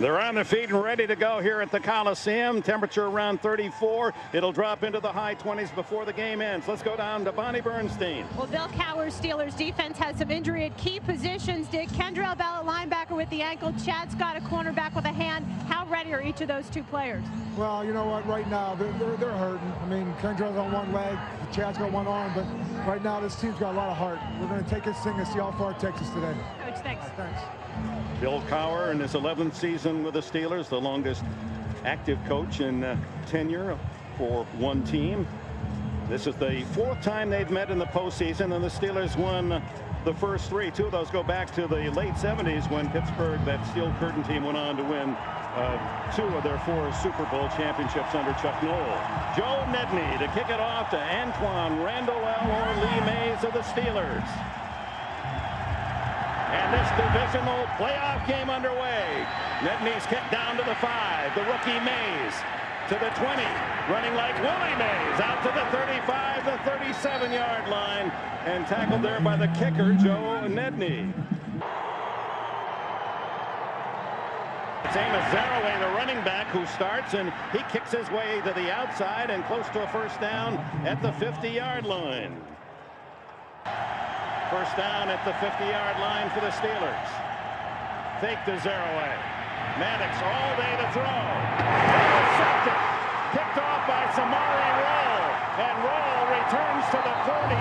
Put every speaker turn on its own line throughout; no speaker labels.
They're on their feet and ready to go here at the Coliseum. Temperature around 34. It'll drop into the high 20s before the game ends. Let's go down to Bonnie Bernstein.
Well, Bill Cowher's Steelers defense has some injury at key positions. Dick, Kendrell Bell, linebacker with the ankle. Chad Scott, a cornerback with a hand. How ready are each of those two players?
Well, you know what? Right now, they're hurting. I mean, Kendrell's on one leg, Chad's got one arm, but right now this team's got a lot of heart. We're going to take this thing and see how far it takes us today.
Coach, thanks.
Thanks.
Bill Cowher in his 11th season with the Steelers, the longest active coach in tenure for one team. This is the 4th time they've met in the postseason, and the Steelers won the first 3. 2 of those go back to the late 70s when Pittsburgh, that Steel Curtain team, went on to win 2 of their 4 Super Bowl championships under Chuck Noll. Joe Nedney to kick it off to Antoine Randall or Lee Mays of the Steelers. And this divisional playoff game underway. Nedney's kicked down to the 5. The rookie Mays to the 20. Running like Willie Mays out to the 35, the 37-yard line. And tackled there by the kicker, Joe Nedney. It's Amos Zaraway, the running back, who starts, and he kicks his way to the outside and close to a first down at the 50-yard line. First down at the 50-yard line for the Steelers. Fake to Zaraway. Maddox all day to throw. Intercepted. Picked off by Samari Roll. And Roll returns to the 48.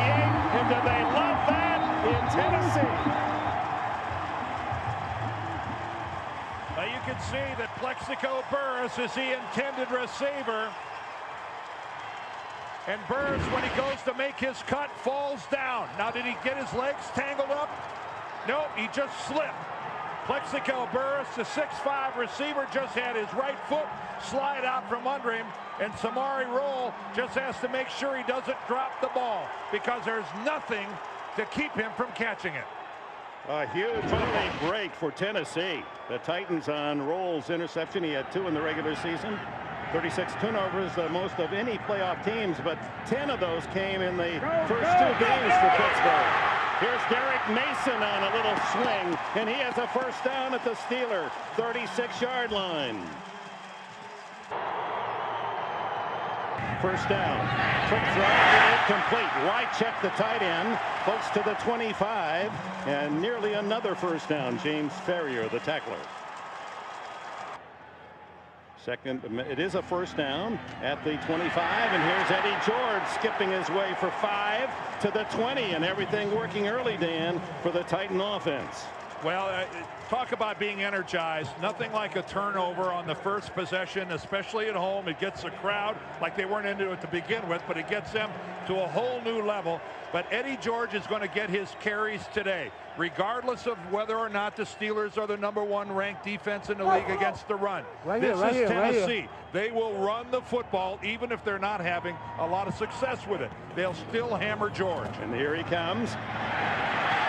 And do they love that in Tennessee?
Now you can see that Plexico Burris is the intended receiver. And Burris, when he goes to make his cut, falls down. Now, did he get his legs tangled up? No, he just slipped. Plexico Burris, the 6'5" receiver, just had his right foot slide out from under him. And Samari Roll just has to make sure he doesn't drop the ball, because there's nothing to keep him from catching it.
A huge early break for Tennessee. The Titans on Roll's interception. He had 2 in the regular season. 36 turnovers, the most of any playoff teams, but 10 of those came in the first 2 games for Pittsburgh. Here's Derek Mason on a little swing, and he has a first down at the Steeler 36-yard line. First down. Quick throw, incomplete. Wycheck, the tight end, close to the 25, and nearly another first down. James Ferrier, the tackler. Second, it is a first down at the 25, and here's Eddie George skipping his way for 5 to the 20, and everything working early, Dan, for the Titan offense.
Well, talk about being energized. Nothing like a turnover on the first possession, especially at home. It gets the crowd, like they weren't into it to begin with, but it gets them to a whole new level. But Eddie George is going to get his carries today, regardless of whether or not the Steelers are the #1 ranked defense in the league against the run. This is Tennessee. They will run the football even if they're not having a lot of success with it. They'll still hammer George.
And here he comes.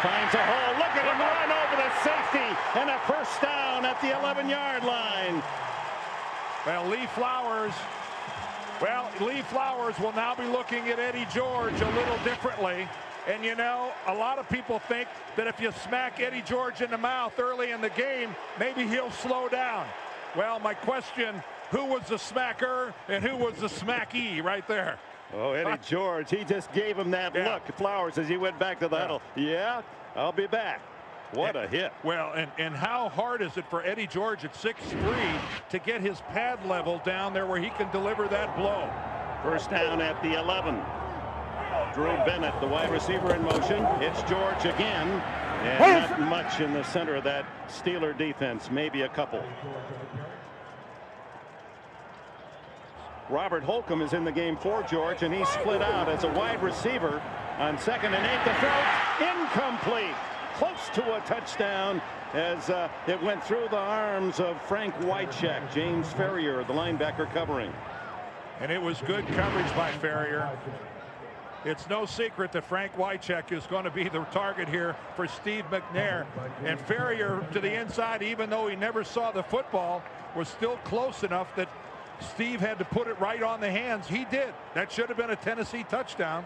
Finds a hole. Look at him run over the safety, and a first down at the 11-yard line.
Well, Lee Flowers will now be looking at Eddie George a little differently. And you know, a lot of people think that if you smack Eddie George in the mouth early in the game, maybe he'll slow down. Well, my question, who was the smacker and who was the smackee right there?
Oh, Eddie George, he just gave him that look, Flowers, as he went back to the huddle. Yeah, I'll be back. What a hit.
Well, and how hard is it for Eddie George at 6'3" to get his pad level down there where he can deliver that blow?
First down at the 11. Drew Bennett, the wide receiver, in motion. It's George again, and not much in the center of that Steeler defense, maybe a couple. Robert Holcomb is in the game for George, and he's split out as a wide receiver on 2nd and 8. The throw incomplete. Close to a touchdown as it went through the arms of Frank Wycheck. James Ferrier, the linebacker, covering.
And it was good coverage by Ferrier. It's no secret that Frank Wycheck is going to be the target here for Steve McNair. And Ferrier to the inside, even though he never saw the football, was still close enough that Steve had to put it right on the hands. He did. That should have been a Tennessee touchdown.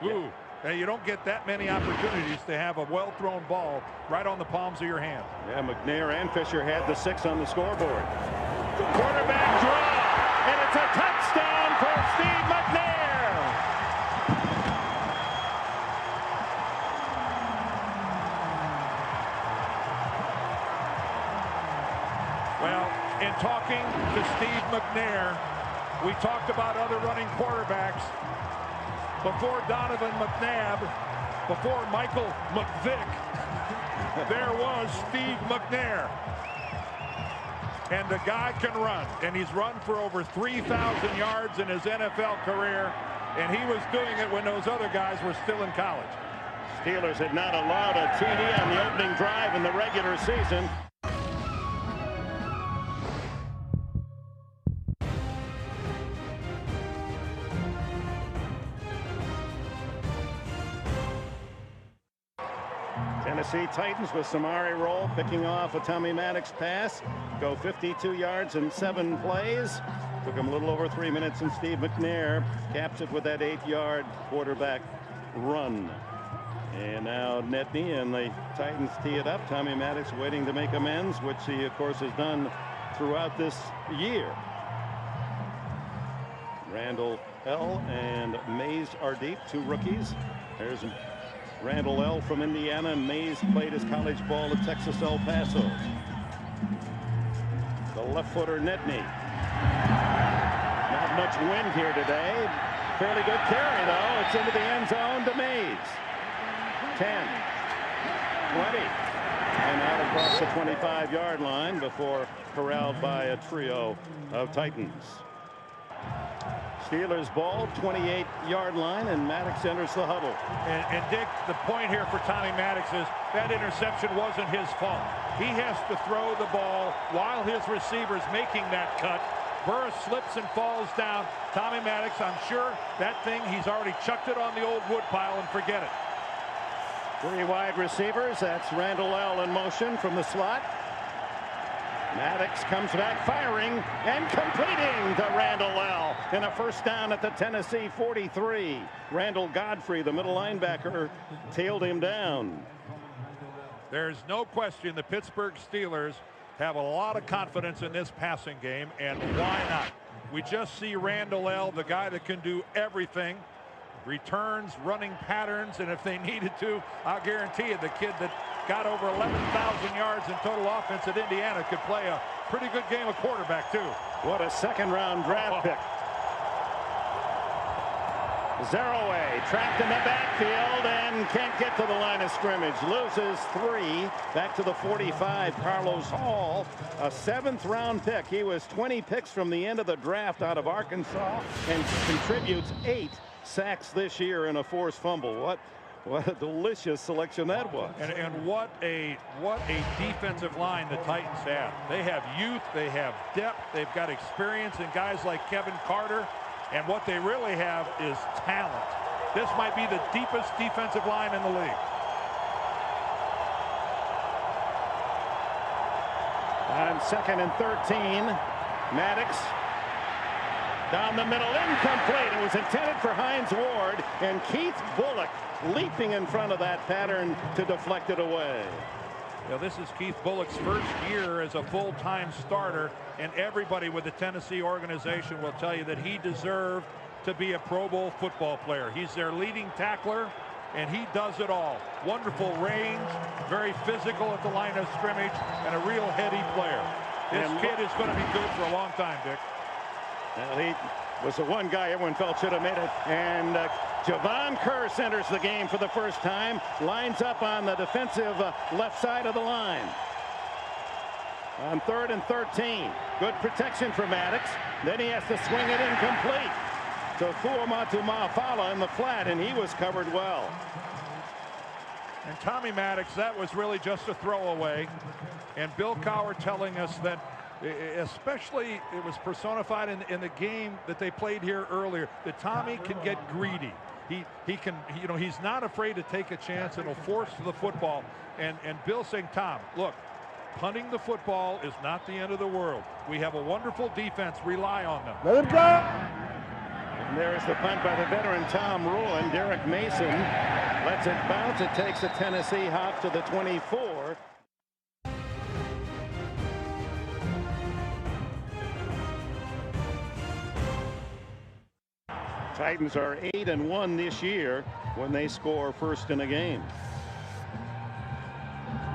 Ooh. You don't get that many opportunities to have a well-thrown ball right on the palms of your hand.
Yeah, McNair and Fisher had the 6 on the scoreboard. Quarterback draw, and it's a touchdown for Steve McNair.
Well, in talking to Steve McNair, we talked about other running quarterbacks. Before Donovan McNabb, before Michael McVick, there was Steve McNair. And the guy can run, and he's run for over 3,000 yards in his NFL career, and he was doing it when those other guys were still in college.
Steelers had not allowed a TD on the opening drive in the regular season. Tennessee Titans with Samari roll, picking off a Tommy Maddox pass. Go 52 yards in 7 plays. Took him a little over 3 minutes, and Steve McNair caps it with that 8-yard quarterback run. And now Netney and the Titans tee it up. Tommy Maddox waiting to make amends, which he, of course, has done throughout this year. Randall L. and Mays are deep, 2 rookies. There's Randall L. from Indiana, and Mays played his college ball at Texas El Paso. The left footer Netney. Not much wind here today. Fairly good carry, though. It's into the end zone to Mays. 10, 20, and out across the 25-yard line before corralled by a trio of Titans. Steelers ball, 28-yard line, and Maddox enters the huddle.
And Dick, the point here for Tommy Maddox is that interception wasn't his fault. He has to throw the ball while his receiver's making that cut. Burris slips and falls down. Tommy Maddox, I'm sure that thing, he's already chucked it on the old wood pile and forget it.
3 wide receivers. That's Randall L. in motion from the slot. Maddox comes back firing and completing to Randall L. And a first down at the Tennessee 43. Randall Godfrey, the middle linebacker, tailed him down.
There's no question the Pittsburgh Steelers have a lot of confidence in this passing game, and why not? We just see Randall L., the guy that can do everything. Returns, running patterns, and if they needed to, I'll guarantee you the kid that got over 11,000 yards in total offense at Indiana could play a pretty good game of quarterback too.
What a second-round draft pick. Zeroaway trapped in the backfield and can't get to the line of scrimmage. Loses 3. Back to the 45. Carlos Hall, a 7th-round pick. He was 20 picks from the end of the draft out of Arkansas and contributes 8 sacks this year and a forced fumble. What a delicious selection that was.
And what a defensive line the Titans have. They have youth, they have depth, they've got experience in guys like Kevin Carter, and what they really have is talent. This might be the deepest defensive line in the league.
On 2nd and 13, Maddox down the middle, incomplete. It was intended for Hines Ward, and Keith Bullock leaping in front of that pattern to deflect it away.
Now, this is Keith Bullock's first year as a full-time starter, and everybody with the Tennessee organization will tell you that he deserved to be a Pro Bowl football player. He's their leading tackler, and he does it all. Wonderful range, very physical at the line of scrimmage, and a real heady player. This kid is going to be good for a long time, Dick.
Well, he was the one guy everyone felt should have made it. And Javon Curse enters the game for the first time. Lines up on the defensive left side of the line. On 3rd and 13. Good protection for Maddox. Then he has to swing it incomplete to Fuamatu Mafala in the flat, and he was covered well.
And Tommy Maddox, that was really just a throwaway. And Bill Cowher telling us that, especially it was personified in the game that they played here earlier, that Tommy can get greedy. He can, you know, he's not afraid to take a chance and he'll force the football. And Bill saying, Tom, look, punting the football is not the end of the world. We have a wonderful defense. Rely on them.
Let him go.
And there's the punt by the veteran Tom Ruin. Derek Mason lets it bounce. It takes a Tennessee hop to the 24. Titans are 8-1 this year when they score first in a game.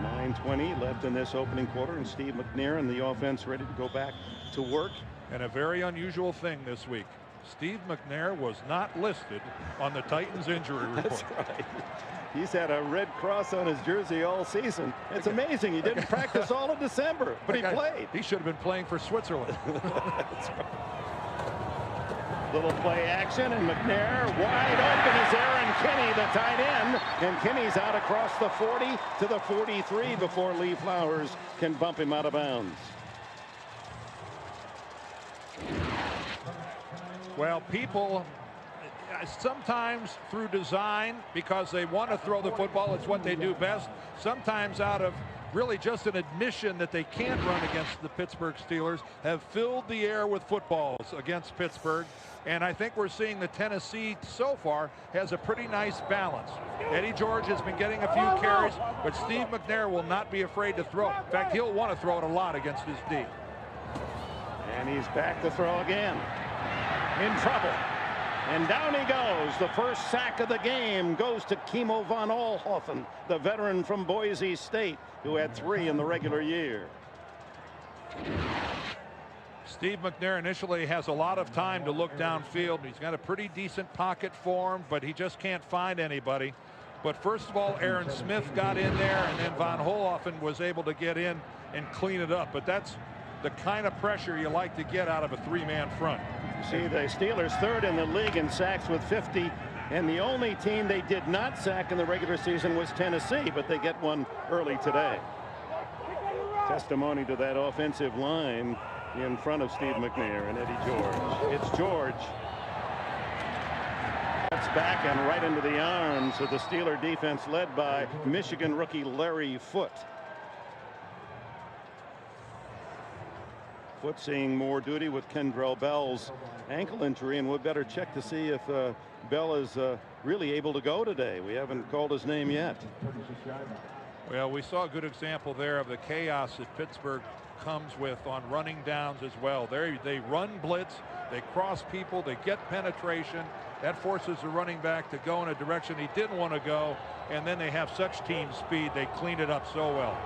9:20 left in this opening quarter, and Steve McNair and the offense ready to go back to work.
And a very unusual thing this week. Steve McNair was not listed on the Titans injury report.
That's right. He's had a red cross on his jersey all season. It's amazing. He didn't practice all of December, but he played.
He should have been playing for Switzerland.
That's right. Little play action, and McNair wide open is Aaron Kinney, the tight end. And Kinney's out across the 40 to the 43 before Lee Flowers can bump him out of bounds.
Well, people sometimes through design, because they want to throw the football, it's what they do best. Sometimes out of really just an admission that they can't run against the Pittsburgh Steelers, have filled the air with footballs against Pittsburgh. And I think we're seeing the Tennessee so far has a pretty nice balance. Eddie George has been getting a few carries, but Steve McNair will not be afraid to throw. In fact, he'll want to throw it a lot against his D.
And he's back to throw again. In trouble. And down he goes. The first sack of the game goes to Kimo von Oelhoffen, the veteran from Boise State, who had 3 in the regular year.
Steve McNair initially has a lot of time to look downfield. He's got a pretty decent pocket form, but he just can't find anybody. But first of all, Aaron Smith got in there, and then von Oelhoffen was able to get in and clean it up. But that's the kind of pressure you like to get out of a 3-man front.
You see the Steelers 3rd in the league in sacks with 50, and the only team they did not sack in the regular season was Tennessee, but they get one early today. Testimony to that offensive line in front of Steve McNair and Eddie George. It's George. That's back and right into the arms of the Steeler defense led by Michigan rookie Larry Foote. Foote seeing more duty with Kendrell Bell's ankle injury, and we'd better check to see if Bell is really able to go today. We haven't called his name yet.
Well, we saw a good example there of the chaos that Pittsburgh comes with on running downs as well. They run blitz, they cross people, they get penetration. That forces the running back to go in a direction he didn't want to go, and then they have such team speed, they clean it up so well.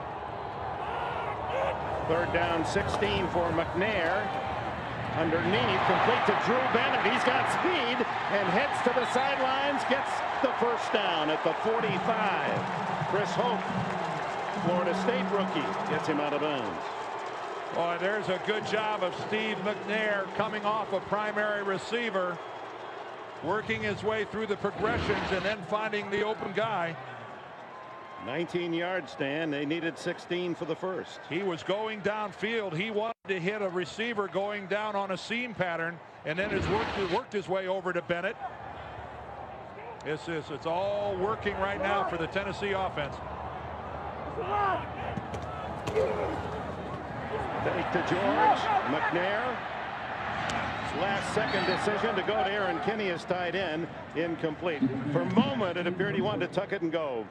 3rd down 16 for McNair. Underneath, complete to Drew Bennett. He's got speed and heads to the sidelines, gets the first down at the 45. Chris Hope, Florida State rookie, gets him out of bounds.
Boy, there's a good job of Steve McNair coming off a primary receiver, working his way through the progressions and then finding the open guy.
19-yard stand. They needed 16 for the first.
He was going downfield. He wanted to hit a receiver going down on a seam pattern, and then has worked his way over to Bennett. It's all working right now for the Tennessee offense.
Fake to George. McNair. Last second decision to go to Aaron Kinney as tight end. Incomplete. For a moment it appeared he wanted to tuck it and go.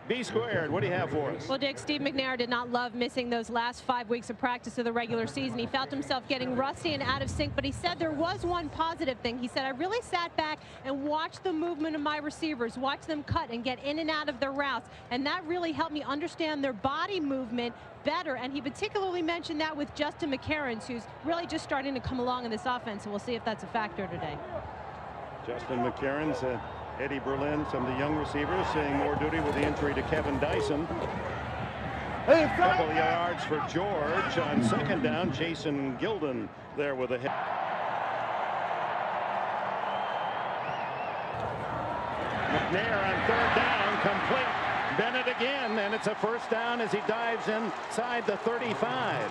B squared, what do you have for us?
Well, Dick, Steve McNair did not love missing those last 5 weeks of practice of the regular season. He felt himself getting rusty and out of sync, but he said there was one positive thing. He said, I really sat back and watched the movement of my receivers, watched them cut and get in and out of their routes, and that really helped me understand their body movement better. And he particularly mentioned that with Justin McCarron, who's really just starting to come along in this offense, and we'll see if that's a factor today.
Justin McCarron's Eddie Berlin, some of the young receivers, seeing more duty with the injury to Kevin Dyson. A couple of yards for George on 2nd down. Jason Gilden there with a hit. McNair on 3rd down, complete. Bennett again, and it's a first down as he dives inside the 35.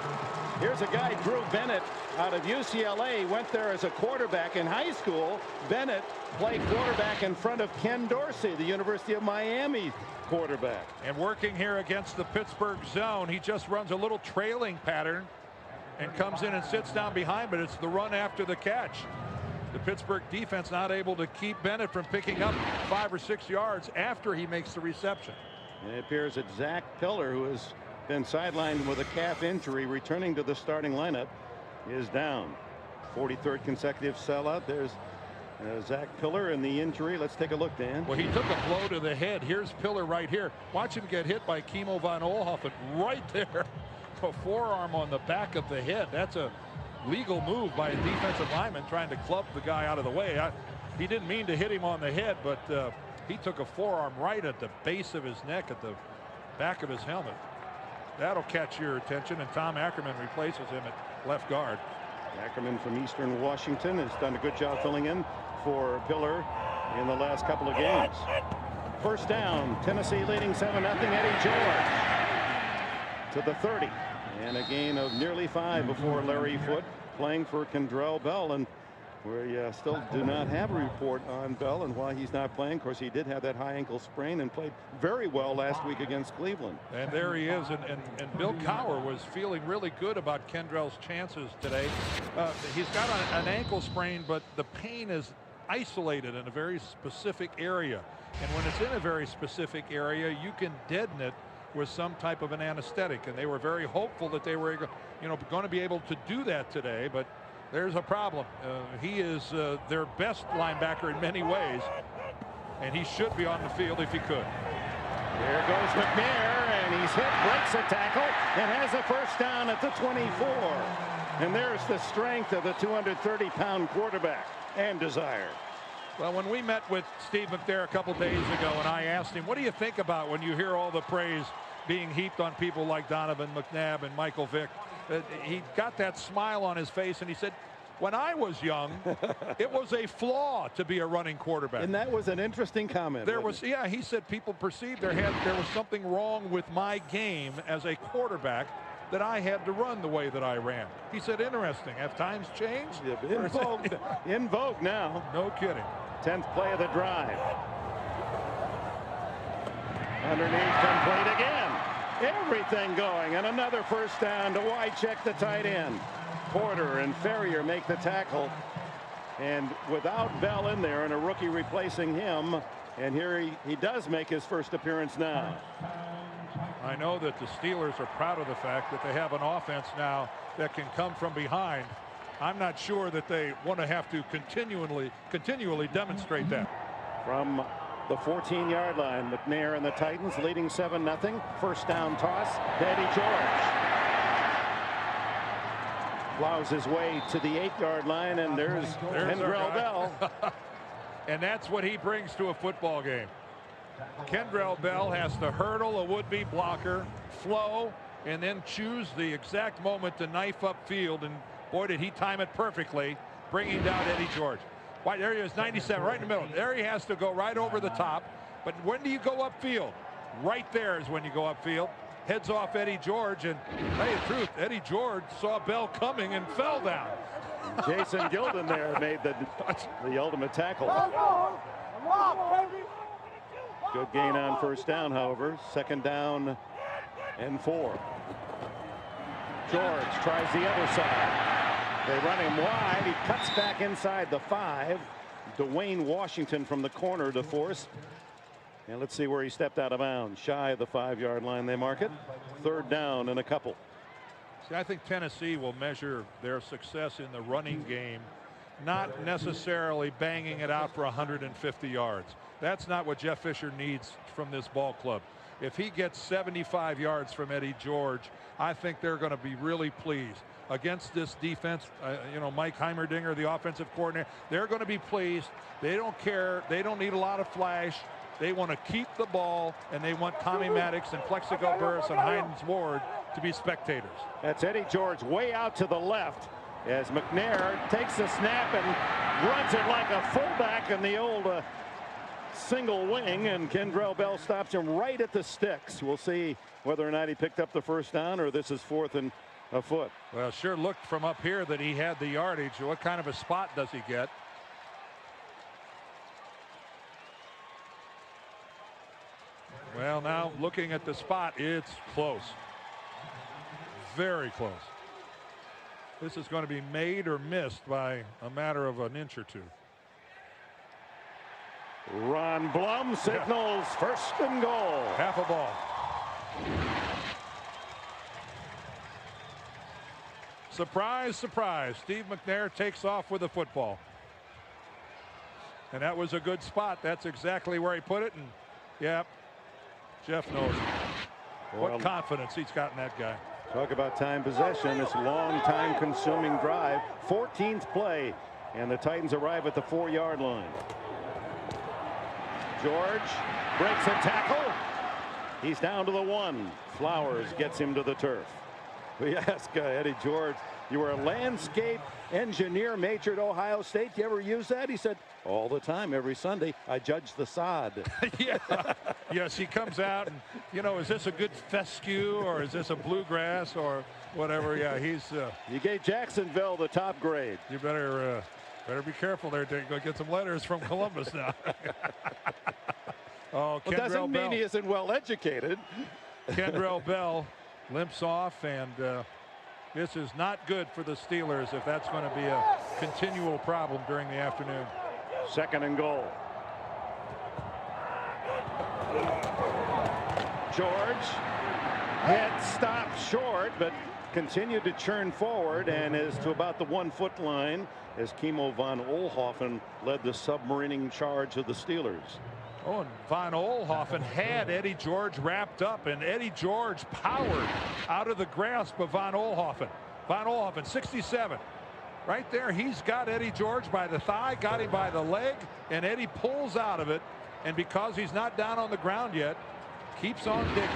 Here's a guy, Drew Bennett, out of UCLA, went there as a quarterback in high school. Bennett played quarterback in front of Ken Dorsey, the University of Miami quarterback.
And working here against the Pittsburgh zone, he just runs a little trailing pattern and comes in and sits down behind, but it's the run after the catch. The Pittsburgh defense not able to keep Bennett from picking up 5 or 6 yards after he makes the reception.
It appears that Zach Pillar, who has been sidelined with a calf injury, returning to the starting lineup, is down. 43rd consecutive sellout. There's Zach Pillar and the injury. Let's take a look, Dan.
Well, he took a blow to the head. Here's Pillar right here. Watch him get hit by Kimo von Oelhoffen right there. A forearm on the back of the head. That's a legal move by a defensive lineman trying to club the guy out of the way. He didn't mean to hit him on the head, but he took a forearm right at the base of his neck, at the back of his helmet. That'll catch your attention, and Tom Ackerman replaces him at left guard.
Ackerman from Eastern Washington has done a good job filling in for Pillar in the last couple of games. First down, Tennessee leading 7-0. Eddie George to the 30, and a gain of nearly 5 before Larry Foote playing for Kendrell Bell. And we still do not have a report on Bell and why he's not playing. Of course, he did have that high ankle sprain and played very well last week against Cleveland.
And there he is. And Bill Cowher was feeling really good about Kendrell's chances today. He's got an ankle sprain, but the pain is isolated in a very specific area. And when it's in a very specific area, you can deaden it with some type of an anesthetic. And they were very hopeful that they were, going to be able to do that today. But there's a problem. He is their best linebacker in many ways, and he should be on the field if he could.
There goes McNair, and he's hit, breaks a tackle, and has a first down at the 24. And there's the strength of the 230-pound quarterback and desire.
Well, when we met with Steve McNair a couple days ago, and I asked him, what do you think about when you hear all the praise being heaped on people like Donovan McNabb and Michael Vick? He got that smile on his face, and he said, when I was young, it was a flaw to be a running quarterback.
And that was an interesting comment.
There was, yeah, he said people perceived there was something wrong with my game as a quarterback, that I had to run the way that I ran. He said, interesting. Have times changed?
Yeah, in vogue now.
No kidding.
10th play of the drive. Underneath, complete again. Everything going, and another first down to wide check the tight end. Porter and Ferrier make the tackle, and without Bell in there and a rookie replacing him, and here he does make his first appearance now.
I know that the Steelers are proud of the fact that they have an offense now that can come from behind. I'm not sure that they want to have to continually demonstrate that.
From the 14-yard line, McNair and the Titans leading 7-0. First down toss to Eddie George. Plows his way to the 8-yard line, and there's Kendrell Bell.
And that's what he brings to a football game. Kendrell Bell has to hurdle a would-be blocker, flow, and then choose the exact moment to knife upfield. And boy, did he time it perfectly, bringing down Eddie George. Right, there he is, 97, right in the middle. There he has to go right over the top. But when do you go upfield? Right there is when you go upfield. Heads off Eddie George, and tell you the truth, Eddie George saw Bell coming and fell down.
Jason Gilden there made the ultimate tackle. Good gain on first down, however. Second down and 4. George tries the other side. They run him wide. He cuts back inside the 5. Dwayne Washington from the corner to force. And let's see where he stepped out of bounds. Shy of the 5-yard line, they mark it. Third down and a couple.
See, I think Tennessee will measure their success in the running game, not necessarily banging it out for 150 yards. That's not what Jeff Fisher needs from this ball club. If he gets 75 yards from Eddie George, I think they're going to be really pleased. Against this defense, Mike Heimerdinger, the offensive coordinator, they're going to be pleased. They don't care. They don't need a lot of flash. They want to keep the ball, and they want Tommy Maddox and Plexico Burris and Hines Ward to be spectators.
That's Eddie George way out to the left as McNair takes the snap and runs it like a fullback in the old single wing, and Kendrell Bell stops him right at the sticks. We'll see whether or not he picked up the first down or this is 4th and a foot.
Well, it sure looked from up here that he had the yardage. What kind of a spot does he get? Well, now looking at the spot, it's close. Very close. This is going to be made or missed by a matter of an inch or two.
Ron Blum signals first and goal.
Half a ball. Surprise, surprise. Steve McNair takes off with the football. And that was a good spot. That's exactly where he put it. And yeah, Jeff knows. What confidence he's got in that guy.
Talk about time possession. This long time consuming drive. 14th play. And the Titans arrive at the 4-yard line. George breaks a tackle. He's down to the 1. Flowers gets him to the turf. We ask Eddie George, you were a landscape engineer major at Ohio State. You ever use that? He said, all the time, every Sunday. I judge the sod.
Yeah. Yes, he comes out and, you know, is this a good fescue or is this a bluegrass or whatever? Yeah, he's.
You gave Jacksonville the top grade.
You better be careful there, Dick. Go get some letters from Columbus now. Oh,
well, doesn't mean he isn't well educated.
Kendrell Bell limps off, and this is not good for the Steelers if that's going to be a continual problem during the afternoon.
Second and goal. George head stopped short, but continued to churn forward and is to about the 1-foot line as Kimo von Oelhoffen led the submarining charge of the Steelers.
Oh, and Von Oelhoffen had Eddie George wrapped up, and Eddie George powered out of the grasp of Von Oelhoffen. Von Oelhoffen, 67. Right there, he's got Eddie George by the thigh, got him by the leg, and Eddie pulls out of it. And because he's not down on the ground yet, keeps on digging.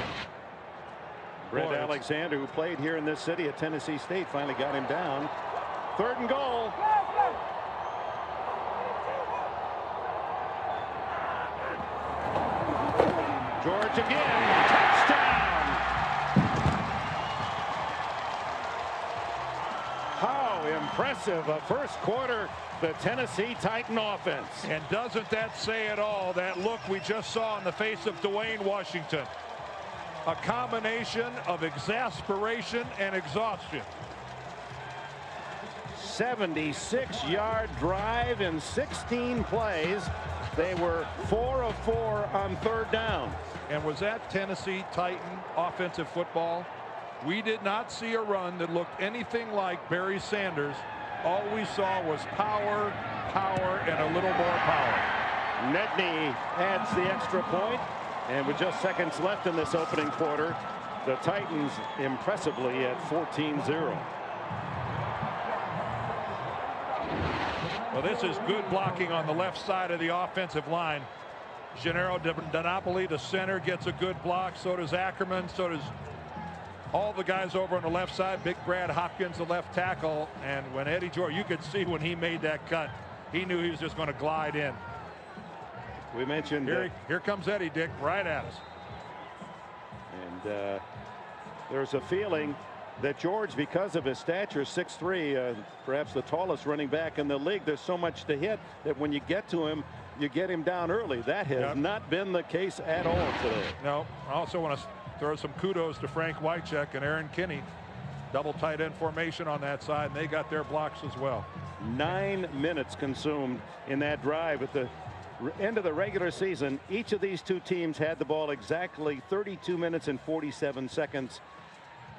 Brent Alexander, who played here in this city at Tennessee State, finally got him down. Third and goal. George again. Touchdown. How impressive a first quarter the Tennessee Titan offense.
And doesn't that say it all, that look we just saw in the face of Dwayne Washington? A combination of exasperation and exhaustion.
76-yard drive in 16 plays. They were 4 of 4 on third down.
And was that Tennessee Titan offensive football? We did not see a run that looked anything like Barry Sanders. All we saw was power, power, and a little more power.
Nedney adds the extra point, and with just seconds left in this opening quarter, the Titans impressively at 14-0.
Well, this is good blocking on the left side of the offensive line. Gennaro DiNapoli, the center, gets a good block. So does Ackerman. So does all the guys over on the left side. Big Brad Hopkins, the left tackle. And when Eddie George, you could see when he made that cut, he knew he was just going to glide in.
We mentioned
here comes Eddie, Dick, right at us.
And there's a feeling that George, because of his stature, 6'3", perhaps the tallest running back in the league, there's so much to hit that when you get to him, you get him down early. That has not been the case at all today.
No, I also want to throw some kudos to Frank Wycheck and Aaron Kinney. Double tight end formation on that side, and they got their blocks as well. 9
minutes consumed in that drive. At the end of the regular season, each of these two teams had the ball exactly 32 minutes and 47 seconds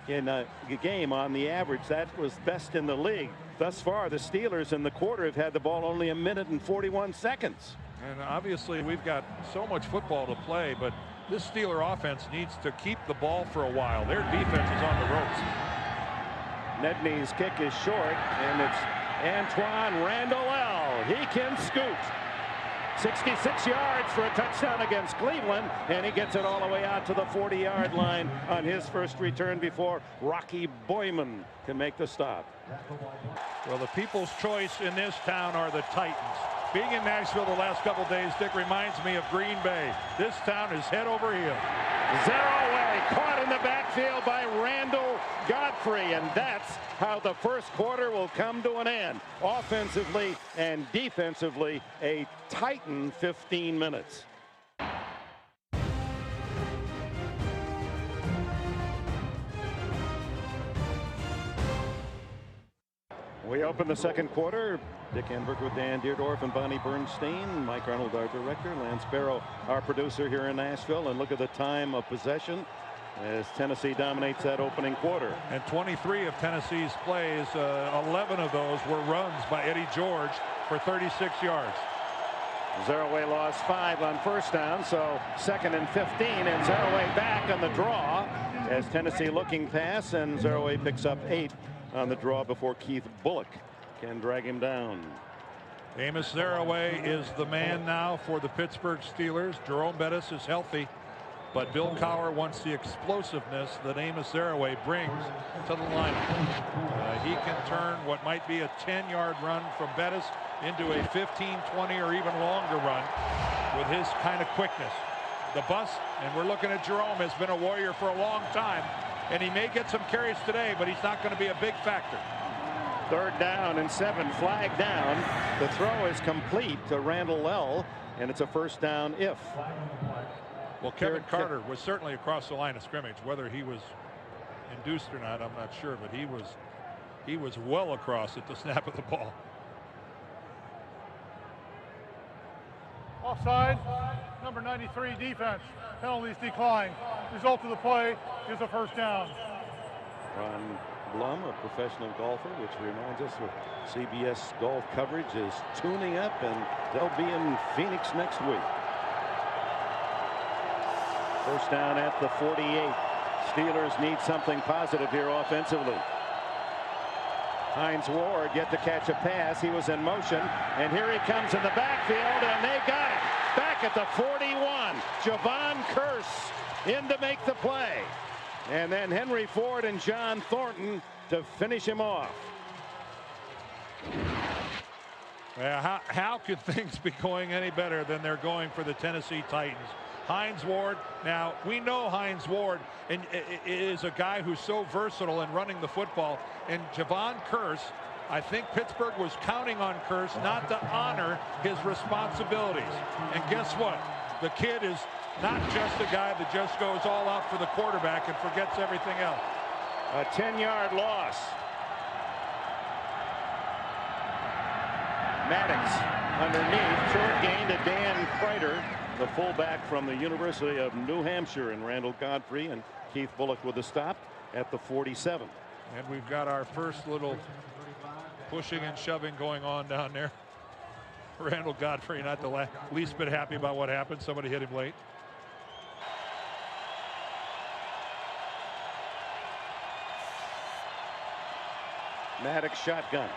in a game on the average. That was best in the league. Thus far, the Steelers in the quarter have had the ball only 1 minute and 41 seconds.
And obviously we've got so much football to play, but this Steeler offense needs to keep the ball for a while. Their defense is on the ropes.
Nedney's kick is short, and it's Antoine Randall. He can scoot. 66 yards for a touchdown against Cleveland, and he gets it all the way out to the 40-yard line on his first return before Rocky Boyman can make the stop.
Well, the people's choice in this town are the Titans. Being in Nashville the last couple days, Dick, reminds me of Green Bay. This town is head over heels.
Zaraway caught in the backfield by Randall Godfrey, and that's how the first quarter will come to an end. Offensively and defensively, a Titan 15 minutes. We open the second quarter. Dick Enberg with Dan Deerdorf and Bonnie Bernstein. Mike Arnold, our director. Lance Barrow, our producer here in Nashville. And look at the time of possession as Tennessee dominates that opening quarter.
And 23 of Tennessee's plays, 11 of those were runs by Eddie George for 36 yards.
Zaraway lost 5 on first down, so 2nd and 15, and Zaraway back on the draw as Tennessee looking pass, and Zaraway picks up 8 on the draw before Keith Bullock can drag him down.
Amos Zaraway is the man now for the Pittsburgh Steelers. Jerome Bettis is healthy, but Bill Cowher wants the explosiveness that Amos Zaraway brings to the lineup. He can turn what might be a 10-yard run from Bettis into a 15, 20, or even longer run with his kind of quickness. The bust, and we're looking at Jerome, has been a warrior for a long time, and he may get some carries today, but he's not going to be a big factor.
3rd down and 7, flag down. The throw is complete to Randall L, and it's a first down if.
Well, Kevin Carter was certainly across the line of scrimmage. Whether he was induced or not, I'm not sure, but he was well across at the snap of the ball.
Offside, number 93 defense. Penalties decline. Result of the play is a first down.
Ron Blum, a professional golfer, which reminds us of CBS golf coverage is tuning up, and they'll be in Phoenix next week. First down at the 48. Steelers need something positive here offensively. Hines Ward yet to catch a pass. He was in motion, and here he comes in the backfield, and they got it. Back at the 41. Javon Curse in to make the play. And then Henry Ford and John Thornton to finish him off.
Well, how could things be going any better than they're going for the Tennessee Titans? Hines Ward, now we know Hines Ward is a guy who's so versatile in running the football, and Javon Curse, I think Pittsburgh was counting on Curse not to honor his responsibilities. And guess what? The kid is not just a guy that just goes all out for the quarterback and forgets everything else.
A 10-yard loss. Maddox underneath, short gain to Dan Kreider, the fullback from the University of New Hampshire, and Randall Godfrey and Keith Bullock with a stop at the 47.
And we've got our first little pushing and shoving going on down there. Randall Godfrey not the least bit happy about what happened. Somebody hit him late.
Maddox shotgun.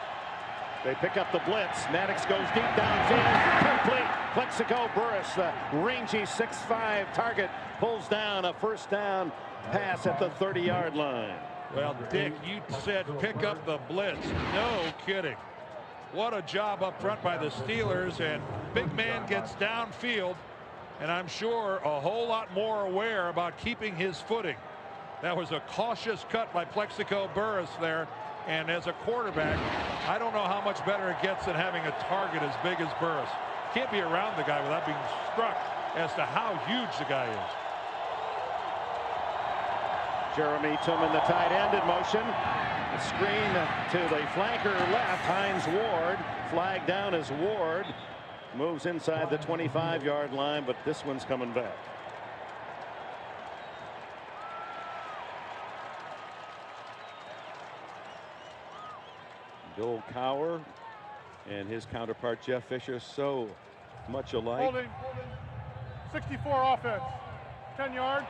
They pick up the blitz. Maddox goes deep downfield. Complete. Plexico Burris, the rangy 6'5" target, pulls down a first down pass at the 30-yard line.
Well, Dick, you said pick up the blitz. No kidding. What a job up front by the Steelers, and big man gets downfield, and I'm sure a whole lot more aware about keeping his footing. That was a cautious cut by Plexico Burris there. And as a quarterback, I don't know how much better it gets than having a target as big as Burris. Can't be around the guy without being struck as to how huge the guy is.
Jeremy Tillman, the tight end, in motion. The screen to the flanker left. Hines Ward flagged down as Ward moves inside the 25-yard line, but this one's coming back. Bill Cowher and his counterpart Jeff Fisher, so much alike.
Holding. 64 offense. 10 yards.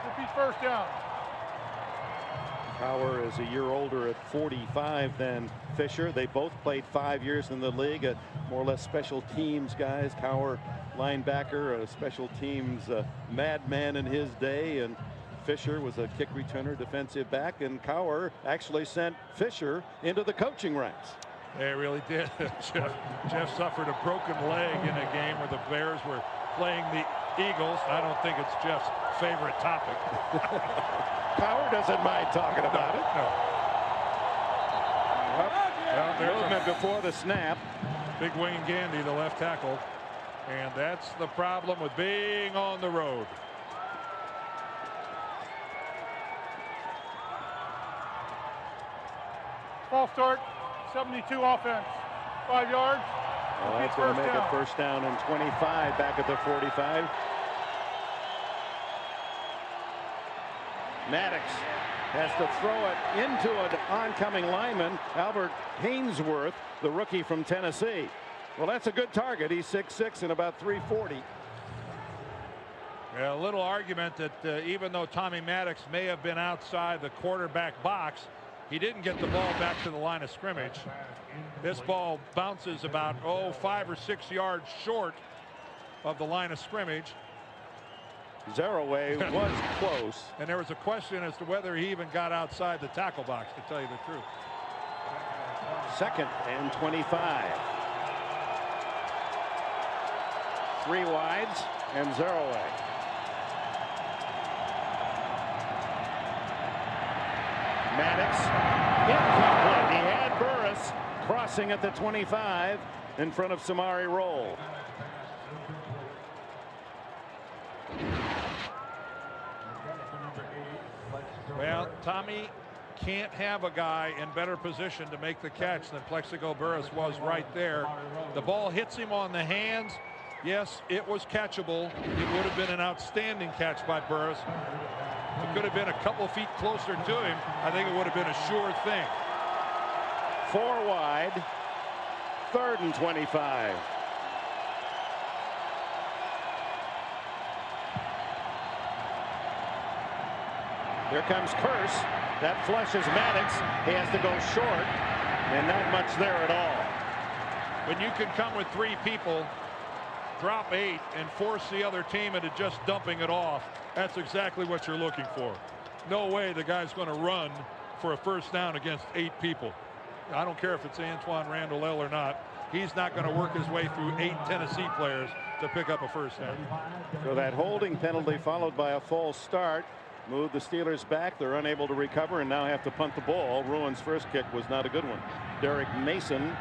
Repeat first down.
Cowher is a year older at 45 than Fisher. They both played 5 years in the league, more or less special teams guys. Cowher linebacker, a special teams madman in his day, and Fisher was a kick returner, defensive back, and Cowher actually sent Fisher into the coaching ranks.
They really did. Jeff suffered a broken leg in a game where the Bears were playing the Eagles. I don't think it's Jeff's favorite topic.
Cowher doesn't mind talking about it.
No.
Well, movement before the snap.
Big Wayne Gandy, the left tackle, and that's the problem with being on the road.
False start. 72 offense. 5 yards.
Well, that's going to make a first down and 25 back at the 45. Maddox has to throw it into an oncoming lineman, Albert Hainsworth, the rookie from Tennessee. Well, that's a good target. He's 6'6" and about 340.
Yeah, a little argument that even though Tommy Maddox may have been outside the quarterback box, he didn't get the ball back to the line of scrimmage. This ball bounces about 5 or 6 yards short of the line of scrimmage.
Zarraway was close.
And there was a question as to whether he even got outside the tackle box, to tell you the truth.
2nd and 25. 3 wides and Zarraway. Maddox incomplete. He had Burris crossing at the 25 in front of Samari Roll.
Well, Tommy can't have a guy in better position to make the catch than Plexico Burris was right there. The ball hits him on the hands. Yes, it was catchable. It would have been an outstanding catch by Burris. It could have been a couple feet closer to him. I think it would have been a sure thing.
4 wide. 3rd and 25. Here comes Curse. That flushes Maddox. He has to go short, and not much there at all.
When you can come with 3 people, drop 8, and force the other team into just dumping it off, that's exactly what you're looking for. No way the guy's going to run for a first down against 8 people. I don't care if it's Antoine Randall or not. He's not going to work his way through 8 Tennessee players to pick up a first down.
So that holding penalty followed by a false start moved the Steelers back. They're unable to recover and now have to punt the ball. Ruin's first kick was not a good one. Derek Mason,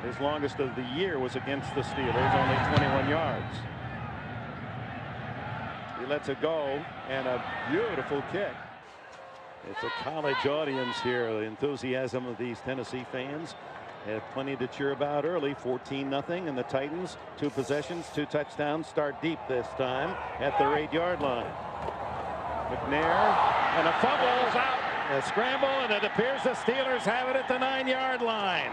his longest of the year was against the Steelers, only 21 yards. He lets it go, and a beautiful kick. It's a college audience here. The enthusiasm of these Tennessee fans have plenty to cheer about early. 14-0, and the Titans 2 possessions, 2 touchdowns, start deep this time at their 8-yard line. McNair, and a fumble's out. A scramble, and it appears the Steelers have it at the 9-yard line.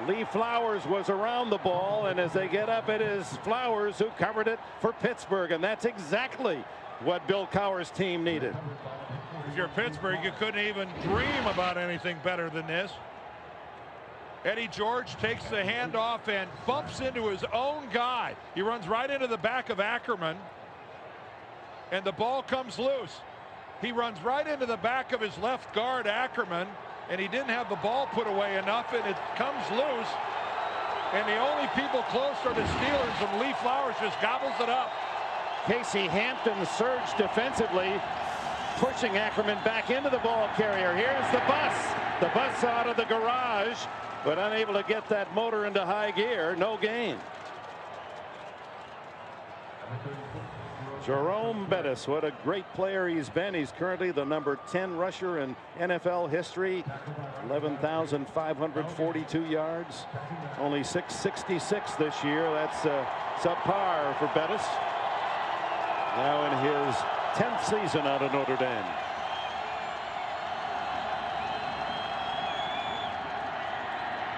Lee Flowers was around the ball, and as they get up, it is Flowers who covered it for Pittsburgh, and that's exactly what Bill Cowher's team needed.
If you're Pittsburgh, you couldn't even dream about anything better than this. Eddie George takes the handoff and bumps into his own guy. He runs right into the back of Ackerman, and the ball comes loose. He runs right into the back of his left guard, Ackerman, and he didn't have the ball put away enough, and it comes loose. And the only people close are the Steelers, and Lee Flowers just gobbles it up.
Casey Hampton surged defensively, pushing Ackerman back into the ball carrier. Here's the bus out of the garage, but unable to get that motor into high gear. No gain. Jerome Bettis, what a great player he's been. He's currently the number 10 rusher in NFL history. 11,542 yards. Only 666 this year. That's subpar for Bettis. Now in his 10th season out of Notre Dame.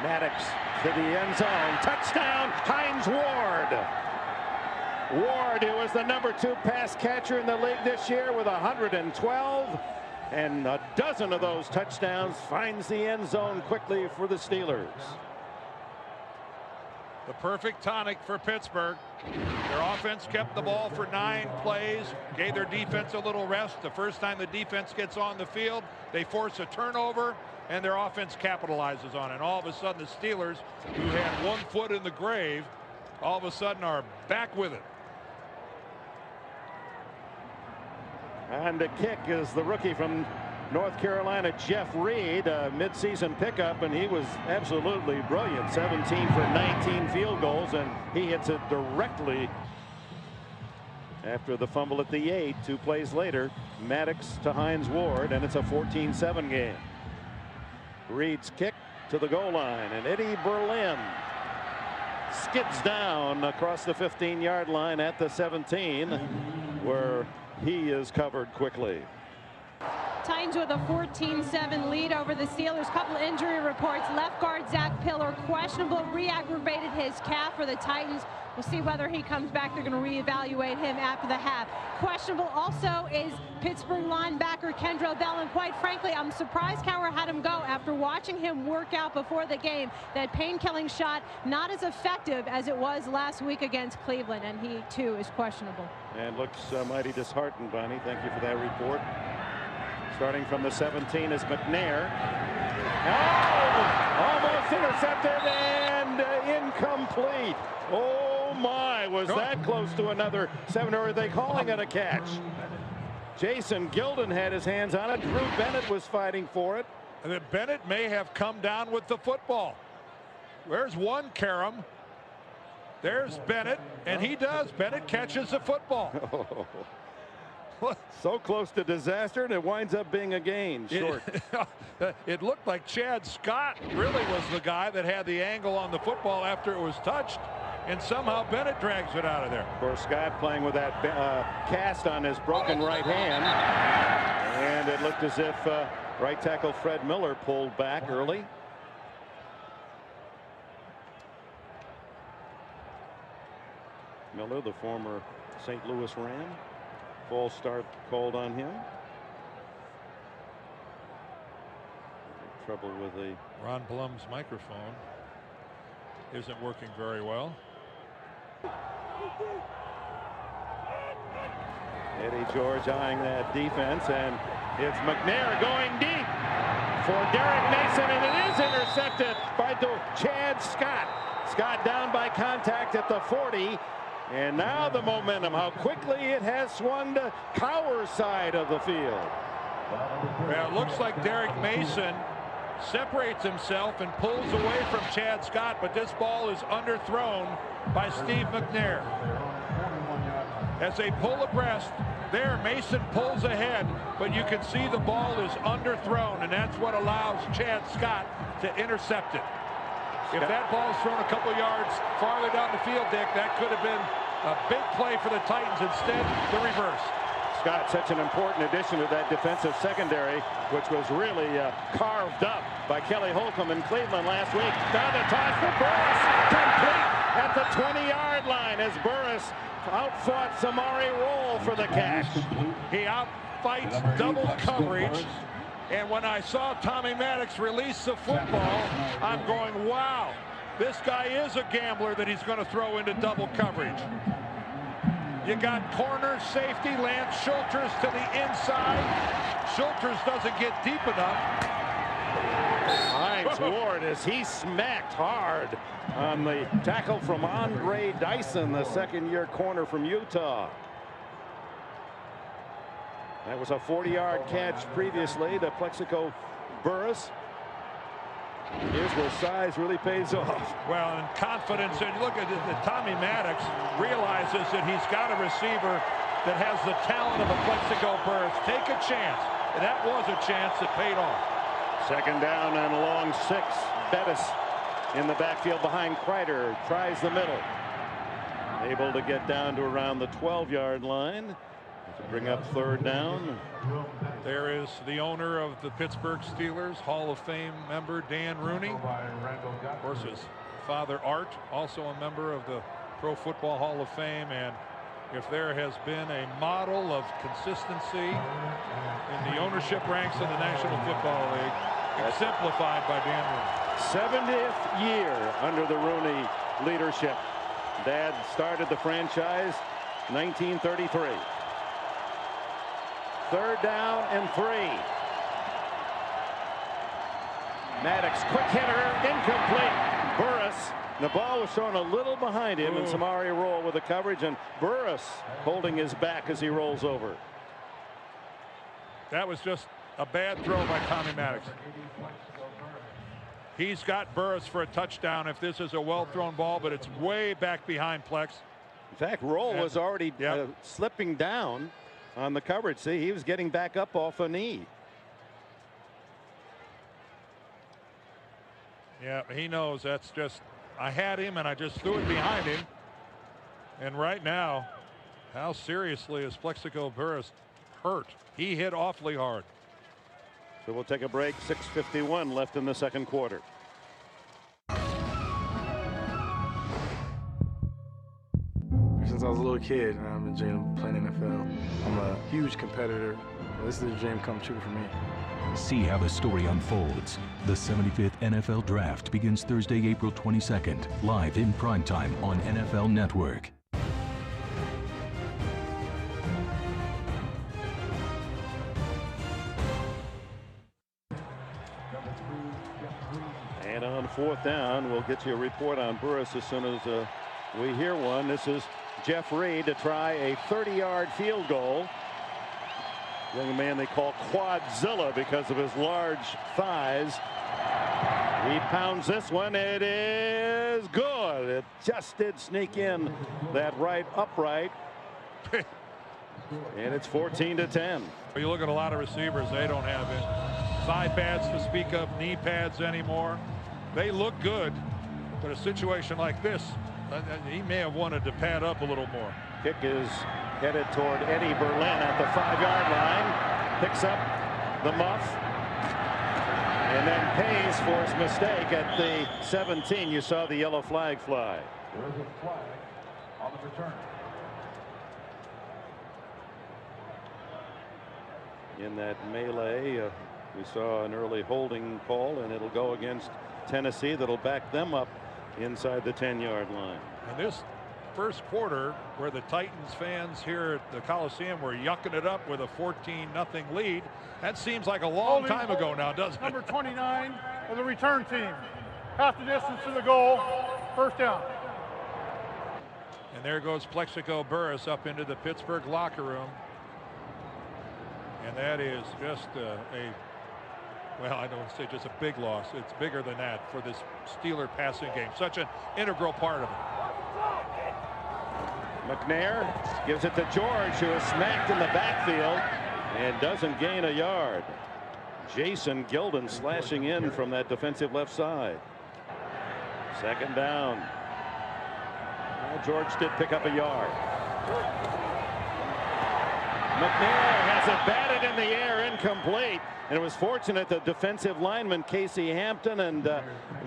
Maddox to the end zone. Touchdown, Hines Ward. Ward, who was the number 2 pass catcher in the league this year with 112, and a dozen of those touchdowns, finds the end zone quickly for the Steelers.
The perfect tonic for Pittsburgh. Their offense kept the ball for 9 plays, gave their defense a little rest. The first time the defense gets on the field, they force a turnover, and their offense capitalizes on it. And all of a sudden, the Steelers, who had 1 foot in the grave, all of a sudden are back with it.
And the kick is the rookie from North Carolina, Jeff Reed, a midseason pickup, and he was absolutely brilliant. 17 for 19 field goals, and he hits it directly after the fumble at the 8. 2 plays later, Maddox to Hines Ward, and it's a 14-7 game. Reed's kick to the goal line, and Eddie Berlin skids down across the 15-yard line at the 17, where he is covered quickly.
Titans with a 14-7 lead over the Steelers. Couple injury reports. Left guard Zach Pillar questionable, re-aggravated his calf for the Titans. We'll see whether he comes back. They're going to reevaluate him after the half. Questionable also is Pittsburgh linebacker Kendrell Bell, and quite frankly, I'm surprised Cowher had him go after watching him work out before the game. That pain-killing shot not as effective as it was last week against Cleveland, and he too is questionable.
And looks mighty disheartened, Bonnie. Thank you for that report. Starting from the 17 is McNair. Oh, almost intercepted and incomplete. Oh my, was that close to another 7, or are they calling it a catch? Jason Gilden had his hands on it. Drew Bennett was fighting for it.
And then Bennett may have come down with the football. Where's one, Karam? There's Bennett, and he does. Bennett catches the football.
So close to disaster, and it winds up being a gain. Short.
It looked like Chad Scott really was the guy that had the angle on the football after it was touched, and somehow Bennett drags it out of there.
Of course, Scott playing with that cast on his broken right hand, and it looked as if right tackle Fred Miller pulled back early. Miller, the former St. Louis Ram. False start called on him. Trouble with the
Ron Blum's microphone isn't working very well.
Eddie George eyeing that defense, and it's McNair going deep for Derek Mason, and it is intercepted by Chad Scott. Scott down by contact at the 40. And now the momentum, how quickly it has swung to Cowher's side of the field.
Well, it looks like Derek Mason separates himself and pulls away from Chad Scott, but this ball is underthrown by Steve McNair. As they pull abreast, there Mason pulls ahead, but you can see the ball is underthrown, and that's what allows Chad Scott to intercept it. If that ball's thrown a couple yards farther down the field, Dick, that could have been a big play for the Titans. Instead, the reverse.
Scott, such an important addition to that defensive secondary, which was really carved up by Kelly Holcomb in Cleveland last week. Down the toss for Burris, complete at the 20-yard line as Burris outfought Samari Roll for the catch.
He outfights double coverage. And when I saw Tommy Maddox release the football, I'm going, wow, this guy is a gambler that he's going to throw into double coverage. You got corner safety, Lance Schulters to the inside. Schulters doesn't get deep enough.
Hines Ward as he smacked hard on the tackle from Andre Dyson, the second-year corner from Utah. That was a 40-yard catch previously to Plexico Burris. Here's where size really pays off.
Well, and confidence, and look at it, Tommy Maddox realizes that he's got a receiver that has the talent of a Plexico Burris. Take a chance, and that was a chance that paid off.
Second down and a long 6. Bettis in the backfield behind Kreider, tries the middle. Able to get down to around the 12-yard line. To bring up third down.
There is the owner of the Pittsburgh Steelers, Hall of Fame member Dan Rooney. Of course, his father Art, also a member of the Pro Football Hall of Fame. And if there has been a model of consistency in the ownership ranks of the National Football League, exemplified by Dan Rooney.
70th year under the Rooney leadership. Dad started the franchise 1933. Third down and 3. Maddox, quick hitter, incomplete. Burris, the ball was thrown a little behind him, and Samari Roll with the coverage, and Burris holding his back as he rolls over.
That was just a bad throw by Tommy Maddox. He's got Burris for a touchdown if this is a well-thrown ball, but it's way back behind Plex.
In fact, Roll was already slipping down on the coverage. See, he was getting back up off a knee.
Yeah, he knows that's just, I had him and I just threw it behind him. And right now, how seriously is Plexico Burress hurt? He hit awfully hard.
So we'll take a break. 6:51 left in the second quarter.
Since I was a little kid, I've been dreaming of playing NFL. I'm a huge competitor. This is a dream come true for me.
See how the story unfolds. The 75th NFL Draft begins Thursday, April 22nd, live in primetime on NFL Network.
And on fourth down, we'll get you a report on Burress as soon as we hear one. This is Jeff Reed to try a 30-yard field goal. Young man they call Quadzilla because of his large thighs. He pounds this one. It is good. It just did sneak in that right upright. And it's 14-10.
You look at a lot of receivers, they don't have side pads to speak of, knee pads anymore. They look good, but a situation like this, he may have wanted to pad up a little more.
Kick is headed toward Eddie Berlin at the 5-yard line. Picks up the muff. And then pays for his mistake at the 17. You saw the yellow flag fly.
There's a flag on the return.
In that melee, we saw an early holding call, and it'll go against Tennessee. That'll back them up inside the 10-yard line.
And this first quarter, where the Titans fans here at the Coliseum were yucking it up with a 14-0 lead, that seems like a long time ago now, doesn't it?
Number 29 of the return team. Half the distance to the goal. First down.
And there goes Plexico Burress up into the Pittsburgh locker room. And that is just well, I don't want to say just a big loss. It's bigger than that for this Steeler passing game. Such an integral part of it.
McNair gives it to George, who is smacked in the backfield and doesn't gain a yard. Jason Gilden slashing in from that defensive left side. Second down. Well, George did pick up a yard. McNair has it batted in the air, incomplete. And it was fortunate the defensive lineman Casey Hampton and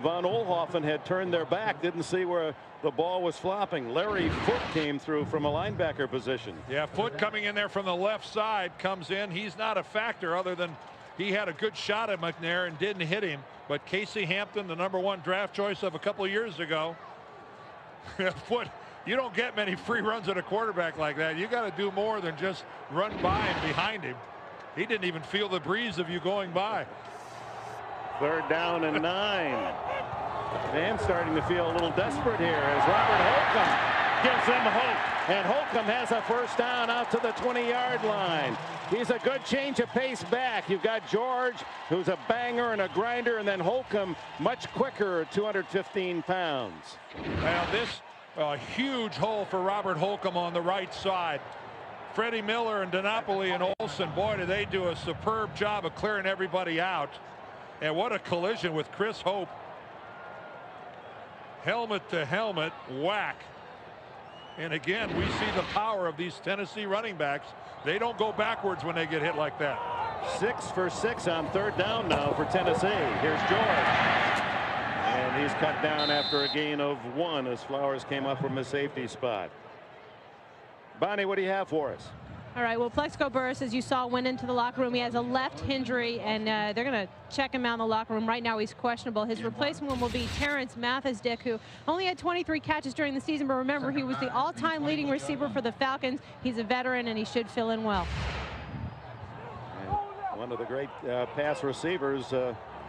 Von Oelhoffen had turned their back, didn't see where the ball was flopping. Larry Foote came through from a linebacker position.
Yeah, Foote coming in there from the left side, comes in. He's not a factor other than he had a good shot at McNair and didn't hit him. But Casey Hampton, the #1 draft choice of a couple of years ago, Foote, you don't get many free runs at a quarterback like that. You got to do more than just run by and behind him. He didn't even feel the breeze of you going by.
Third down and 9. And starting to feel a little desperate here as Robert Holcomb gives them hope. And Holcomb has a first down out to the 20-yard line. He's a good change of pace back. You've got George, who's a banger and a grinder, and then Holcomb, much quicker, 215 pounds.
Now this, a huge hole for Robert Holcomb on the right side. Freddie Miller and DiNapoli and Olsen, boy, do they do a superb job of clearing everybody out. And what a collision with Chris Hope. Helmet to helmet, whack. And again, we see the power of these Tennessee running backs. They don't go backwards when they get hit like that.
6 for 6 on third down now for Tennessee. Here's George. And he's cut down after a gain of 1 as Flowers came up from a safety spot. Bonnie, what do you have for us?
All right, well, Plexico Burress, as you saw, went into the locker room. He has a left injury, and they're going to check him out in the locker room. Right now, he's questionable. His replacement will be Terrence Mathis-Dick, who only had 23 catches during the season, but remember, he was the all-time leading receiver for the Falcons. He's a veteran, and he should fill in well.
And one of the great pass receivers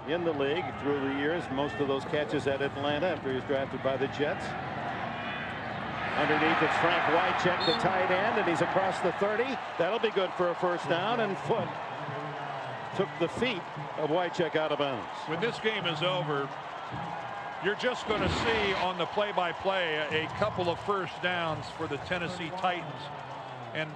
in the league through the years. Most of those catches at Atlanta after he was drafted by the Jets. Underneath, it's Frank Wycheck, the tight end, and he's across the 30. That'll be good for a first down, and Foote took the feet of Wycheck out of bounds.
When this game is over, you're just going to see on the play-by-play a couple of first downs for the Tennessee Titans. And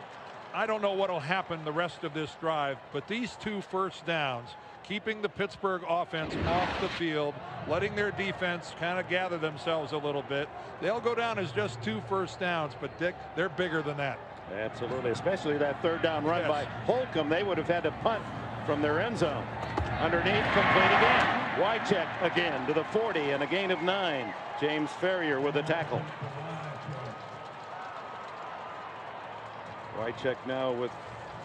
I don't know what will happen the rest of this drive, but these 2 first downs keeping the Pittsburgh offense off the field, letting their defense kind of gather themselves a little bit. They'll go down as just 2 first downs, but Dick, they're bigger than that.
Absolutely, especially that third down run
Yes.
by Holcomb. They would have had to punt from their end zone. Underneath, complete again. Wycheck again to the 40 and a gain of 9. James Ferrier with a tackle. Wycheck now with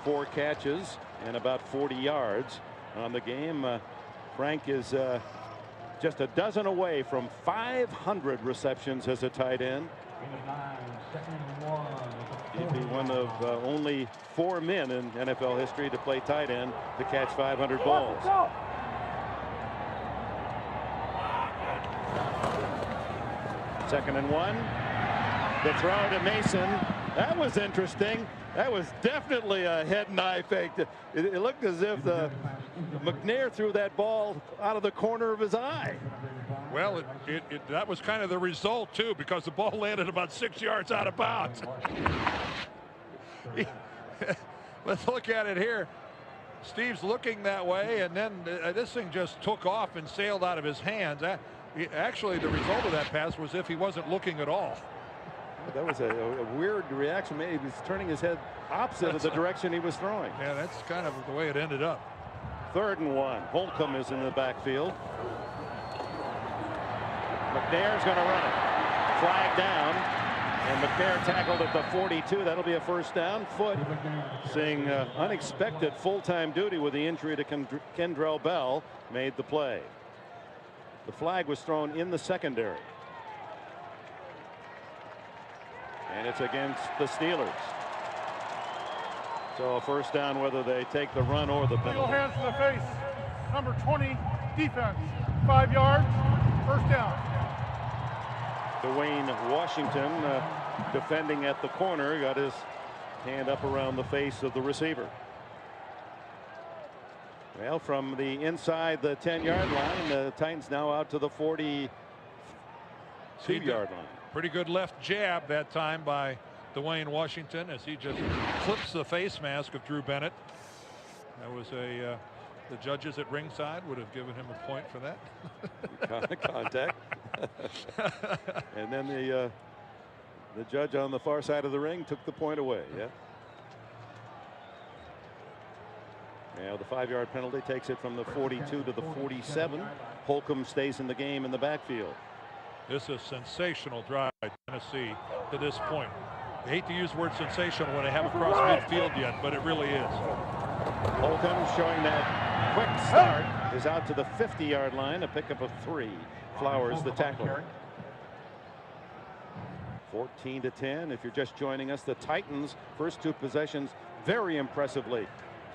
4 catches and about 40 yards on the game. Frank is just a dozen away from 500 receptions as a tight end. He'd be one of only 4 men in NFL history to play tight end to catch 500 balls. Second and 1. The throw to Mason. That was interesting. That was definitely a head and eye fake. It looked as if McNair threw that ball out of the corner of his eye.
Well, that was kind of the result, too, because the ball landed about 6 yards out of bounds. Let's look at it here. Steve's looking that way, and then this thing just took off and sailed out of his hands. Actually, the result of that pass was if he wasn't looking at all.
That was a weird reaction. Maybe he was turning his head opposite of the direction he was throwing.
Yeah, that's kind of the way it ended up.
Third and 1. Holcomb is in the backfield. McNair's going to run it. Flag down. And McNair tackled at the 42. That'll be a first down. Foot seeing unexpected full-time duty with the injury to Kendrell Bell made the play. The flag was thrown in the secondary. And it's against the Steelers. So a first down whether they take the run or the penalty.
Legal hands to the face. Number 20 defense. 5 yards. First down.
Dwayne Washington defending at the corner, got his hand up around the face of the receiver. Well, from the inside the 10-yard line, the Titans now out to the 42-yard line.
Pretty good left jab that time by Dwayne Washington as he just clips the face mask of Drew Bennett. That was the judges at ringside would have given him a point for that.
Contact. And then the judge on the far side of the ring took the point away. Yeah. Now the 5-yard penalty takes it from the 42 to the 47. Holcomb stays in the game in the backfield.
This is a sensational drive by Tennessee to this point. I hate to use the word sensational when they haven't crossed midfield yet, but it really is.
Holcomb showing that quick start is out to the 50-yard line, a pickup of 3. Flowers the tackler. 14-10. If you're just joining us, the Titans first 2 possessions very impressively.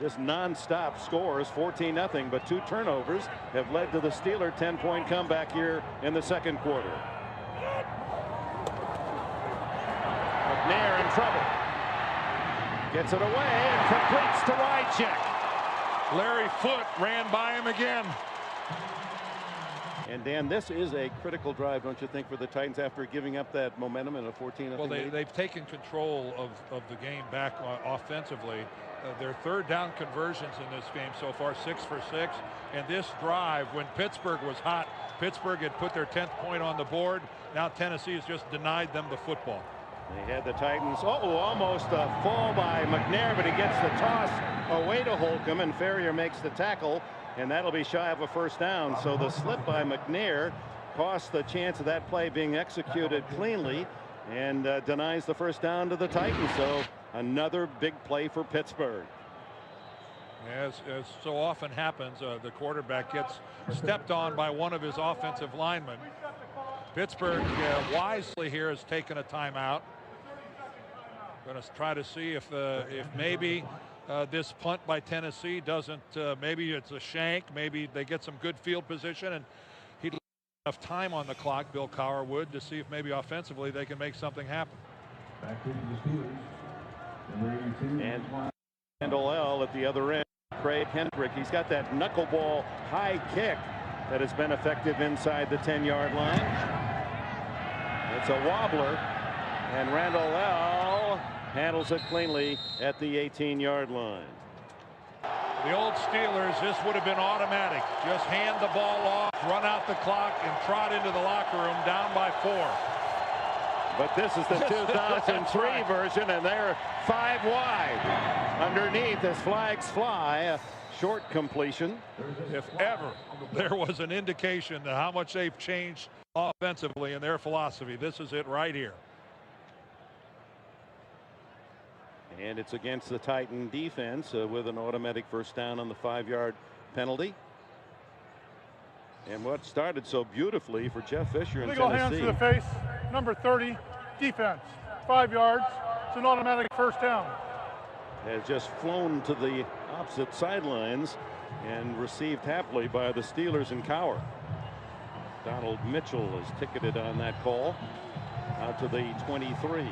Just non-stop scores, 14-0, but 2 turnovers have led to the Steeler 10-point comeback here in the second quarter. McNair in trouble. Gets it away and completes to Wycheck.
Larry Foote ran by him again.
And Dan, this is a critical drive, don't you think, for the Titans after giving up that momentum in a 14-0
Well,
lead?
they've taken control of the game back offensively. Their third down conversions in this game so far, 6 for 6. And this drive, when Pittsburgh was hot, Pittsburgh had put their 10th point on the board. Now Tennessee has just denied them the football.
They had the Titans, almost a fall by McNair, but he gets the toss away to Holcomb, and Ferrier makes the tackle, and that'll be shy of a first down. So the slip by McNair costs the chance of that play being executed cleanly and denies the first down to the Titans. So another big play for Pittsburgh.
As so often happens, the quarterback gets stepped on by one of his offensive linemen. Pittsburgh wisely here has taken a timeout. Going to try to see if maybe this punt by Tennessee doesn't, maybe it's a shank, maybe they get some good field position, and he'd leave enough time on the clock, Bill Cowher would, to see if maybe offensively they can make something happen.
Back to the Steelers. Number 82.
And Randall L at the other end. Craig Hendrick, he's got that knuckleball high kick that has been effective inside the 10-yard line. It's a wobbler, and Randall L handles it cleanly at the 18-yard line.
The old Steelers, this would have been automatic. Just hand the ball off, run out the clock, and trot into the locker room down by 4.
But this is the 2003
right.
version, and they're 5 wide. Underneath as flags fly, a short completion.
If ever there was an indication of how much they've changed offensively in their philosophy, this is it right here.
And it's against the Titan defense with an automatic first down on the 5-yard penalty. And what started so beautifully for Jeff Fisher in
Legal
Tennessee.
hands to the face. Number 30, defense. 5 yards. It's an automatic first down.
Has just flown to the opposite sidelines and received happily by the Steelers and Cowher. Donald Mitchell is ticketed on that call out to the 23.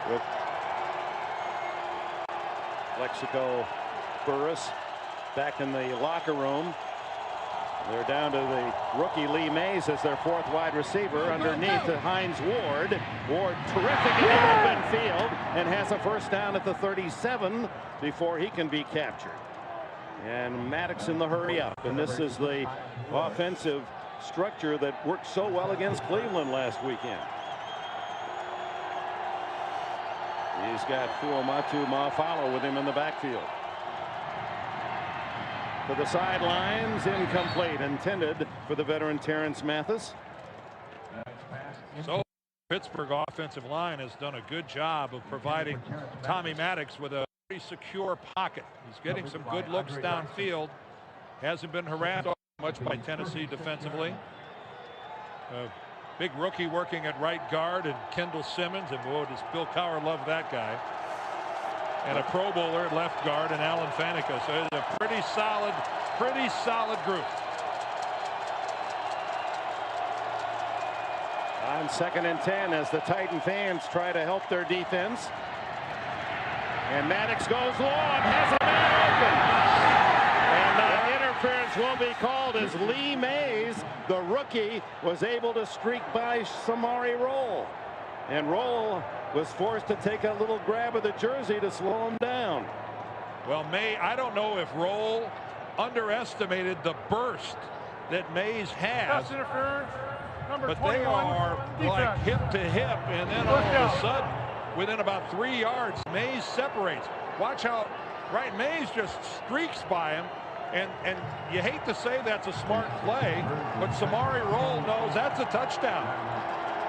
With Plexico Burris back in the locker room. They're down to the rookie Lee Mays as their 4th wide receiver underneath to Hines Ward. Ward terrific in the open field and has a first down at the 37 before he can be captured. And Maddox in the hurry up. And this is the offensive structure that worked so well against Cleveland last weekend. He's got Fuamatu Mafalo with him in the backfield. To the sidelines, incomplete, intended for the veteran Terrence Mathis.
So Pittsburgh offensive line has done a good job of providing Tommy Maddox with a pretty secure pocket. He's getting some good looks downfield. Hasn't been harassed much by Tennessee defensively. Big rookie working at right guard, and Kendall Simmons, and boy, does Bill Cowher love that guy. And a Pro Bowler at left guard, and Alan Faneca. So it's a pretty solid group.
On 2nd and 10 as the Titan fans try to help their defense. And Maddox goes long, has a man open. And interference will be called as Lee Mays, the rookie, was able to streak by Samari Roll. And Roll was forced to take a little grab of the jersey to slow him down.
Well, I don't know if Roll underestimated the burst that Mays has.
Pass interference. Number
But
21,
they are like hip to hip, and then all of a sudden, within about 3 yards, Mays separates. Watch how Mays just streaks by him, and you hate to say that's a smart play, but Samari Roll knows that's a touchdown.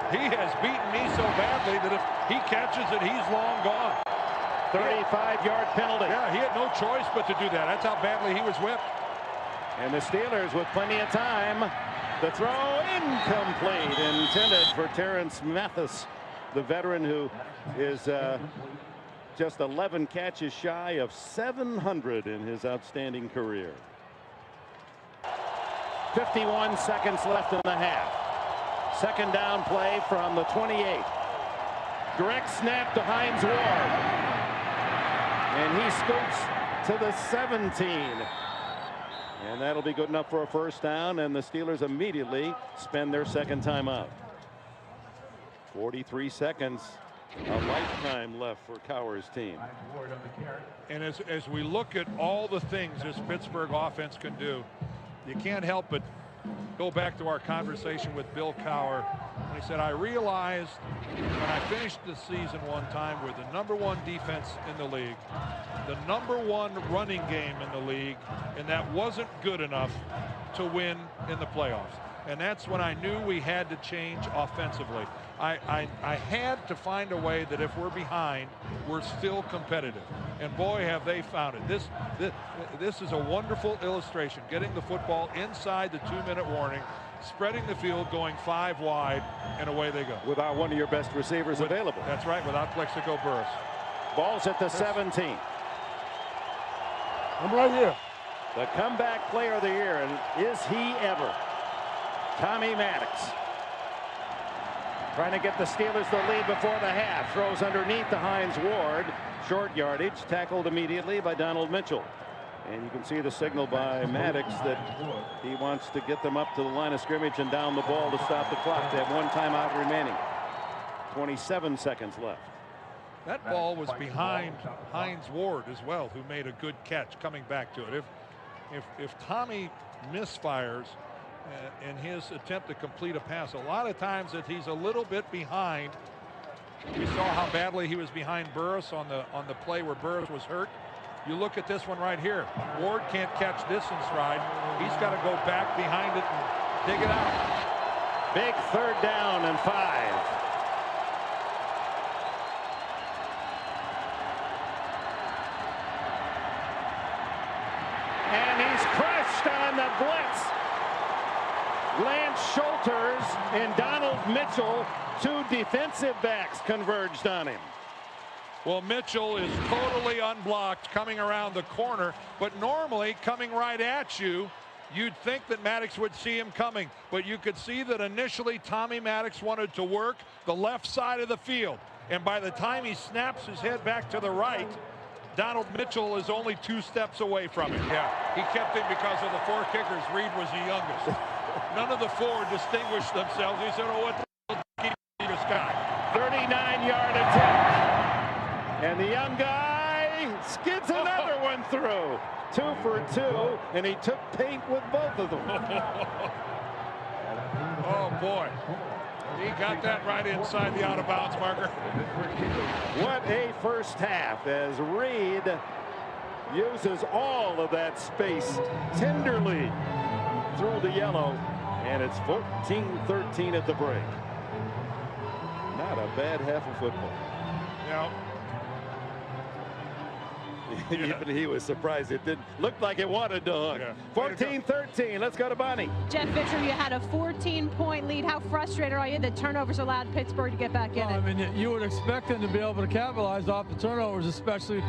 He has beaten me so badly that if he catches it, he's long gone.
35-yard penalty.
Yeah, he had no choice but to do that. That's how badly he was whipped.
And the Steelers with plenty of time. The throw incomplete, intended for Terrence Mathis, the veteran who is just 11 catches shy of 700 in his outstanding career. 51 seconds left in the half. 2nd down play from the 28. Direct snap to Hines Ward. And he scoots to the 17. And that'll be good enough for a first down, and the Steelers immediately spend their 2nd timeout. 43 seconds, a lifetime left for Cowher's team.
And as we look at all the things this Pittsburgh offense can do, you can't help but go back to our conversation with Bill Cowher when he said, I realized when I finished the season one time with the #1 defense in the league, the #1 running game in the league, and that wasn't good enough to win in the playoffs. And that's when I knew we had to change offensively. I had to find a way that if we're behind, we're still competitive. And boy, have they found it. This is a wonderful illustration. Getting the football inside the 2-minute warning, spreading the field, going 5 wide, and away they go.
Without one of your best receivers available.
That's right, without Plexico Burris.
Ball's at the 17.
I'm right here.
The comeback player of the year, and is he ever? Tommy Maddox. Trying to get the Steelers the lead before the half. Throws underneath to Hines Ward. Short yardage, tackled immediately by Donald Mitchell. And you can see the signal by Maddox that he wants to get them up to the line of scrimmage and down the ball to stop the clock. They have 1 timeout remaining. 27 seconds left.
That ball was behind Hines Ward as well, who made a good catch coming back to it. If Tommy misfires in his attempt to complete a pass, a lot of times that he's a little bit behind. We saw how badly he was behind Burris on the play where Burris was hurt. You look at this one right here. Ward can't catch this in stride. He's got to go back behind it and dig it out.
Big 3rd down and 5. And he's crushed on the blitz. Lance Schulters and Donald Mitchell, 2 defensive backs, converged on him.
Well, Mitchell is totally unblocked coming around the corner, but normally coming right at you, you'd think that Maddox would see him coming, but you could see that initially Tommy Maddox wanted to work the left side of the field, and by the time he snaps his head back to the right, Donald Mitchell is only 2 steps away from him. Yeah, he kept him because of the 4 kickers. Reed was the youngest. None of the 4 distinguished themselves. He said, oh, what the hell, keep this guy.
39-yard attempt. And the young guy skids another one through. 2 for 2, and he took paint with both of them.
Oh, boy. He got that right inside the out-of-bounds marker.
What a first half as Reed uses all of that space tenderly through the yellow, and it's 14-13 at the break. Not a bad half of football.
Yeah.
Even he was surprised. It didn't look like it wanted to hook. 14-13. Let's go to Bonnie.
Jeff Fisher, you had a 14-point lead. How frustrated are you that turnovers allowed Pittsburgh to get back in it?
I mean, you would expect them to be able to capitalize off the turnovers, especially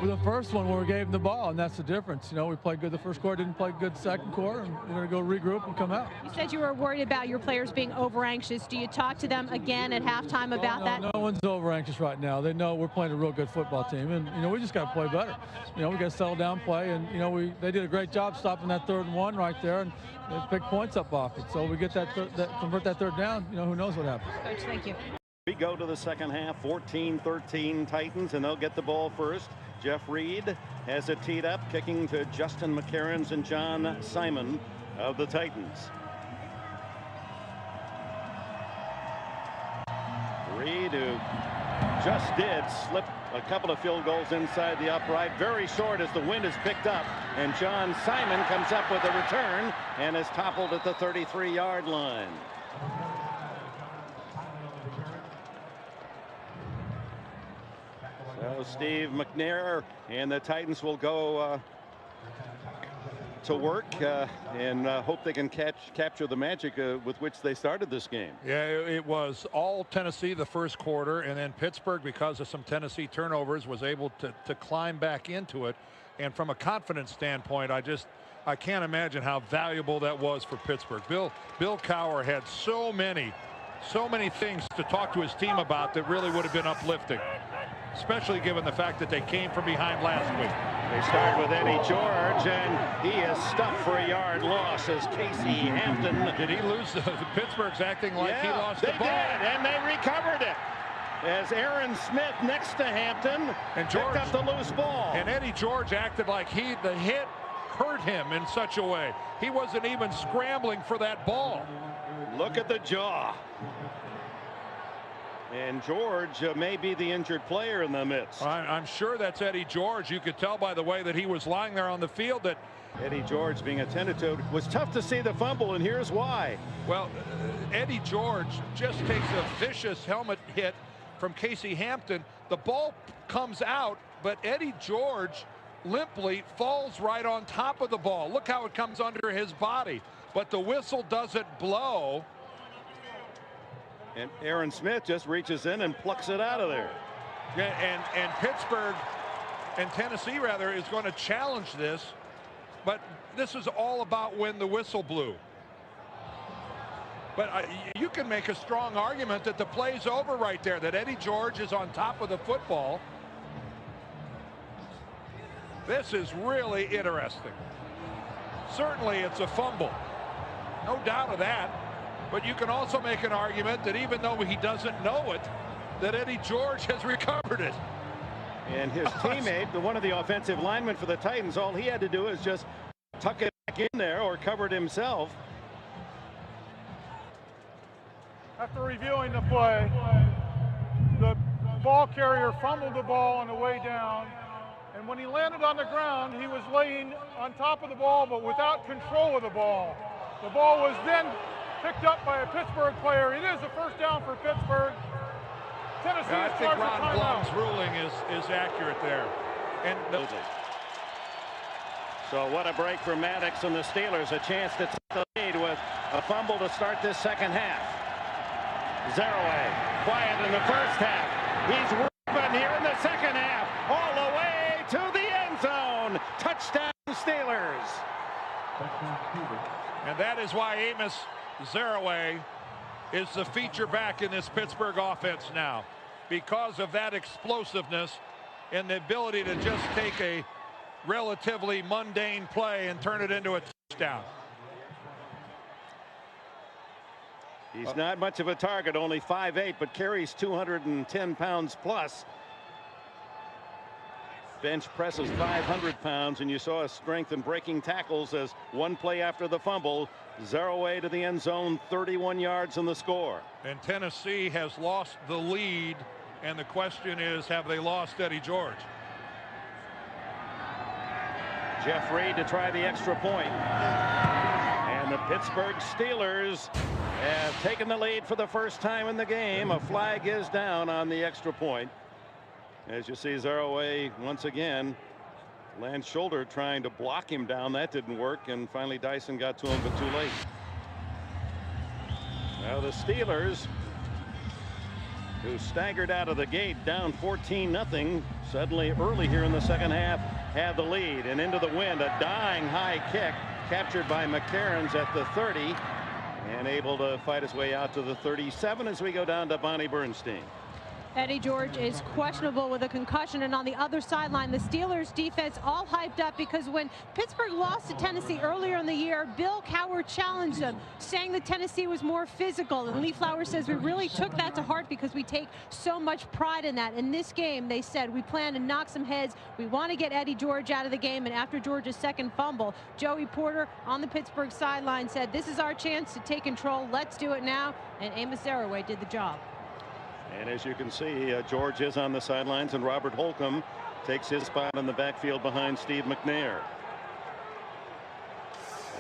with the first one where we gave them the ball, and that's the difference. You know, we played good the first quarter, didn't play good the second quarter, and we're going to go regroup and come out.
You said you were worried about your players being over-anxious. Do you talk to them again at halftime about that?
No one's over-anxious right now. They know we're playing a real good football team, and, you know, we just got to play better. You know, we got to settle down, play, and, you know, they did a great job stopping that 3rd and 1 right there, and they picked points up off it. So we get convert that 3rd down, you know, who knows what happens.
Coach, thank you.
We go to the second half, 14-13 Titans, and they'll get the ball first. Jeff Reed has it teed up, kicking to Justin McCarrons and John Simon of the Titans. Reed, who just did slip a couple of field goals inside the upright, very short as the wind is picked up, and John Simon comes up with a return and is toppled at the 33-yard line. So Steve McNair and the Titans will go to work and hope they can capture the magic with which they started this game.
Yeah, it was all Tennessee the first quarter, and then Pittsburgh, because of some Tennessee turnovers, was able to climb back into it. And from a confidence standpoint, I can't imagine how valuable that was for Pittsburgh. Bill Cowher had so many things to talk to his team about that really would have been uplifting, especially given the fact that they came from behind last week.
They start with Eddie George, and he is stuffed for a yard loss as Casey Hampton.
Did he lose? Pittsburgh's acting like he lost the ball.
They did, and they recovered it. As Aaron Smith next to Hampton and George picked up the loose ball.
And Eddie George acted like the hit hurt him in such a way. He wasn't even scrambling for that ball.
Look at the jaw. And George may be the injured player in the midst.
I'm sure that's Eddie George. You could tell by the way that he was lying there on the field that
Eddie George being attended to. It was tough to see the fumble, and here's why.
Well, Eddie George just takes a vicious helmet hit from Casey Hampton. The ball comes out, but Eddie George limply falls right on top of the ball. Look how it comes under his body, but the whistle doesn't blow.
And Aaron Smith just reaches in and plucks it out of there.
And Pittsburgh and Tennessee rather is going to challenge this, but this is all about when the whistle blew. But you can make a strong argument that the play's over right there, that Eddie George is on top of the football. This is really interesting. Certainly it's a fumble, no doubt of that. But you can also make an argument that even though he doesn't know it, that Eddie George has recovered it.
And his teammate, one of the offensive linemen for the Titans, all he had to do is just tuck it back in there or cover it himself.
After reviewing the play, the ball carrier fumbled the ball on the way down, and when he landed on the ground, he was laying on top of the ball but without control of the ball. The ball was then picked up by a Pittsburgh player. It is a first down for Pittsburgh. Tennessee
I think Ron Blum's
timeout.
ruling is accurate there. And
so what a break for Maddox and the Steelers. A chance to take the lead with a fumble to start this second half. Zerouay quiet in the first half. He's ripping here in the second half. All the way to the end zone. Touchdown Steelers.
And that is why Amos Zerouay is the feature back in this Pittsburgh offense now, because of that explosiveness and the ability to just take a relatively mundane play and turn it into a touchdown.
He's not much of a target, only 5'8", but carries 210 pounds plus. Bench presses 500 pounds, and you saw his strength in breaking tackles as one play after the fumble. Zerouay to the end zone, 31 yards in the score.
And Tennessee has lost the lead, and the question is, have they lost Eddie George?
Jeff Reed to try the extra point. And the Pittsburgh Steelers have taken the lead for the first time in the game. A flag is down on the extra point. As you see, Zerouay once again, Lance shoulder trying to block him down. That didn't work, and finally Dyson got to him, but too late. Now the Steelers, who staggered out of the gate down 14-0, suddenly early here in the second half had the lead, and into the wind, a dying high kick captured by McCarron's at the 30 and able to fight his way out to the 37 as we go down to Bonnie Bernstein.
Eddie George is questionable with a concussion, and on the other sideline, the Steelers defense all hyped up because when Pittsburgh lost to Tennessee earlier in the year, Bill Cowher challenged them, saying that Tennessee was more physical. And Lee Flowers says we really took that to heart because we take so much pride in that. In this game, they said we plan to knock some heads. We want to get Eddie George out of the game. And after George's second fumble, Joey Porter on the Pittsburgh sideline said, "This is our chance to take control. Let's do it now." And Amos Zerouay did the job.
And as you can see, George is on the sidelines, and Robert Holcomb takes his spot in the backfield behind Steve McNair.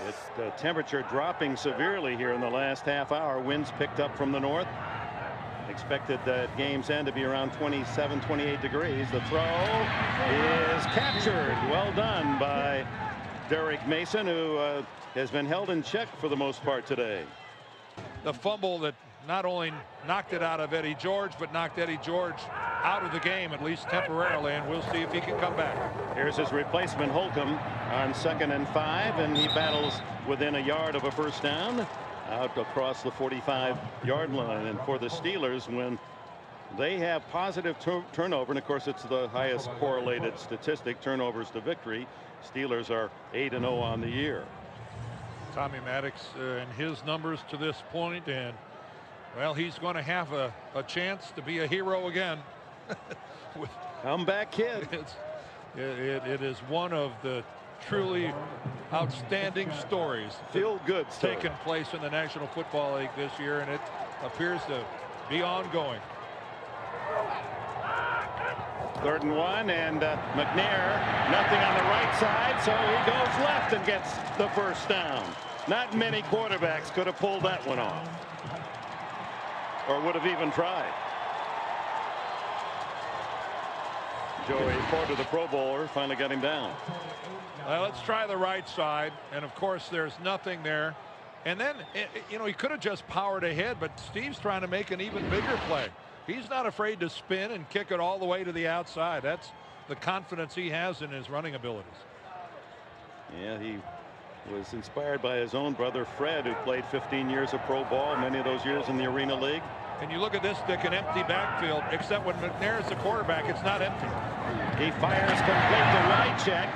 It's the temperature dropping severely here in the last half hour. Winds picked up from the north. Expected that game's end to be around 27, 28 degrees. The throw is captured. Well done by Derek Mason, who has been held in check for the most part today.
The fumble that not only knocked it out of Eddie George, but knocked Eddie George out of the game, at least temporarily, and we'll see if he can come back.
Here's his replacement, Holcomb, on 2nd and 5, and he battles within a yard of a first down out across the 45-yard line. And for the Steelers, when they have positive turnover, and of course it's the highest correlated statistic, turnovers to victory, Steelers are 8-0 on the year.
Tommy Maddox and his numbers to this point, and well, he's going to have a chance to be a hero again.
Comeback kid.
It is one of the truly outstanding stories.
Feel good
taking place in the National Football League this year, and it appears to be ongoing.
3rd and 1, and McNair, nothing on the right side, so he goes left and gets the first down. Not many quarterbacks could have pulled that one off, or would have even tried. Joey Porter, the Pro Bowler, finally got him down.
Well, let's try the right side, and of course there's nothing there. And then, you know, he could have just powered ahead, but Steve's trying to make an even bigger play. He's not afraid to spin and kick it all the way to the outside. That's the confidence he has in his running abilities.
Yeah, he was inspired by his own brother Fred, who played 15 years of pro ball, many of those years in the Arena League.
And you look at this, Dick, an empty backfield, except when McNair is the quarterback, it's not empty.
He fires complete to Wycheck,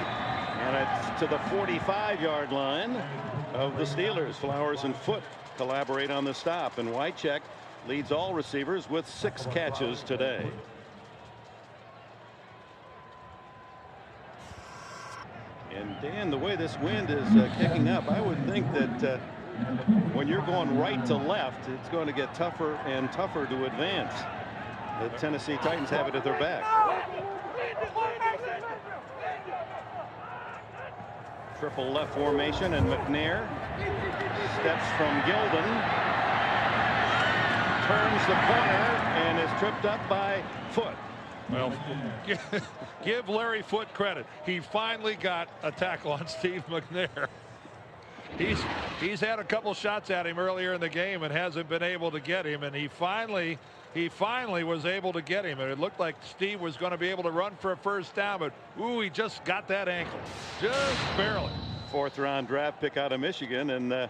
and it's to the 45-yard line of the Steelers. Flowers and Foote collaborate on the stop, and Wycheck leads all receivers with 6 catches today. And Dan, the way this wind is kicking up, I would think that when you're going right to left, it's going to get tougher and tougher to advance. The Tennessee Titans have it at their back. Triple left formation, and McNair steps from Gilden, turns the corner, and is tripped up by Foote.
Well, give Larry Foote credit. He finally got a tackle on Steve McNair. He's had a couple shots at him earlier in the game and hasn't been able to get him, and he finally was able to get him, and it looked like Steve was going to be able to run for a first down, but ooh, he just got that ankle, just barely.
4th round draft pick out of Michigan, and I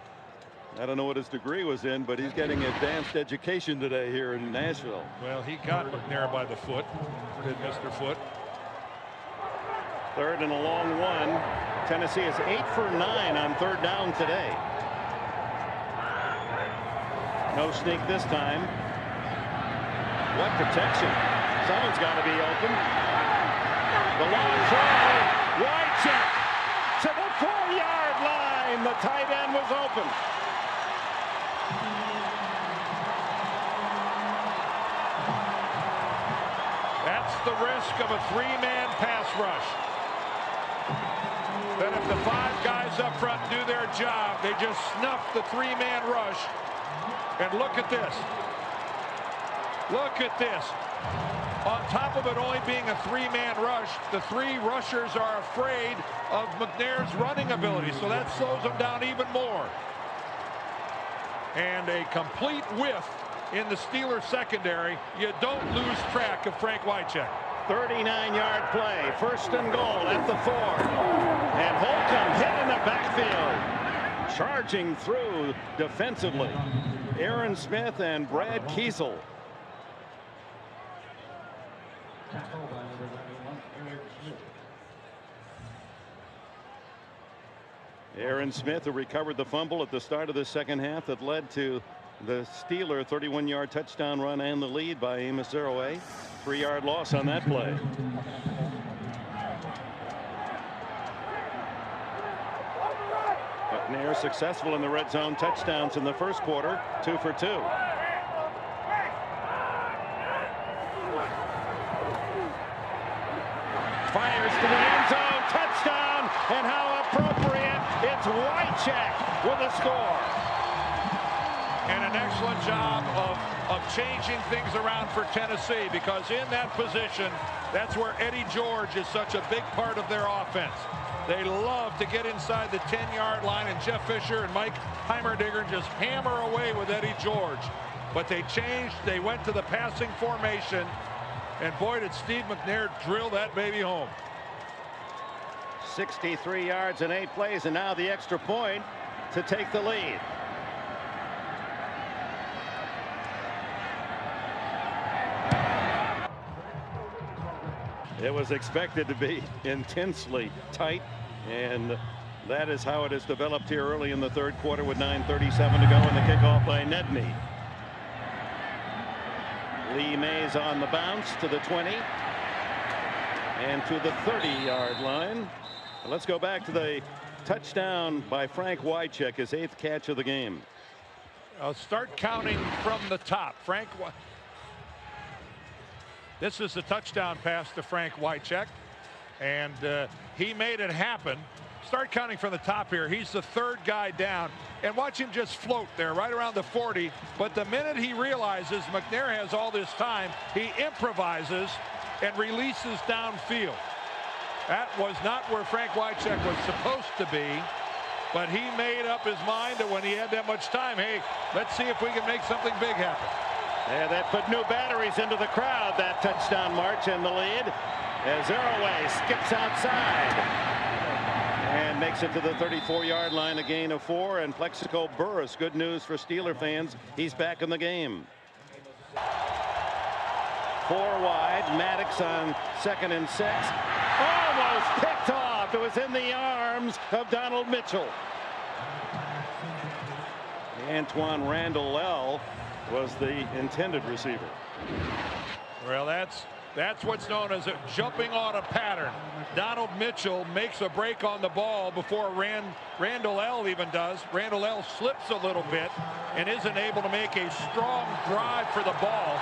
don't know what his degree was in, but he's getting advanced education today here in Nashville.
Well, he got McNair by the foot, did Mr. Foote.
3rd and a long one. Tennessee is 8 for 9 on 3rd down today. No sneak this time. What protection. Someone's got to be open. The long throw. Wycheck to the 4-yard line. The tight end was open.
That's the risk of a 3-man pass rush. That if the 5 guys up front do their job, they just snuff the 3-man rush. And look at this. Look at this. On top of it only being a 3-man rush, the 3 rushers are afraid of McNair's running ability, so that slows them down even more. And a complete whiff in the Steelers secondary. You don't lose track of Frank Wycheck.
39-yard play. 1st and goal at the 4. And Holcomb hit in the backfield. Charging through defensively. Aaron Smith and Brad Kiesel. Aaron Smith, who recovered the fumble at the start of the 2nd half that led to the Steeler 31-yard touchdown run and the lead by Amos Zeroe. 3-yard loss on that play. McNair successful in the red zone, touchdowns in the 1st quarter, 2 for 2. Fires to the end zone, touchdown, and how appropriate. It's Wycheck with a score.
And an excellent job of changing things around for Tennessee, because in that position, that's where Eddie George is such a big part of their offense. They love to get inside the 10-yard line, and Jeff Fisher and Mike Heimerdinger just hammer away with Eddie George. But they changed. They went to the passing formation, and boy, did Steve McNair drill that baby home.
63 yards in 8 plays, and now the extra point to take the lead. It was expected to be intensely tight, and that is how it has developed here early in the 3rd quarter with 9:37 to go in the kickoff by Nedney. Lee Mays on the bounce to the 20 and to the 30-yard line. Let's go back to the touchdown by Frank Wycheck, his 8th catch of the game.
I'll start counting from the top. This is the touchdown pass to Frank Wycheck, and he made it happen. Start counting from the top here. He's the 3rd guy down, and watch him just float there right around the 40. But the minute he realizes McNair has all this time, he improvises and releases downfield. That was not where Frank Wycheck was supposed to be, but he made up his mind that when he had that much time, hey, let's see if we can make something big happen.
Yeah, that put new batteries into the crowd, that touchdown march in the lead, as Zeroe skips outside and makes it to the 34-yard line, a gain of 4. And Plexico Burress, good news for Steeler fans, he's back in the game. 4 wide, Maddox on 2nd and 6. Almost picked off. It was in the arms of Donald Mitchell. Antoine Randall was the intended receiver.
Well, that's what's known as a jumping on a pattern. Donald Mitchell makes a break on the ball before Randall L. even does. Randall L. slips a little bit and isn't able to make a strong drive for the ball.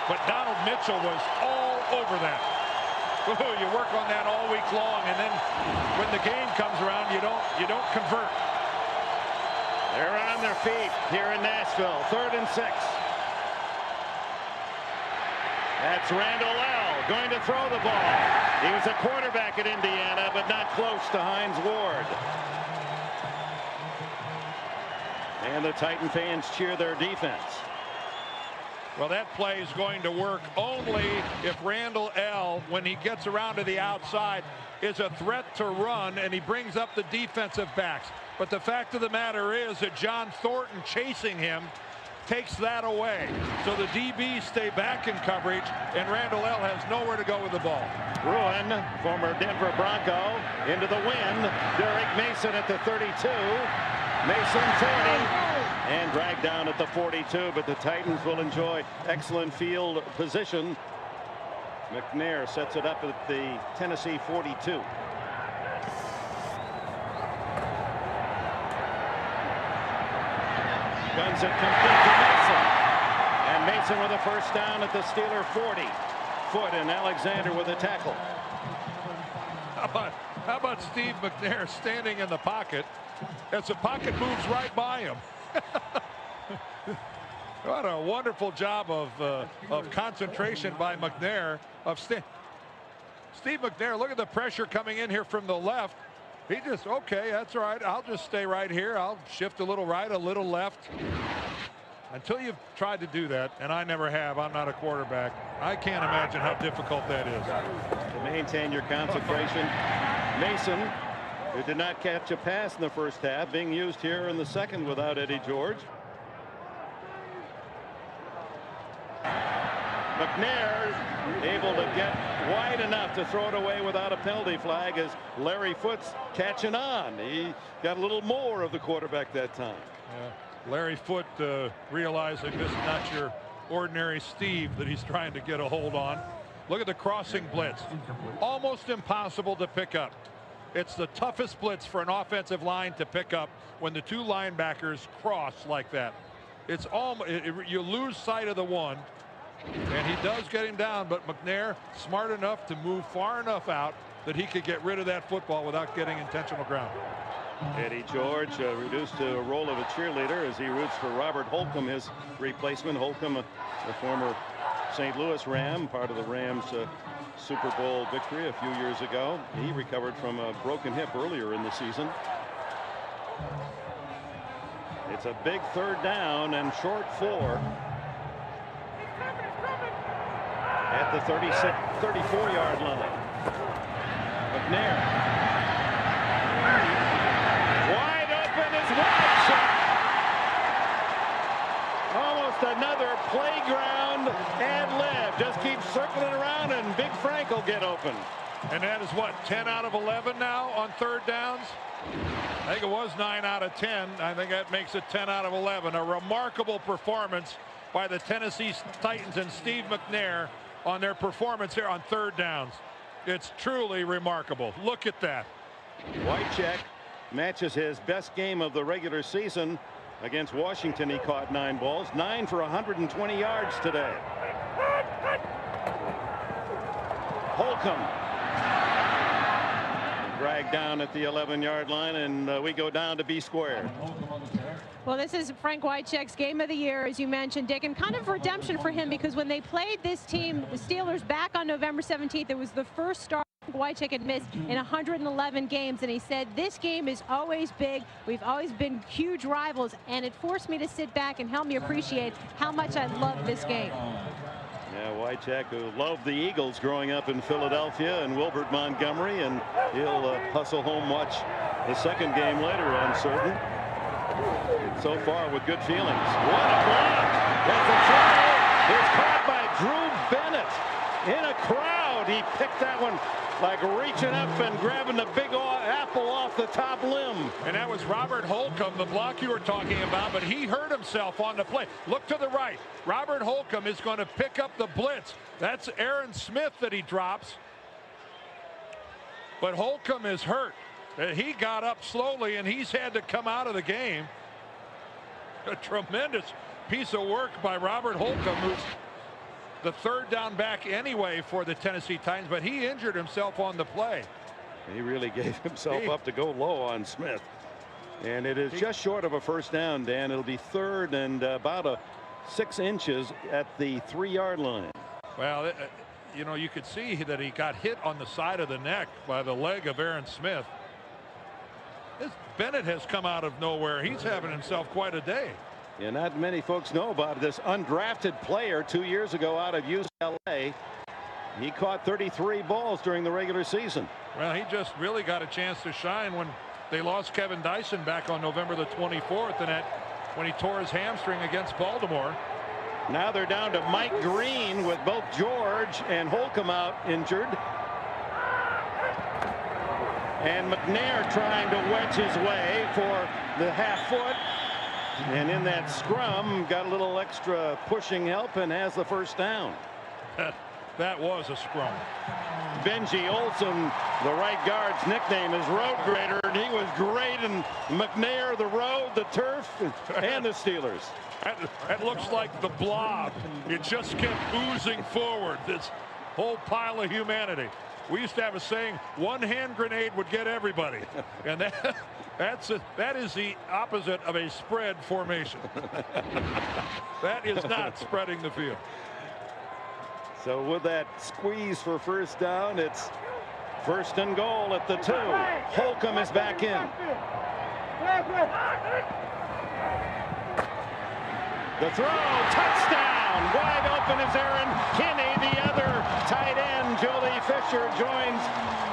But Donald Mitchell was all over that. Ooh, you work on that all week long, and then when the game comes around, you don't convert.
They're on their feet here in Nashville. 3rd and 6. That's Randall L. going to throw the ball. He was a quarterback at Indiana, but not close to Hines Ward. And the Titan fans cheer their defense.
Well, that play is going to work only if Randall L., when he gets around to the outside, is a threat to run, and he brings up the defensive backs. But the fact of the matter is that John Thornton chasing him takes that away. So the DBs stay back in coverage, and Randall L. has nowhere to go with the ball.
Ruin, former Denver Bronco, into the wind. Derek Mason at the 32. Mason 40. And dragged down at the 42, but the Titans will enjoy excellent field position. McNair sets it up at the Tennessee 42. Guns it complete to Mason. And Mason with a first down at the Steeler 40. Foot and Alexander with a tackle.
How about Steve McNair standing in the pocket as the pocket moves right by him? What a wonderful job of concentration by McNair. Steve McNair, look at the pressure coming in here from the left. He just, okay, that's all right. I'll just stay right here. I'll shift a little right, a little left. Until you've tried to do that, and I never have. I'm not a quarterback. I can't imagine how difficult that is.
To maintain your concentration. Mason, who did not catch a pass in the first half, being used here in the second without Eddie George. McNair able to get wide enough to throw it away without a penalty flag as Larry Foote's catching on. He got a little more of the quarterback that time.
Yeah. Larry Foote realizing this is not your ordinary Steve that he's trying to get a hold on. Look at the crossing blitz. Almost impossible to pick up. It's the toughest blitz for an offensive line to pick up when the two linebackers cross like that. It's almost, you lose sight of the one, and he does get him down, but McNair smart enough to move far enough out that he could get rid of that football without getting intentional ground.
Eddie George reduced to a role of a cheerleader as he roots for Robert Holcomb, his replacement. Holcomb, a former St. Louis Ram, part of the Rams Super Bowl victory a few years ago. He recovered from a broken hip earlier in the season. It's a big 3rd down and short 4 at the 34-yard line. McNair wide open is White. Almost another playground ad-lib. Just keep circling around and Big Frank will get open.
And that is what, 10 out of 11 now on 3rd downs? I think it was 9 out of 10. I think that makes it 10 out of 11. A remarkable performance by the Tennessee Titans and Steve McNair on their performance here on 3rd downs. It's truly remarkable. Look at that.
Wycheck matches his best game of the regular season against Washington. He caught 9 balls, 9 for 120 yards today. Holcomb dragged down at the 11-yard line, and we go down to B squared.
Well, this is Frank Wycheck's game of the year, as you mentioned, Dick, and kind of redemption for him because when they played this team, the Steelers, back on November 17th, it was the first start Wycheck had missed in 111 games, and he said, this game is always big. We've always been huge rivals, and it forced me to sit back and help me appreciate how much I love this game.
Yeah, Wycheck, who loved the Eagles growing up in Philadelphia and Wilbert Montgomery, and he'll hustle home, watch the second game later, I'm certain. So far with good feelings. What a block! That's a throw. It's caught by Drew Bennett in a crowd out. He picked that one like reaching up and grabbing the big apple off the top limb.
And that was Robert Holcomb, the block you were talking about, but he hurt himself on the play. Look to the right. Robert Holcomb is going to pick up the blitz. That's Aaron Smith that he drops. But Holcomb is hurt. He got up slowly, and he's had to come out of the game. A tremendous piece of work by Robert Holcomb, who's the third down back anyway for the Tennessee Titans, but he injured himself on the play.
He really gave himself up to go low on Smith. And it is just short of a first down, Dan. It'll be third and about 6 inches at the 3-yard line.
Well, you know, you could see that he got hit on the side of the neck by the leg of Aaron Smith. This Bennett has come out of nowhere. He's having himself quite a day.
Yeah, not many folks know about this undrafted player 2 years ago out of UCLA. He caught 33 balls during the regular season.
Well, he just really got a chance to shine when they lost Kevin Dyson back on November the 24th, and when he tore his hamstring against Baltimore.
Now they're down to Mike Green with both George and Holcomb out injured. And McNair trying to wedge his way for the half foot. And in that scrum, got a little extra pushing help and has the first down.
That was a scrum.
Benji Olsen, the right guard's nickname is Road Grader, and he was great. And McNair, the road, the turf, and the Steelers.
That looks like the Blob. It just kept oozing forward, this whole pile of humanity. We used to have a saying, one hand grenade would get everybody. And that is the opposite of a spread formation. That is not spreading the field.
So with that squeeze for first down, it's first and goal at the 2. Holcomb is back in. The throw, touchdown! Wide open is Aaron Kinney. The other tight end, Julie Fisher, joins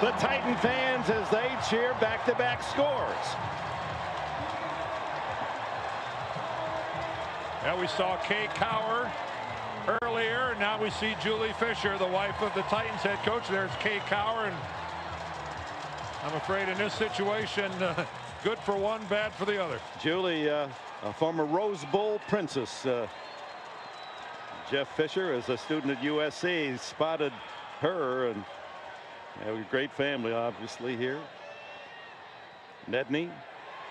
the Titan fans as they cheer back-to-back scores.
Now we saw Kay Cower earlier. Now we see Julie Fisher, the wife of the Titans head coach. There's Kay Cower, and I'm afraid in this situation, good for one, bad for the other.
Julie, a former Rose Bowl princess. Jeff Fisher, as a student at USC, spotted her, and they have a great family, obviously, here. Nedney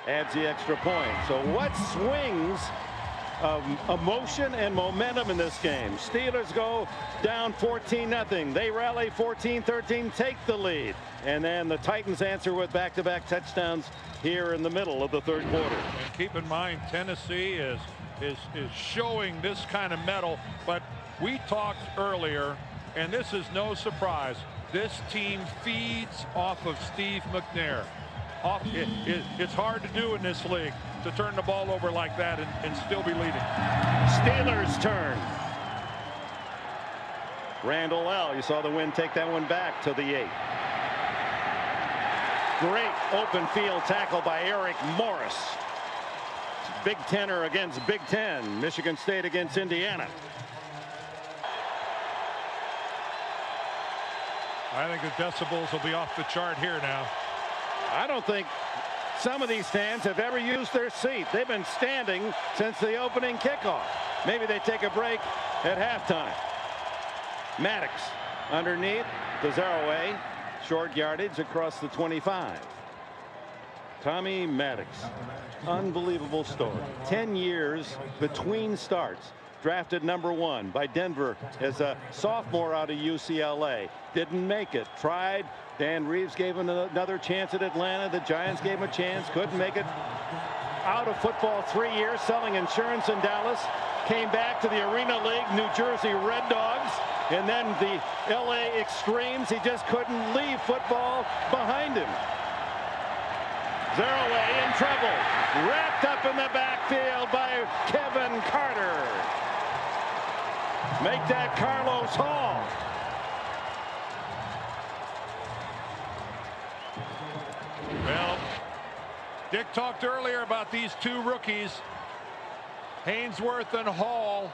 adds the extra point. So what swings emotion and momentum in this game? Steelers go down 14-0. They rally 14-13, take the lead, and then the Titans answer with back-to-back touchdowns here in the middle of the third quarter.
And keep in mind, Tennessee is showing this kind of mettle, but we talked earlier, and this is no surprise, this team feeds off of Steve McNair. It's hard to do in this league, to turn the ball over like that and still be leading.
Steelers turn. Randall L. You saw the wind take that one back to the 8. Great open field tackle by Eric Morris. Big Tenner against Big Ten. Michigan State against Indiana.
I think the decibels will be off the chart here now.
I don't think some of these fans have ever used their seat. They've been standing since the opening kickoff. Maybe they take a break at halftime. Maddox underneath. Desiree, short yardage across the 25. Tommy Maddox, unbelievable story. 10 years between starts. Drafted #1 by Denver as a sophomore out of UCLA. Didn't make it. Tried. Dan Reeves gave him another chance at Atlanta. The Giants gave him a chance. Couldn't make it. Out of football 3 years, selling insurance in Dallas. Came back to the Arena League, New Jersey Red Dogs, and then the LA Extremes. He just couldn't leave football behind him. Zeraway in trouble. Wrapped up in the backfield by Kevin Carter. Make that Carlos Hall.
Well, Dick talked earlier about these two rookies, Hainsworth and Hall.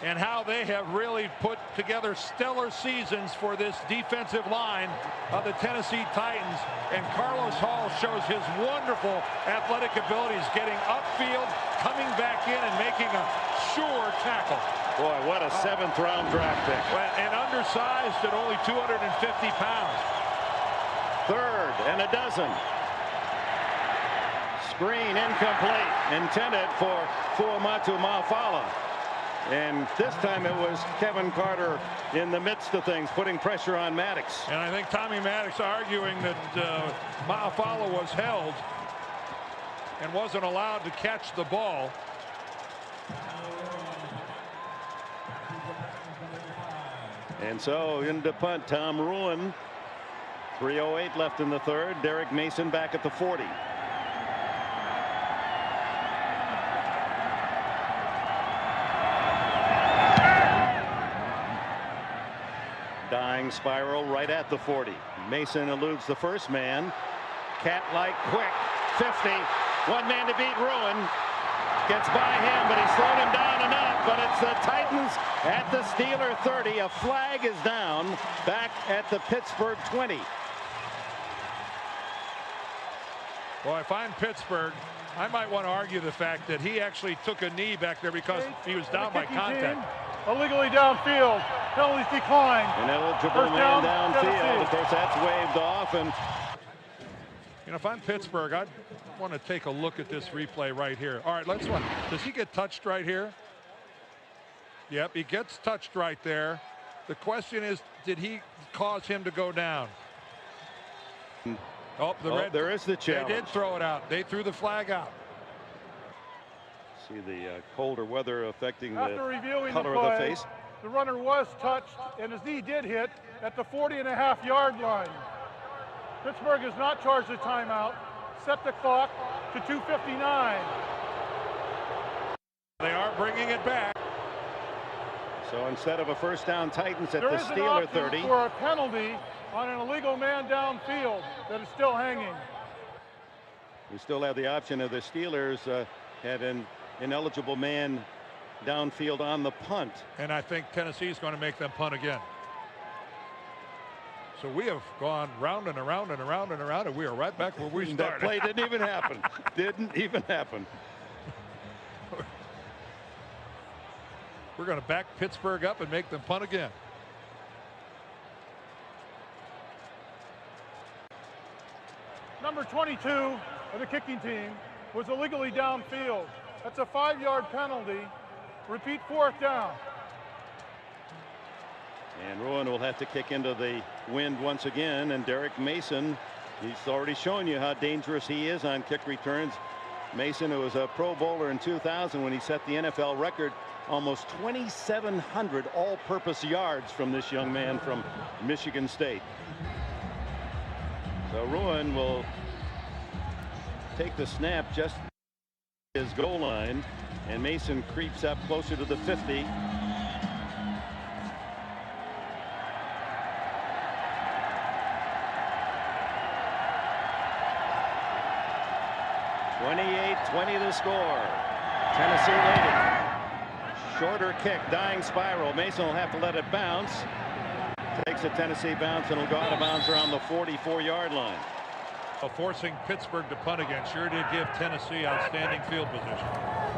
and how they have really put together stellar seasons for this defensive line of the Tennessee Titans. And Carlos Hall shows his wonderful athletic abilities, getting upfield, coming back in, and making a sure tackle.
Boy, what a 7th-round draft pick.
And undersized at only 250 pounds.
3rd and a dozen. Screen incomplete, intended for Fuamatu Maufala. And this time it was Kevin Carter in the midst of things, putting pressure on Maddox.
And I think Tommy Maddox arguing that Maufala was held and wasn't allowed to catch the ball.
And so into punt, Tom Ruin. 3:08 left in the 3rd. Derek Mason back at the 40. Dying spiral right at the 40. Mason eludes the first man. Cat-like quick. 50. One man to beat Ruin. Gets by him, but he's slowed him down enough. But it's the Titans at the Steeler 30. A flag is down back at the Pittsburgh 20.
Well, if I'm Pittsburgh, I might want to argue the fact that he actually took a knee back there because he was down by contact.
Illegally downfield. Penalties declined.
An eligible man downfield. Of course, that's waved off. And
you know, if I'm Pittsburgh, I'd want to take a look at this replay right here. All right, let's look. Does he get touched right here? Yep, he gets touched right there. The question is, did he cause him to go down? Oh,
there is the challenge.
They did throw it out. They threw the flag out.
See the colder weather affecting
After
the
reviewing
color
the play,
of the face.
The runner was touched, and his knee did hit at the 40.5-yard line. Pittsburgh has not charged a timeout. Set the clock to 2:59.
They are bringing it back.
So instead of a first down, Titans at
There
the
is an
Steeler
option
30.
for a penalty on an illegal man downfield that is still hanging.
We still have the option of the Steelers had an ineligible man downfield on the punt.
And I think Tennessee's going to make them punt again. So we have gone round and around and around and around, and we are right back where we started.
That play didn't even happen. Didn't even happen.
We're going to back Pittsburgh up and make them punt again.
Number 22 of the kicking team was illegally downfield. That's a 5-yard penalty. Repeat, 4th down.
And Ruin will have to kick into the wind once again. And Derek Mason, he's already shown you how dangerous he is on kick returns. Mason, who was a Pro Bowler in 2000 when he set the NFL record, almost 2,700 all-purpose yards from this young man from Michigan State. So Ruin will take the snap just his goal line, and Mason creeps up closer to the 50. (28-20) the score. Tennessee leading. Shorter kick, dying spiral. Mason will have to let it bounce. Takes a Tennessee bounce and will go out of bounds around the 44-yard line.
Forcing Pittsburgh to punt again sure did give Tennessee outstanding field position.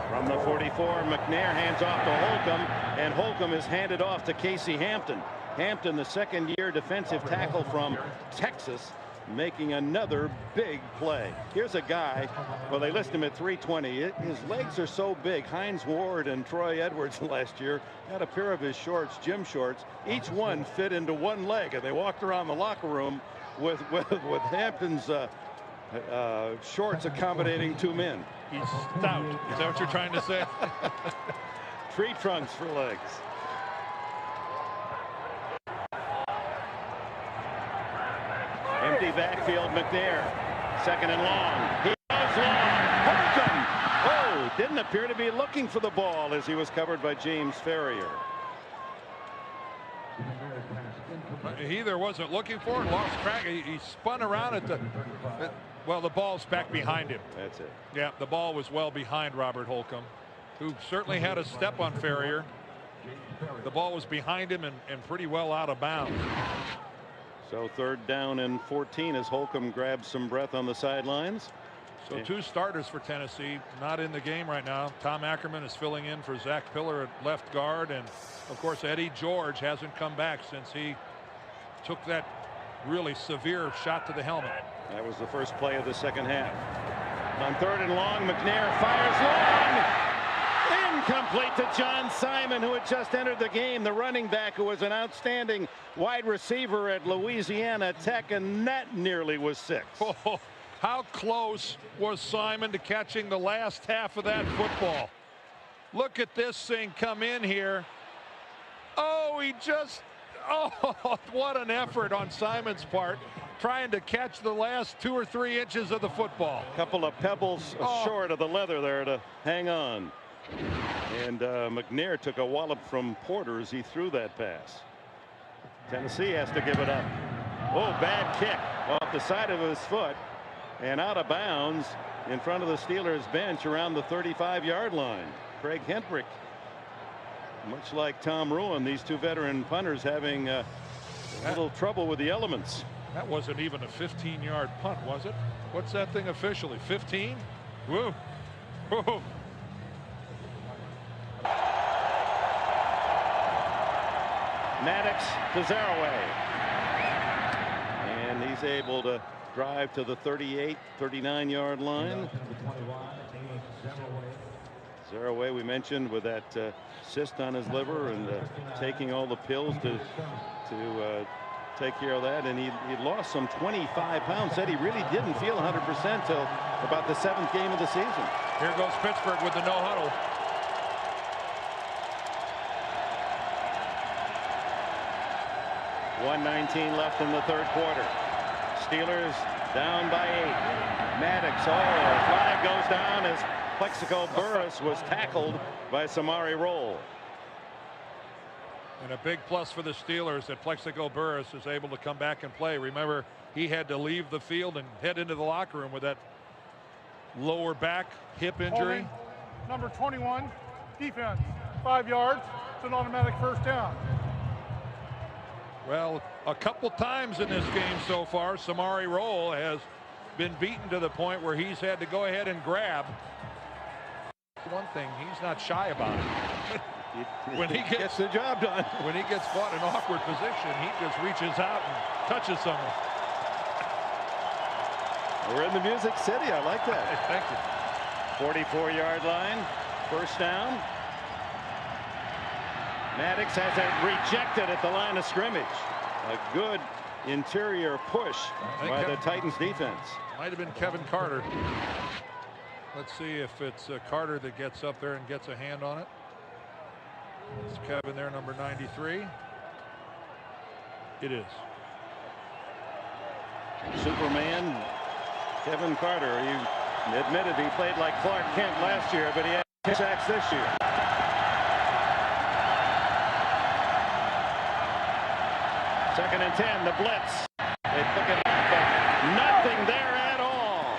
From the 44, McNair hands off to Holcomb, and Holcomb is handed off to Casey Hampton. Hampton, the second-year defensive tackle from Texas, making another big play. Here's a guy, well, they list him at 320. His legs are so big. Hines Ward and Troy Edwards last year had a pair of his shorts, gym shorts. Each one fit into one leg, and they walked around the locker room with Hampton's shorts accommodating 2 men.
He's stout. Is that what you're trying to say?
Tree trunks for legs. Empty backfield, McNair. 2nd and long. He goes long. Holcomb! Oh, didn't appear to be looking for the ball as he was covered by James Ferrier.
He either wasn't looking for it, lost track. He spun around at the well, the ball's back behind him.
That's it.
Yeah, the ball was well behind Robert Holcomb, who certainly had a step on Ferrier. The ball was behind him and pretty well out of bounds.
So 3rd down and 14 as Holcomb grabs some breath on the sidelines.
So 2 starters for Tennessee not in the game right now. Tom Ackerman is filling in for Zach Pillar at left guard, and of course Eddie George hasn't come back since he took that really severe shot to the helmet.
That was the first play of the second half. On 3rd and long, McNair fires long. Incomplete to John Simon, who had just entered the game, the running back who was an outstanding wide receiver at Louisiana Tech, and that nearly was 6.
Oh, how close was Simon to catching the last half of that football? Look at this thing come in here. Oh, what an effort on Simon's part, trying to catch the last 2 or 3 inches of the football.
A couple of pebbles short of the leather there to hang on. And McNair took a wallop from Porter as he threw that pass. Tennessee has to give it up. Oh, bad kick off the side of his foot and out of bounds in front of the Steelers bench around the 35-yard line. Craig Hendrick, much like Tom Ruin, these 2 veteran punters having a little trouble with the elements.
That wasn't even a 15-yard punt, was it? What's that thing officially? 15? Whoa. Whoa.
Maddox to Zaraway. And he's able to drive to the 38, 39-yard line. Zaraway, we mentioned, with that cyst on his liver and taking all the pills to take care of that, and he lost some 25 pounds. Said he really didn't feel 100% till about the 7th game of the season.
Here goes Pittsburgh with the no huddle.
.119 left in the 3rd quarter. Steelers down by 8. Maddox, flag goes down as Plexico Burris was tackled by Samari Rolle.
And a big plus for the Steelers that Plexico Burris is able to come back and play. Remember, he had to leave the field and head into the locker room with that lower back hip injury.
Holding, number 21, defense, 5 yards. It's an automatic 1st down.
Well, a couple times in this game so far, Samari Rolle has been beaten to the point where he's had to go ahead and grab. One thing, he's not shy about it. When he gets
the job done.
When he gets caught in an awkward position, he just reaches out and touches someone.
We're in the Music City. I like that.
Thank you.
44-yard line, 1st down. Maddox has it rejected at the line of scrimmage. A good interior push by the Titans defense.
Might have been Kevin Carter. Let's see if it's Carter that gets up there and gets a hand on it. It's Kevin there, number 93. It is.
Superman Kevin Carter. He admitted he played like Clark Kent last year, but he had 10 sacks this year. Second and 10, the blitz. They took it up, but nothing there at all.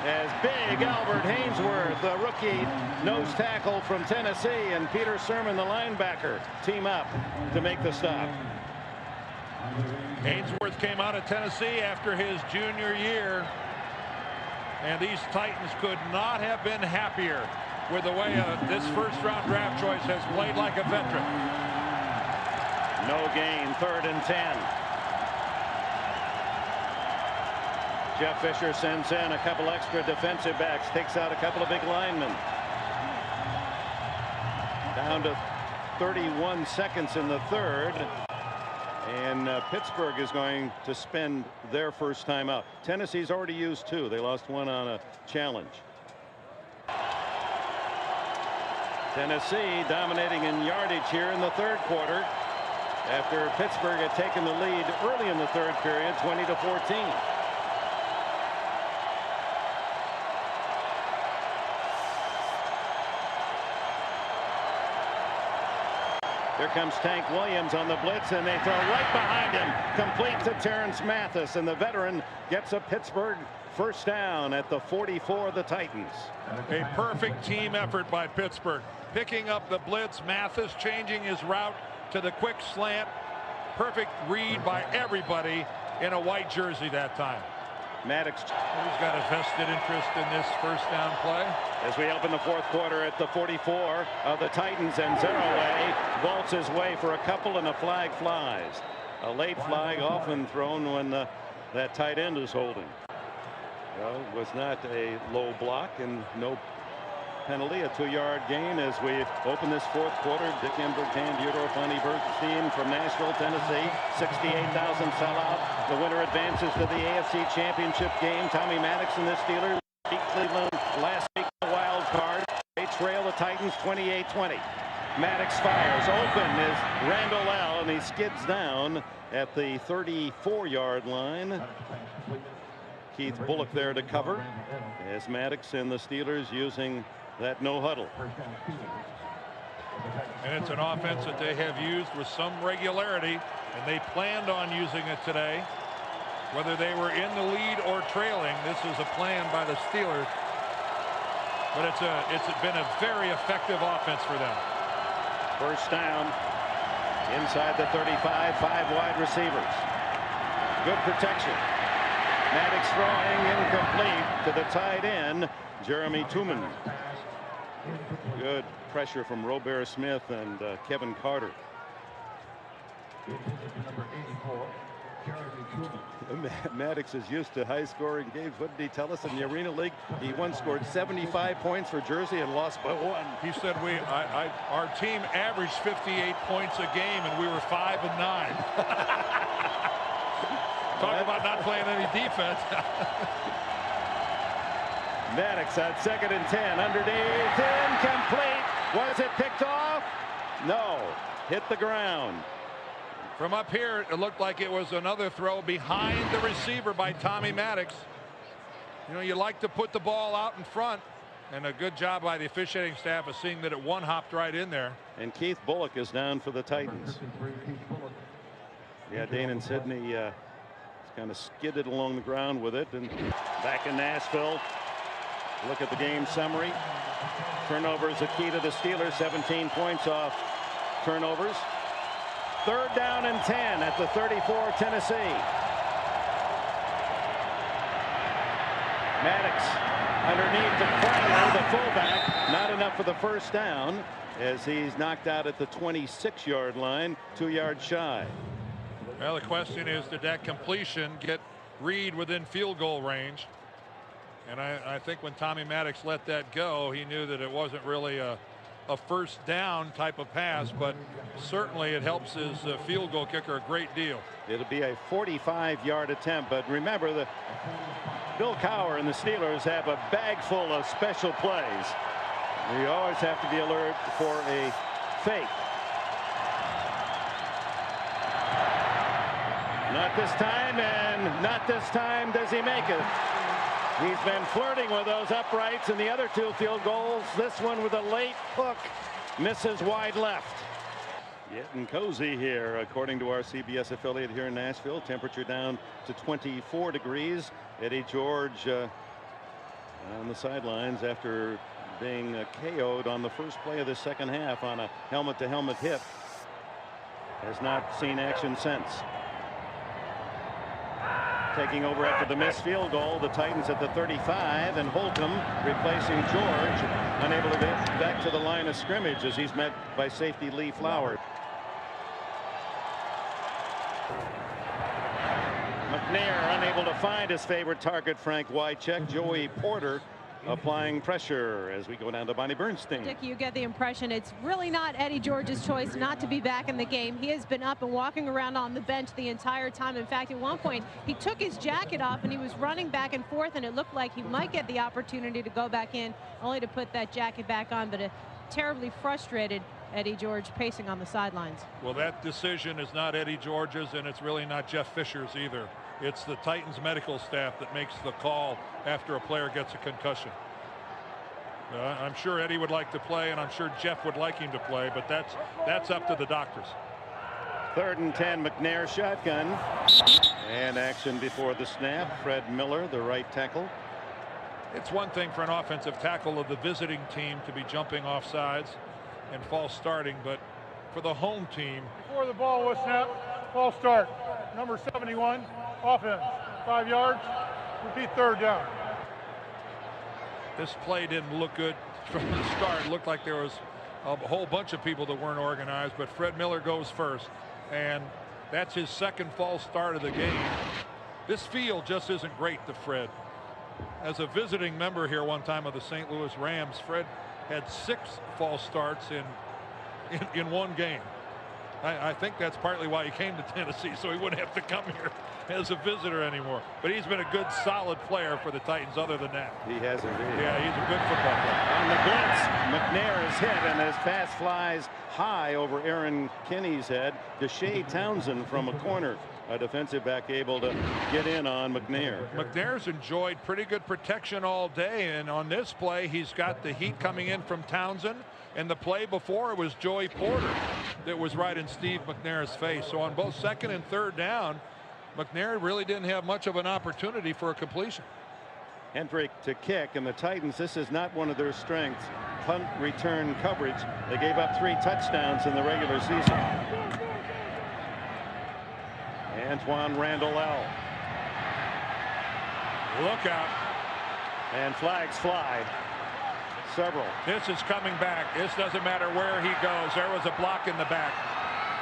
As big Albert Hainsworth, the rookie nose tackle from Tennessee, and Peter Sermon, the linebacker, team up to make the stop.
Hainsworth came out of Tennessee after his junior year, and these Titans could not have been happier with the way this 1st-round draft choice has played like a veteran.
No gain, 3rd and 10. Jeff Fisher sends in a couple extra defensive backs, takes out a couple of big linemen. Down to 31 seconds in the 3rd. And Pittsburgh is going to spend their 1st time out. Tennessee's already used 2. They lost 1 on a challenge. Tennessee dominating in yardage here in the 3rd quarter, after Pittsburgh had taken the lead early in the 3rd period, 20-14. Here comes Tank Williams on the blitz, and they throw right behind him, complete to Terrence Mathis, and the veteran gets a Pittsburgh first down at the 44 of the Titans.
A perfect team effort by Pittsburgh. Picking up the blitz. Mathis changing his route to the quick slant. Perfect read by everybody in a white jersey that time.
Maddox,
who's got a vested interest in this first down play.
As we open the fourth quarter at the 44 of the Titans, and Zeraway vaults his way for a couple and a flag flies. A late flag often thrown when that tight end is holding. Well, it was not a low block and no penalty. A 2-yard gain as we open this fourth quarter. Dick Enberg, Theodore Funny Team from Nashville, Tennessee. 68,000 sellout. The winner advances to the AFC Championship game. Tommy Maddox and the Steelers beat Cleveland last week in the wild card. They trail the Titans 28-20. Maddox fires. Open is Randall L. and he skids down at the 34-yard line. Keith Bullock there to cover as Maddox and the Steelers using that no huddle.
And it's an offense that they have used with some regularity, and they planned on using it today. Whether they were in the lead or trailing, this is a plan by the Steelers. But it's been a very effective offense for them.
First down inside the 35, 5 wide receivers. Good protection. Maddox throwing incomplete to the tight end, Jeremy Tooman. Good pressure from Robert Smith and Kevin Carter. Maddox is used to high-scoring games. What did he tell us in the Arena League? He once scored 75 points for Jersey and lost by 1.
He said our team averaged 58 points a game, and we were 5-9. Talk about not playing any defense.
Maddox at 2nd and 10. Underneath, incomplete. Was it picked off? No. Hit the ground.
From up here, it looked like it was another throw behind the receiver by Tommy Maddox. You know, you like to put the ball out in front, and a good job by the officiating staff of seeing that it one-hopped right in there.
And Keith Bullock is down for the Titans. Yeah, Dane and Sidney kind of skidded along the ground with it. And back in Nashville, look at the game summary. Turnover is the key to the Steelers. 17 points off turnovers. 3rd down and 10 at the 34, Tennessee. Maddox underneath the corner, the fullback. Not enough for the first down as he's knocked out at the 26-yard line, 2 yards shy.
Well, the question is, did that completion get Reed within field goal range? And I think when Tommy Maddox let that go, he knew that it wasn't really a first down type of pass, but certainly it helps his field goal kicker a great deal.
It'll be a 45-yard attempt, but remember that Bill Cowher and the Steelers have a bag full of special plays. You always have to be alert for a fake. Not this time, and not this time does he make it. He's been flirting with those uprights in the other 2 field goals. This one with a late hook misses wide left. Getting cozy here, according to our CBS affiliate here in Nashville. Temperature down to 24 degrees. Eddie George on the sidelines after being KO'd on the first play of the second half on a helmet-to-helmet hit. Has not seen action since. Taking over after the missed field goal, the Titans at the 35, and Holcomb replacing George, unable to get back to the line of scrimmage as he's met by safety Lee Flower. McNair unable to find his favorite target, Frank Wycheck. Joey Porter applying pressure as we go down to Bonnie Bernstein.
Dick, you get the impression it's really not Eddie George's choice not to be back in the game. He has been up and walking around on the bench the entire time. In fact, at one point he took his jacket off and he was running back and forth, and it looked like he might get the opportunity to go back in, only to put that jacket back on. But a terribly frustrated Eddie George pacing on the sidelines.
Well, that decision is not Eddie George's, and it's really not Jeff Fisher's either. It's the Titans medical staff that makes the call after a player gets a concussion. I'm sure Eddie would like to play, and I'm sure Jeff would like him to play, but that's up to the doctors.
3rd and 10, McNair shotgun. And action before the snap. Fred Miller, the right tackle.
It's one thing for an offensive tackle of the visiting team to be jumping off sides and false starting, but for the home team.
Before the ball was snapped, false start. Number 71, offense, 5 yards, repeat third down.
This play didn't look good from the start. It looked like there was a whole bunch of people that weren't organized, but Fred Miller goes first, and that's his second false start of the game. This field just isn't great to Fred. As a visiting member here one time of the St. Louis Rams, Fred had 6 false starts in one game. I think that's partly why he came to Tennessee, so he wouldn't have to come here as a visitor anymore. But he's been a good, solid player for the Titans other than that.
He has indeed.
Yeah, he's a good football player.
On the blitz, McNair is hit, and his pass flies high over Aaron Kinney's head. Deshae Townsend from a corner, a defensive back able to get in on McNair.
McNair's enjoyed pretty good protection all day, and on this play, he's got the heat coming in from Townsend. And the play before it was Joey Porter that was right in Steve McNair's face. So on both second and third down, McNair really didn't have much of an opportunity for a completion.
Hendrick to kick, and the Titans, this is not one of their strengths. Punt return coverage. They gave up 3 touchdowns in the regular season. Antoine Randall-El.
Look out.
And flags fly. Several.
This is coming back. This doesn't matter where he goes. There was a block in the back.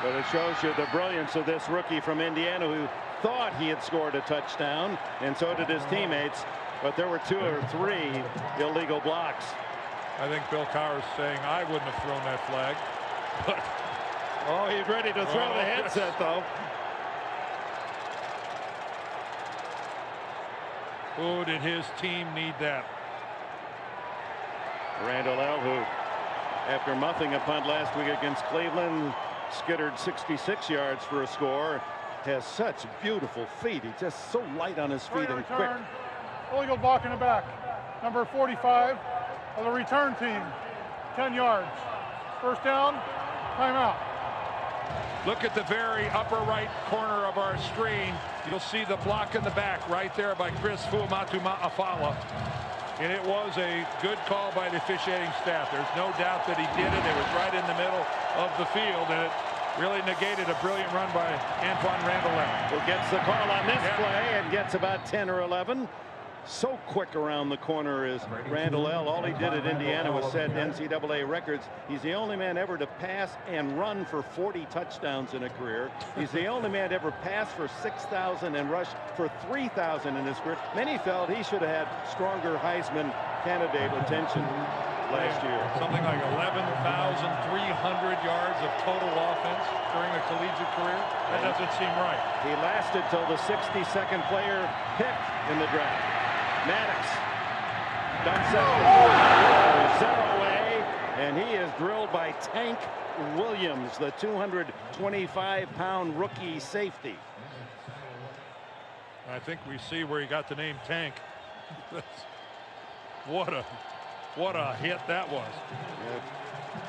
But it shows you the brilliance of this rookie from Indiana who thought he had scored a touchdown, and so did his teammates. But there were 2 or 3 illegal blocks.
I think Bill Cowher's saying I wouldn't have thrown that flag. But
oh, he's ready to throw the headset, though.
Who did his team need that?
Randall-El, who, after muffing a punt last week against Cleveland, skittered 66 yards for a score, has such beautiful feet. He's just so light on his feet and quick.
Illegal block in the back. Number 45 of the return team, 10 yards. First down, timeout.
Look at the very upper right corner of our screen. You'll see the block in the back right there by Chris Fuamatu-Ma'afala. And it was a good call by the officiating staff. There's no doubt that he did it. It was right in the middle of the field, and it really negated a brilliant run by Antoine Randall-El.
Who gets the call on this play and gets about 10 or 11. So quick around the corner is Randall-El. All he did at Indiana was set NCAA records. He's the only man ever to pass and run for 40 touchdowns in a career. He's the only man to ever pass for 6,000 and rush for 3,000 in his career. Many felt he should have had stronger Heisman candidate attention last year.
Something like 11,300 yards of total offense during a collegiate career. That doesn't seem right.
He lasted till the 62nd player picked in the draft. Maddox dumps it 0 away, and he is drilled by Tank Williams, the 225-pound rookie safety.
I think we see where he got the name Tank. What a hit that was.
Yeah.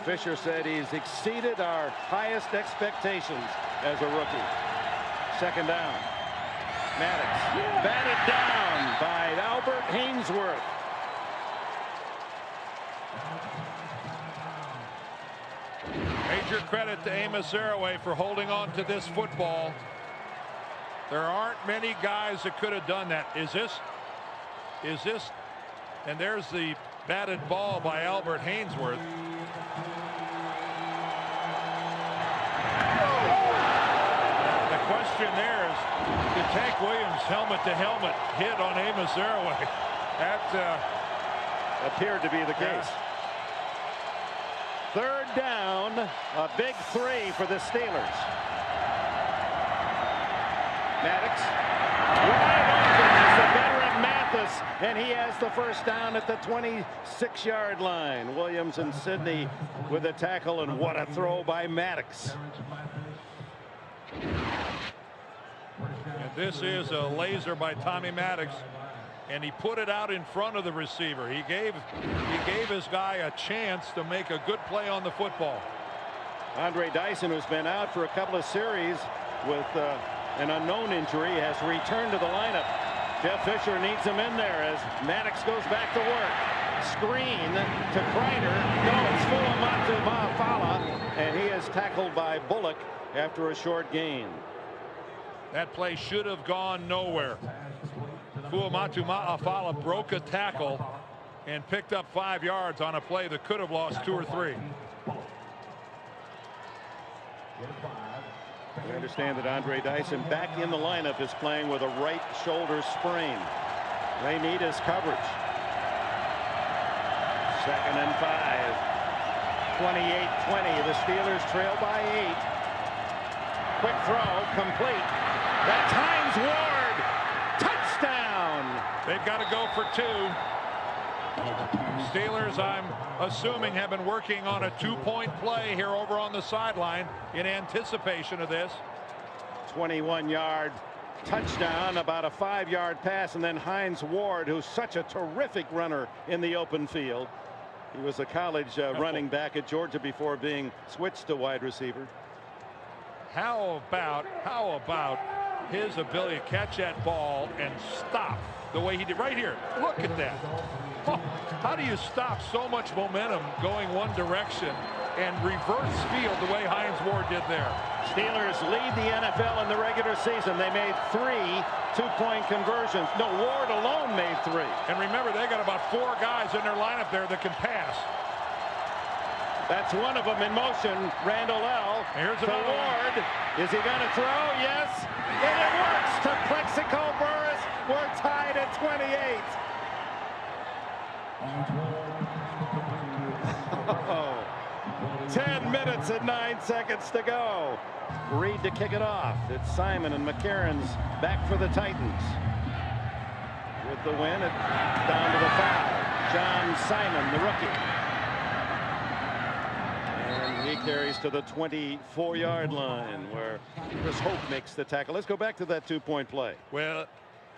Fisher said he's exceeded our highest expectations as a rookie. Second down. Maddox batted down by Albert Hainsworth.
Major credit to Amos Zaraway for holding on to this football. There aren't many guys that could have done that. Is this, and there's the batted ball by Albert Hainsworth. The question there is, did Tank Williams helmet-to-helmet hit on Amos Zaraway? That
appeared to be the case. Third down, a big 3 for the Steelers. Maddox, wide open is the veteran Mathis, and he has the first down at the 26-yard line. Williams and Sidney with a tackle, and what a throw by Maddox.
And this is a laser by Tommy Maddox, and he put it out in front of the receiver. He gave his guy a chance to make a good play on the football.
Andre Dyson, who's been out for a couple of series with an unknown injury, has returned to the lineup. Jeff Fisher needs him in there as Maddox goes back to work. Screen to Kreider. No, it's Fuamatu Ma'afala, and he is tackled by Bullock after a short gain.
That play should have gone nowhere. Fuamatu Ma'afala broke a tackle and picked up 5 yards on a play that could have lost 2 or 3.
We understand that Andre Dyson, back in the lineup, is playing with a right shoulder sprain. They need his coverage. 2nd and 5. 28-20. The Steelers trail by 8. Quick throw, complete. That's Hines Ward. Touchdown.
They've got to go for 2. Steelers, I'm assuming, have been working on a 2-point play here over on the sideline in anticipation of this.
21-yard touchdown, about a 5-yard pass, and then Hines Ward, who's such a terrific runner in the open field. He was a college running back at Georgia before being switched to wide receiver.
How about his ability to catch that ball and stop the way he did right here? Look at that. Oh, how do you stop so much momentum going one direction and reverse field the way Hines Ward did there?
Steelers lead the NFL in the regular season. They made 3 2-point conversions. No, Ward alone made 3.
And remember, they got about 4 guys in their lineup there that can pass.
That's one of them in motion. Randall L.
Here's
to Ward. Is he going to throw? Yes. And it works to Plexico Burris. We're tied at 28. Oh, 10 minutes and 9 seconds to go. Reed to kick it off. It's Simon, and McCarron's back for the Titans. With the win, it down to the foul. John Simon, the rookie. And he carries to the 24-yard line where Chris Hope makes the tackle. Let's go back to that 2-point play.
Well,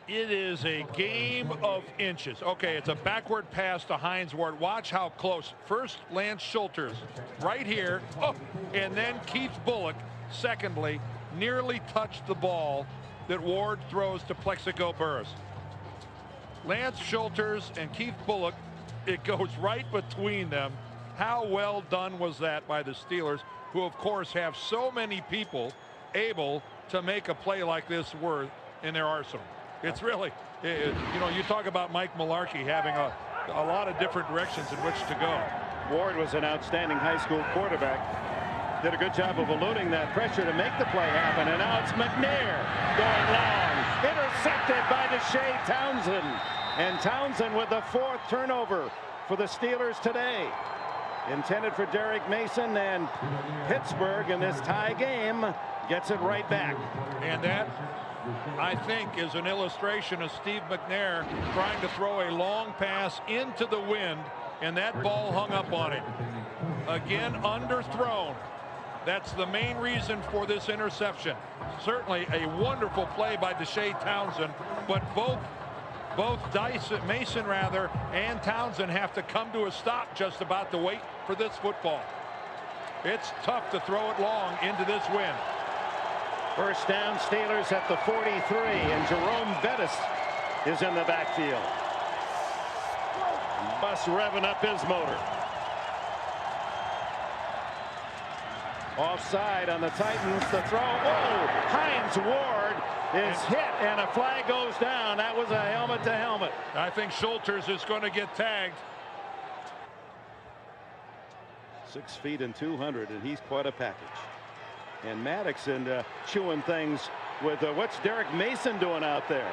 it is a game of inches. Okay, it's a backward pass to Hines Ward. Watch how close. First, Lance Schulters right here. Oh, and then Keith Bullock, secondly, nearly touched the ball that Ward throws to Plexico Burris. Lance Schulters and Keith Bullock, it goes right between them. How well done was that by the Steelers, who, of course, have so many people able to make a play like this worth in their arsenal. It's really, you know, you talk about Mike Mularkey having a lot of different directions in which to go.
Ward was an outstanding high school quarterback. Did a good job of eluding that pressure to make the play happen. And now it's McNair going long. Intercepted by Deshae Townsend. And Townsend with the 4th turnover for the Steelers today. Intended for Derek Mason, and Pittsburgh in this tie game gets it right back.
And that, I think, is an illustration of Steve McNair trying to throw a long pass into the wind, and that ball hung up on him. Again, underthrown. That's the main reason for this interception. Certainly a wonderful play by Deshae Townsend, but both Mason and Townsend have to come to a stop just about to wait for this football. It's tough to throw it long into this wind.
First down, Steelers at the 43, and Jerome Bettis is in the backfield. Bus revving up his motor. Offside on the Titans. The throw. Oh, Hines Ward is hit, and a flag goes down. That was a helmet to helmet.
I think Schulters is going to get tagged.
6 feet and 200, and he's quite a package. And Maddox and chewing things with what's Derek Mason doing out there?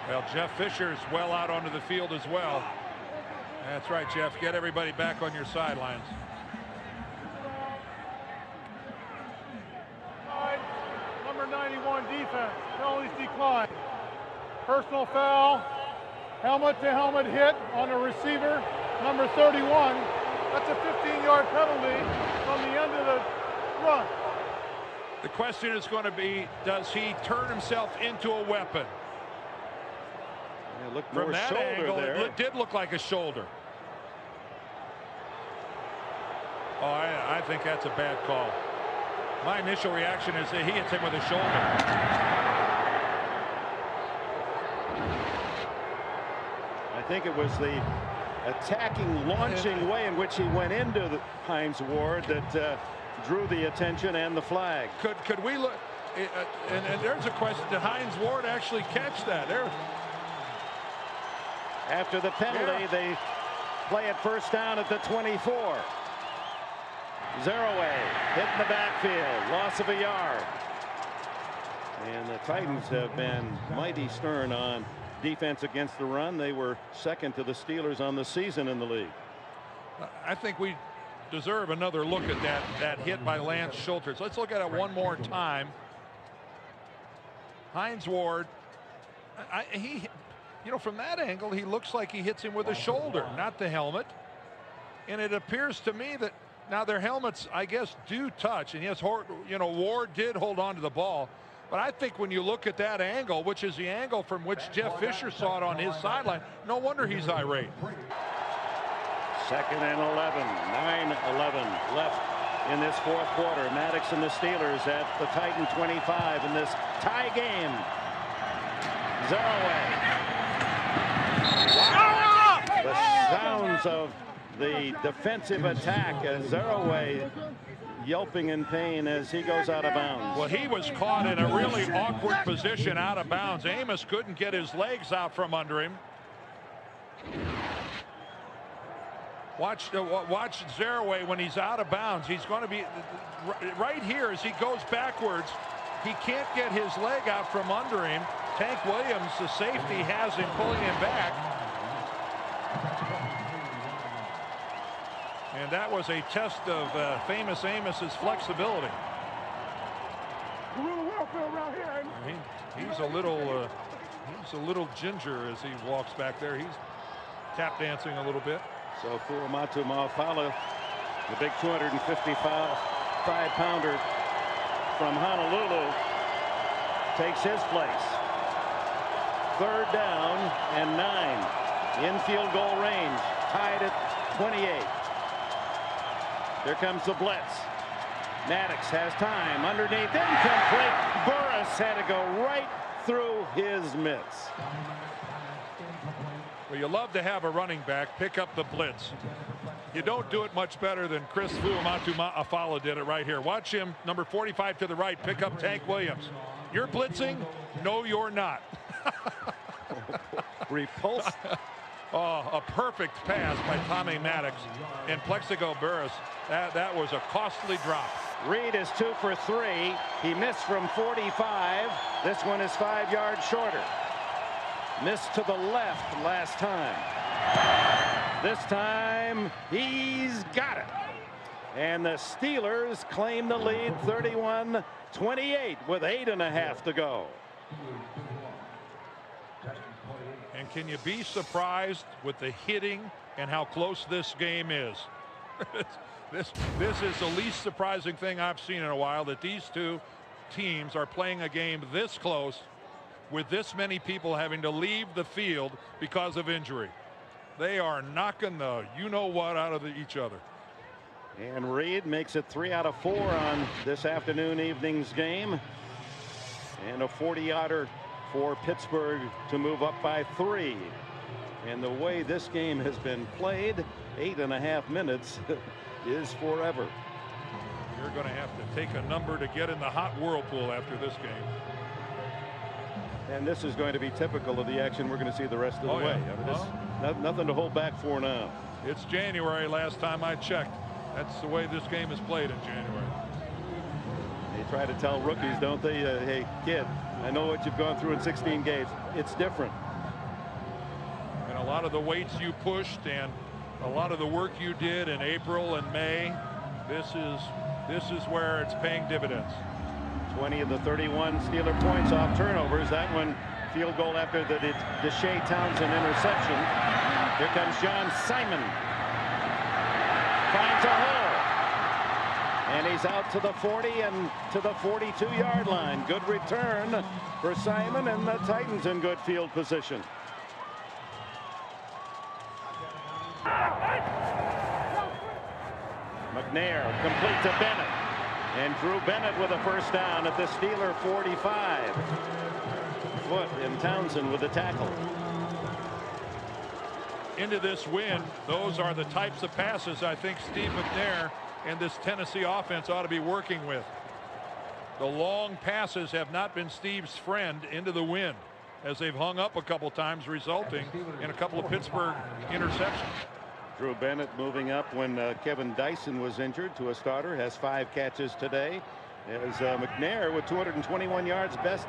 Well, Jeff Fisher's well out onto the field as well. That's right, Jeff. Get everybody back on your sidelines.
Number 91 defense. Penalties decline. Personal foul. Helmet to helmet hit on the receiver. Number 31. That's a 15-yard penalty from the end of the run.
The question is going to be, does he turn himself into a weapon?
Yeah, look
From
more
that
shoulder
angle,
there.
it did look like a shoulder. Oh, I think that's a bad call. My initial reaction is that he hits him with his shoulder.
I think it was the attacking, launching way in which he went into the Hines Ward that drew the attention and the flag.
Could we look? And there's a question: did Hines Ward actually catch that? There.
After the penalty, they play it first down at the 24. Zeraway hit in the backfield, loss of a yard. And the Titans have been mighty stern on defense against the run. They were second to the Steelers on the season in the league.
I think we deserve another look at that hit by Lance Schulters. Let's look at it one more time. Hines Ward, you know, from that angle, he looks like he hits him with a shoulder, not the helmet. And it appears to me that now their helmets, I guess, do touch. And yes, you know, Ward did hold on to the ball. But I think when you look at that angle, which is the angle from which Jeff Fisher saw it on his sideline, no wonder he's irate.
2nd and 11, 9-11 left in this fourth quarter. Maddox and the Steelers at the Titan 25 in this tie game. Zeraway. The sounds of the defensive attack as Zeraway yelping in pain as he goes out of bounds.
Well, he was caught in a really awkward position out of bounds. Amos couldn't get his legs out from under him. Watch Zeraway when he's out of bounds. He's going to be right here as he goes backwards. He can't get his leg out from under him. Tank Williams, the safety, has him pulling him back. And that was a test of famous Amos's flexibility. He's a little ginger as he walks back there. He's tap dancing a little bit.
So Fuamatu Maufala, the big 255-pounder from Honolulu, takes his place. 3rd down and 9 in field goal range, tied at 28. Here comes the blitz. Maddox has time underneath, incomplete. Burris had to go right through his mitts.
Well, you love to have a running back pick up the blitz. You don't do it much better than Chris Fuamatu Maufala did it right here. Watch him, number 45 to the right, pick up Tank Williams. You're blitzing? No, you're not.
Repulsed.
Oh, a perfect pass by Tommy Maddox and Plexico Burris. That was a costly drop.
Reed is 2 for 3. He missed from 45. This one is 5 yards shorter. Missed to the left last time. This time he's got it. And the Steelers claim the lead 31-28 with 8.5 to go.
And can you be surprised with the hitting and how close this game is? This is the least surprising thing I've seen in a while, that these two teams are playing a game this close with this many people having to leave the field because of injury. They are knocking the you-know-what out of each other.
And Reed makes it 3 out of 4 on this evening's game. And a 40-yarder for Pittsburgh to move up by 3. And the way this game has been played, 8.5 minutes is forever.
You're going to have to take a number to get in the hot whirlpool after this game.
And this is going to be typical of the action we're going to see the rest of the way.
Yeah.
I mean, nothing to hold back for now.
It's January last time I checked. That's the way this game is played in January.
They try to tell rookies, don't they? Hey, kid, I know what you've gone through in 16 games. It's different.
And a lot of the weights you pushed and a lot of the work you did in April and May, this is where it's paying dividends.
20 of the 31 Steeler points off turnovers. That one, field goal after the Deshae Townsend interception. Here comes John Simon. Finds a hole. And he's out to the 40 and to the 42-yard line. Good return for Simon, and the Titans in good field position. McNair complete to Bennett. And Drew Bennett with a first down at the Steeler 45. Foot and Townsend with the tackle.
Into this win, those are the types of passes I think Steve McNair and this Tennessee offense ought to be working with. The long passes have not been Steve's friend into the win, as they've hung up a couple times, resulting in a couple of Pittsburgh interceptions.
Drew Bennett moving up when Kevin Dyson was injured to a starter, has 5 catches today. As McNair with 221 yards, best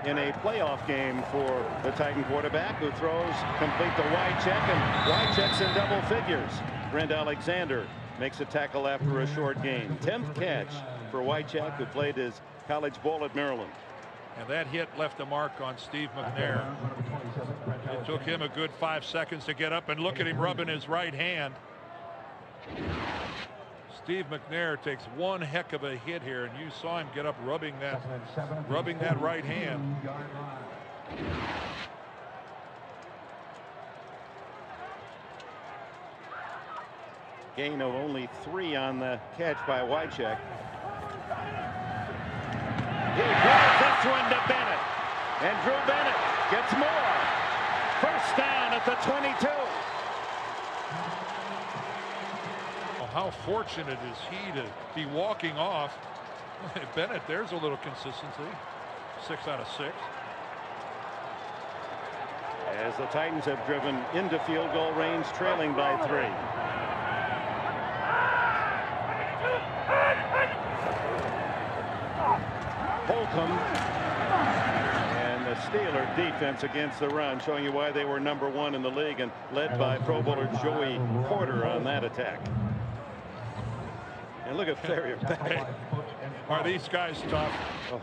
in a playoff game for the Titan quarterback, who throws complete to Wycheck, and Wycheck's in double figures. Brent Alexander makes a tackle after a short gain. 10th catch for Wycheck, who played his college ball at Maryland.
And that hit left a mark on Steve McNair. It took him a good 5 seconds to get up, and look at him rubbing his right hand. Steve McNair takes one heck of a hit here, and you saw him get up rubbing that right hand.
Gain of only 3 on the catch by Wycheck. He throws this one to Bennett, and Drew Bennett gets more. First down at the 22.
How fortunate is he to be walking off. Bennett, there's a little consistency. 6 out of 6.
As the Titans have driven into field goal range, trailing by 3. Holcomb and the Steeler defense against the run, showing you why they were #1 in the league, and led by Pro Bowler Joey Porter on that attack. And look at Ferrier.
Hey, are these guys tough?
Oh.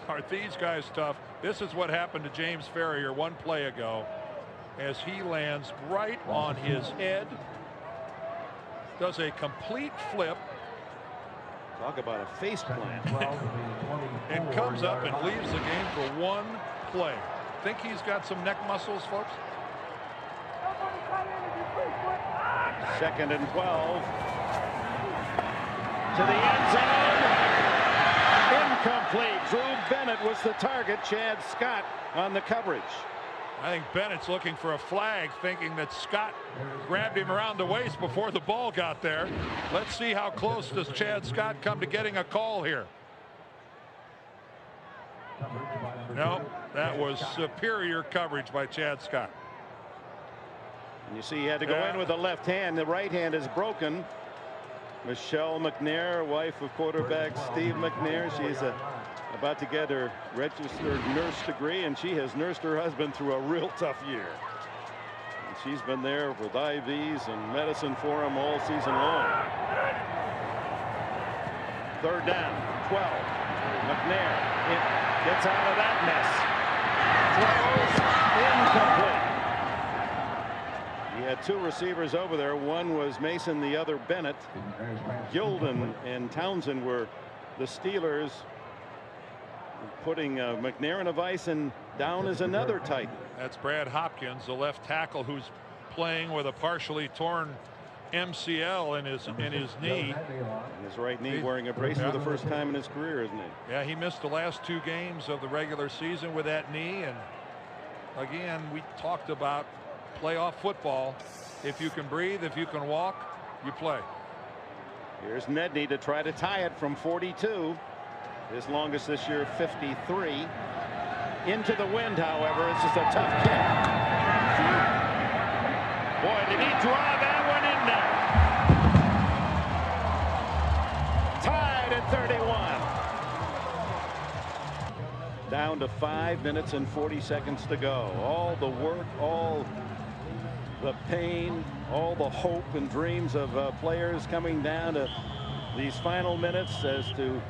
Are these guys tough? This is what happened to James Ferrier one play ago, as he lands right on his head, does a complete flip.
Talk about a face plant.
And comes up and leaves the game for one play. Think he's got some neck muscles, folks?
2nd and 12. To the end zone. Incomplete. Drew Bennett was the target. Chad Scott on the coverage.
I think Bennett's looking for a flag, thinking that Scott grabbed him around the waist before the ball got there. Let's see how close does Chad Scott come to getting a call here. No, that was superior coverage by Chad Scott.
And you see he had to go in with the left hand. The right hand is broken. Michelle McNair, wife of quarterback Steve McNair, she's about to get her registered nurse degree, and she has nursed her husband through a real tough year. And she's been there with IVs and medicine for him all season long. 3rd down, 12. McNair gets out of that mess. Throws incomplete. He had 2 receivers over there. One was Mason, the other Bennett. Gilden and Townsend were the Steelers, putting McNair in a vice, and down is another Titan.
That's Brad Hopkins, the left tackle, who's playing with a partially torn MCL in his knee.
His right knee, wearing a brace for the first time in his career, isn't he?
Yeah, he missed the last 2 games of the regular season with that knee. And again, we talked about playoff football. If you can breathe, if you can walk, you play.
Here's Nedney to try to tie it from 42. His longest this year, 53. Into the wind, however. It's just a tough kick. Boy, did he draw that one in there. Tied at 31. Down to 5 minutes and 40 seconds to go. All the work, all the pain, all the hope and dreams of players coming down to these final minutes as to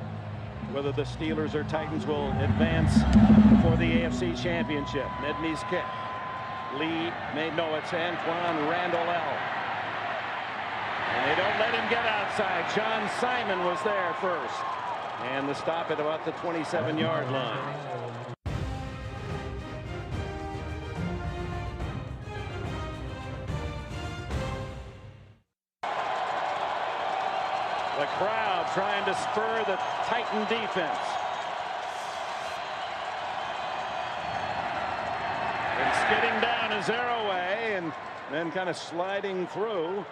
whether the Steelers or Titans will advance for the AFC Championship. Nedney's kick. Lee made no, it's Antoine Randall L. And they don't let him get outside. John Simon was there first. And the stop at about the 27-yard line. The crowd trying to spur the Titan defense. And skidding down is Arroway, and then kind of sliding through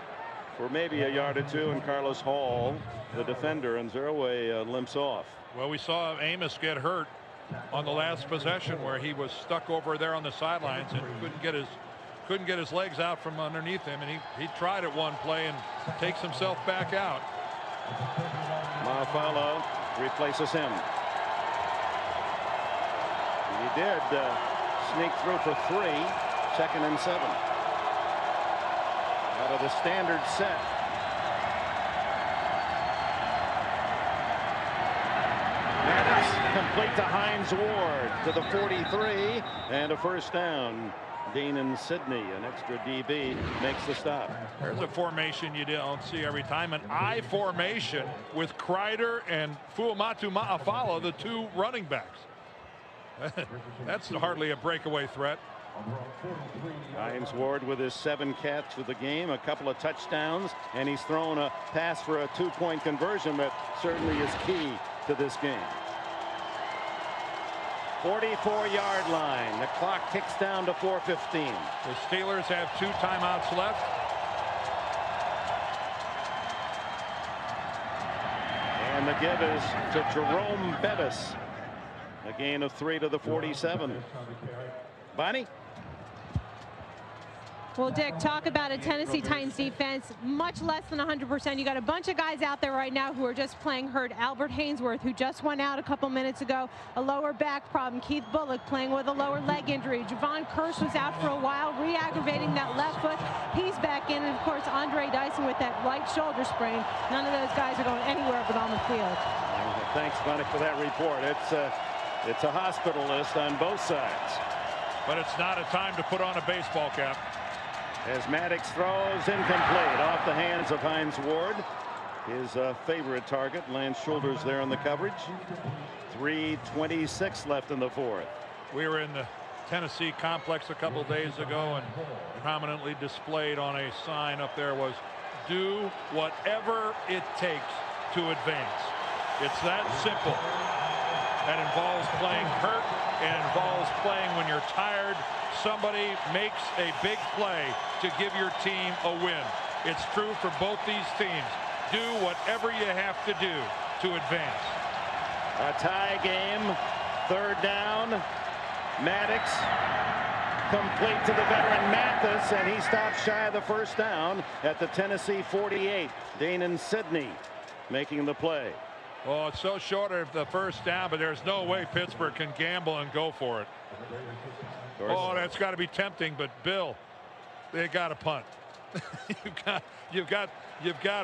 for maybe a yard or two, and Carlos Hall, the defender, and Zerouay limps off.
Well, we saw Amos get hurt on the last possession where he was stuck over there on the sidelines and couldn't get his legs out from underneath him, and he tried at one play and takes himself back out.
Mafala replaces him. He did sneak through for 3, 2nd and 7. Out of the standard set. Maddox complete to Hines Ward to the 43, and a first down. Dean and Sidney, an extra DB, makes the stop.
There's a formation you don't see every time, an I formation with Kreider and Fuamatu Ma'afala, the 2 running backs. That's hardly a breakaway threat.
Hines Ward with his 7 catch of the game, a couple of touchdowns, and he's thrown a pass for a 2-point conversion that certainly is key to this game. 44-yard line. The clock ticks down to 4:15.
The Steelers have 2 timeouts left.
And the give is to Jerome Bettis. A gain of 3 to the 47. Bonnie?
Well, Dick, talk about a Tennessee Titans defense much less than 100%. You got a bunch of guys out there right now who are just playing hurt. Albert Hainsworth, who just went out a couple minutes ago, a lower back problem. Keith Bullock playing with a lower leg injury. Javon Curse was out for a while, re-aggravating that left foot. He's back in, and of course Andre Dyson with that right shoulder sprain. None of those guys are going anywhere but on the field.
Thanks, Bonnie, for that report. It's a hospital list on both sides.
But it's not a time to put on a baseball cap.
As Maddox throws incomplete off the hands of Hines Ward, his favorite target, lands shoulders there in the coverage. 3:26 left in the 4th.
We were in the Tennessee complex a couple days ago, and prominently displayed on a sign up there was "Do whatever it takes to advance." It's that simple. That involves playing hurt, and involves playing when you're tired. Somebody makes a big play to give your team a win. It's true for both these teams. Do whatever you have to do to advance.
A tie game, 3rd down. Maddox complete to the veteran Mathis, and he stops shy of the first down at the Tennessee 48. Dane and Sidney making the play.
Oh, it's so short of the first down, but there's no way Pittsburgh can gamble and go for it. Oh, that's got to be tempting, but Bill, they got to punt. you've got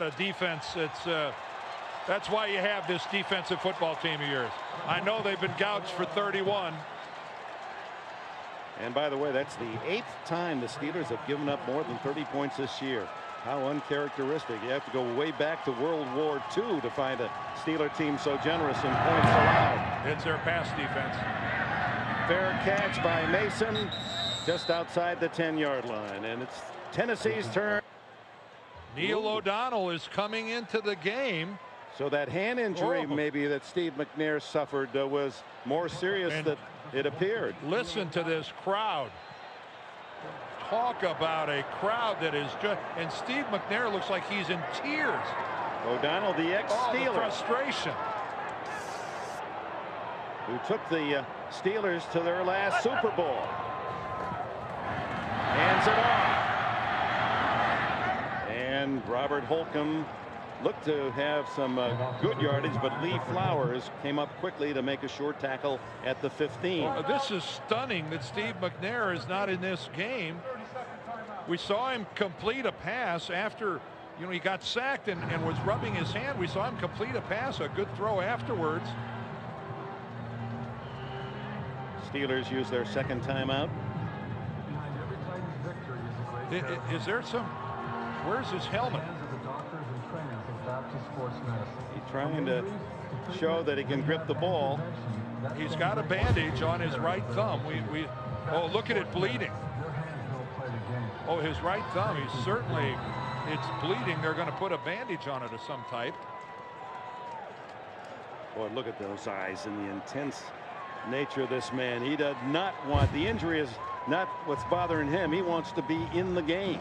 a defense. That's why you have this defensive football team of yours. I know they've been gouged for 31.
And by the way, that's the 8th time the Steelers have given up more than 30 points this year. How uncharacteristic. You have to go way back to World War II to find a Steeler team so generous in points allowed.
It's their pass defense.
Fair catch by Mason just outside the 10-yard line, and it's Tennessee's turn.
Neil O'Donnell is coming into the game.
So that hand injury maybe that Steve McNair suffered was more serious than it appeared.
Listen to this crowd. Talk about a crowd that is just, and Steve McNair looks like he's in tears.
O'Donnell, the ex-Steeler.
The frustration.
Who took the Steelers to their last Super Bowl. Hands it off. And Robert Holcomb looked to have some good yardage, but Lee Flowers came up quickly to make a short tackle at the 15.
Well, this is stunning that Steve McNair is not in this game. We saw him complete a pass after, he got sacked and was rubbing his hand. We saw him complete a pass, a good throw afterwards.
Steelers use their second timeout.
Is there some, where's his helmet?
He's trying to show that he can grip the ball.
He's got a bandage on his right thumb. Oh, look at it bleeding. Oh, his right thumb, it's bleeding. They're going to put a bandage on it of some type.
Boy, look at those eyes and the intense nature of this man. He does not want, the injury is not what's bothering him. He wants to be in the game.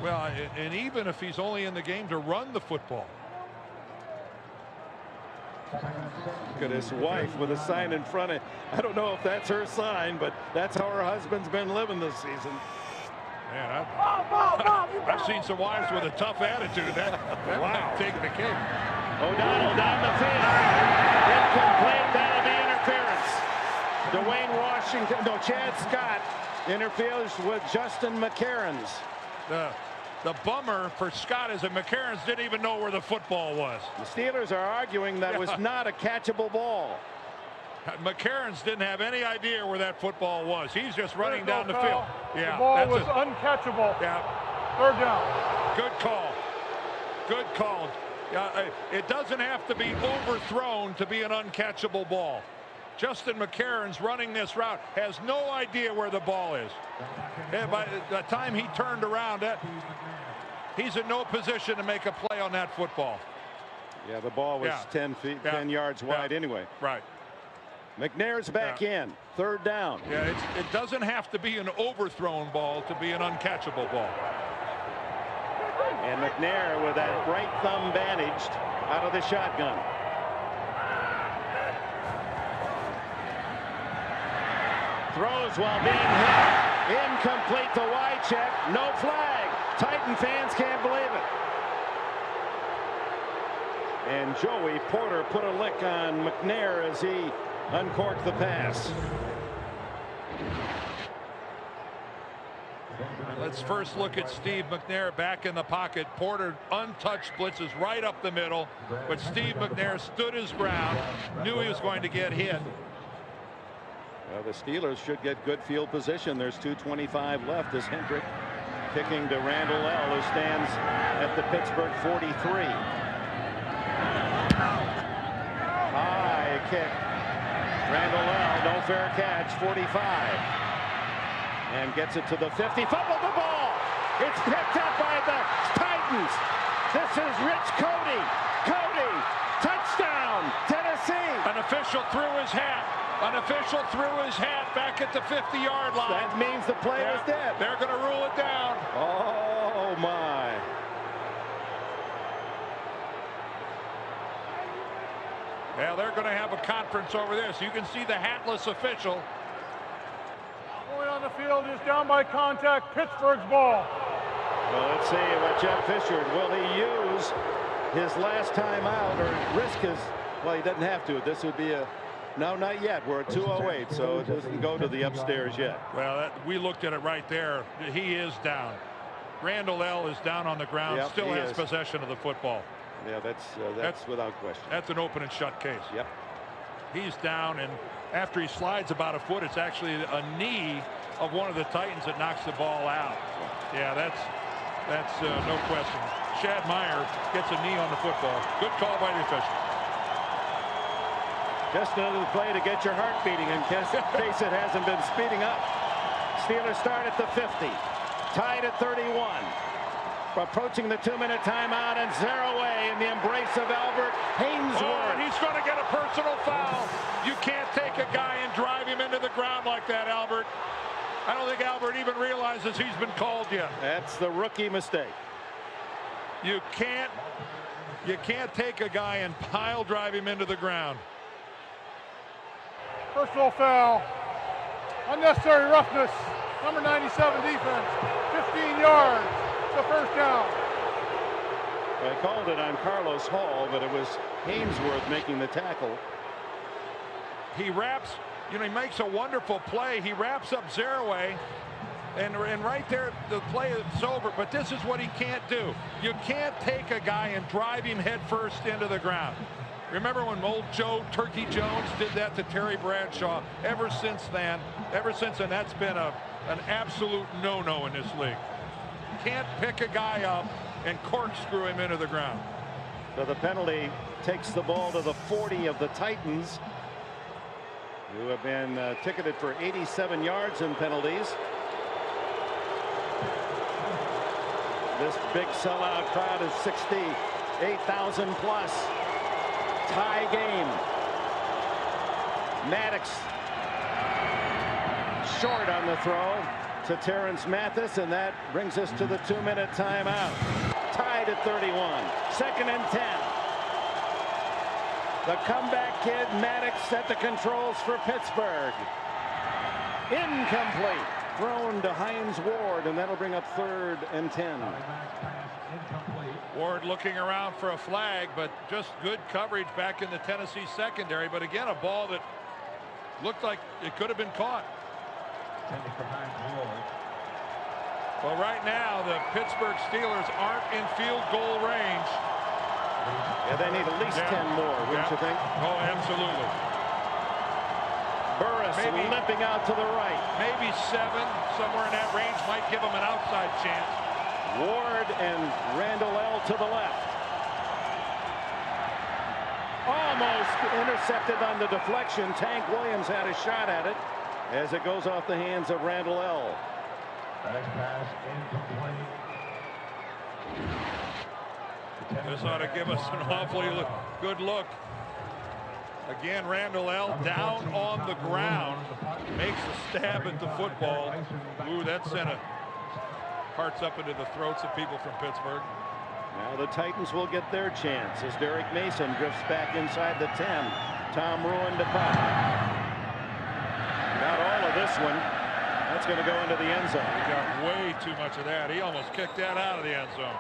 Well, and even if he's only in the game to run the football.
Look at his wife with a sign in front of, I don't know if that's her sign, but that's how her husband's been living this season.
Man, I've seen some wives with a tough attitude. That wow. Take the cake.
O'Donnell down the field. Incomplete. That'll be interference. Dwayne Washington, no, Chad Scott interferes with Justin McCarron's.
The bummer for Scott is that McCarron's didn't even know where the football was.
The Steelers are arguing that was not a catchable ball.
McCarron's didn't have any idea where that football was. He's just running down the field. Yeah,
the ball was uncatchable.
Yeah.
3rd down.
Good call. Good call. It doesn't have to be overthrown to be an uncatchable ball. Justin McCarron's running this route, has no idea where the ball is. And by the time he turned around, he's in no position to make a play on that football.
Yeah, the ball was 10 yards wide anyway.
Right.
McNair's back in. 3rd down.
Yeah, it doesn't have to be an overthrown ball to be an uncatchable ball.
And McNair with that right thumb bandaged out of the shotgun. Throws while being hit. Incomplete to Wycheck. No flag. Titan fans can't believe it. And Joey Porter put a lick on McNair as he uncorked the pass.
Let's first look at Steve McNair back in the pocket. Porter untouched, blitzes right up the middle, but Steve McNair stood his ground, knew he was going to get hit.
Well, the Steelers should get good field position. There's 2:25 left as Hendrick kicking to Randall L., who stands at the Pittsburgh 43. High kick. Randall L., no fair catch, 45. And gets it to the 50. Fumbled the ball. It's picked up by the Titans. This is Rich Cody. Cody, touchdown, Tennessee.
An official threw his hat. An official threw his hat back at the 50-yard line.
That means the play was dead.
They're going to rule it down.
Oh, my.
Yeah, they're going to have a conference over this. You can see the hatless official.
Going on the field is down by contact. Pittsburgh's ball.
Well, let's see what Jeff Fisher, will he use his last time out or risk his, well, he doesn't have to. This would be a, no, not yet. We're at 2:08, so it doesn't go to the upstairs yet.
Well, we looked at it right there. He is down. Randall L. is down on the ground, still has possession of the football.
Yeah, that's without question.
That's an open and shut case.
Yep.
He's down, and after he slides about a foot, it's actually a knee of one of the Titans that knocks the ball out. Yeah, that's no question. Shad Meyer gets a knee on the football. Good call by the official.
Just another play to get your heart beating in case it hasn't been speeding up. Steelers start at the 50. Tied at 31. Approaching the 2-minute timeout, and Zaraway in the embrace of Albert Hainsworth.
Oh, and he's going to get a personal foul. You can't take a guy and drive him into the ground like that, Albert. I don't think Albert even realizes he's been called yet.
That's the rookie mistake.
You can't take a guy and pile drive him into the ground.
Personal foul. Unnecessary roughness. Number 97 defense. 15 yards. The 1st down.
I called it on Carlos Hall, but it was Hainsworth making the tackle.
He wraps, he makes a wonderful play. He wraps up Zaraway, and right there the play is over. But this is what he can't do. You can't take a guy and drive him head first into the ground. Remember when old Joe Turkey Jones did that to Terry Bradshaw? Ever since then, that's been an absolute no-no in this league. Can't pick a guy up and corkscrew him into the ground.
So the penalty takes the ball to the 40 of the Titans, who have been ticketed for 87 yards in penalties. This big sellout crowd is 68,000 plus. Tie game. Maddox short on the throw to Terrence Mathis, and that brings us to the 2-minute timeout. Tied at 31. 2nd and 10. The comeback kid Maddox set the controls for Pittsburgh. Incomplete. Thrown to Hines Ward, and that'll bring up 3rd and 10.
Ward looking around for a flag, but just good coverage back in the Tennessee secondary. But again, a ball that looked like it could have been caught. Well, right now the Pittsburgh Steelers aren't in field goal range.
Yeah, they need at least 10 more, wouldn't you think?
Oh, absolutely.
Burris limping out to the right.
Maybe 7, somewhere in that range, might give them an outside chance.
Ward and Randall L to the left. Almost intercepted on the deflection. Tank Williams had a shot at it as it goes off the hands of Randall L.
Pass incomplete.
This ought to give us an awfully good look. Again, Randall L down on the ground, makes a stab at the football. Ooh, that sent hearts up into the throats of people from Pittsburgh.
Now the Titans will get their chance as Derek Mason drifts back inside the 10. Tom Ruin to pop. Not all of this one. That's going to go into the end zone.
He got way too much of that. He almost kicked that out of the end zone.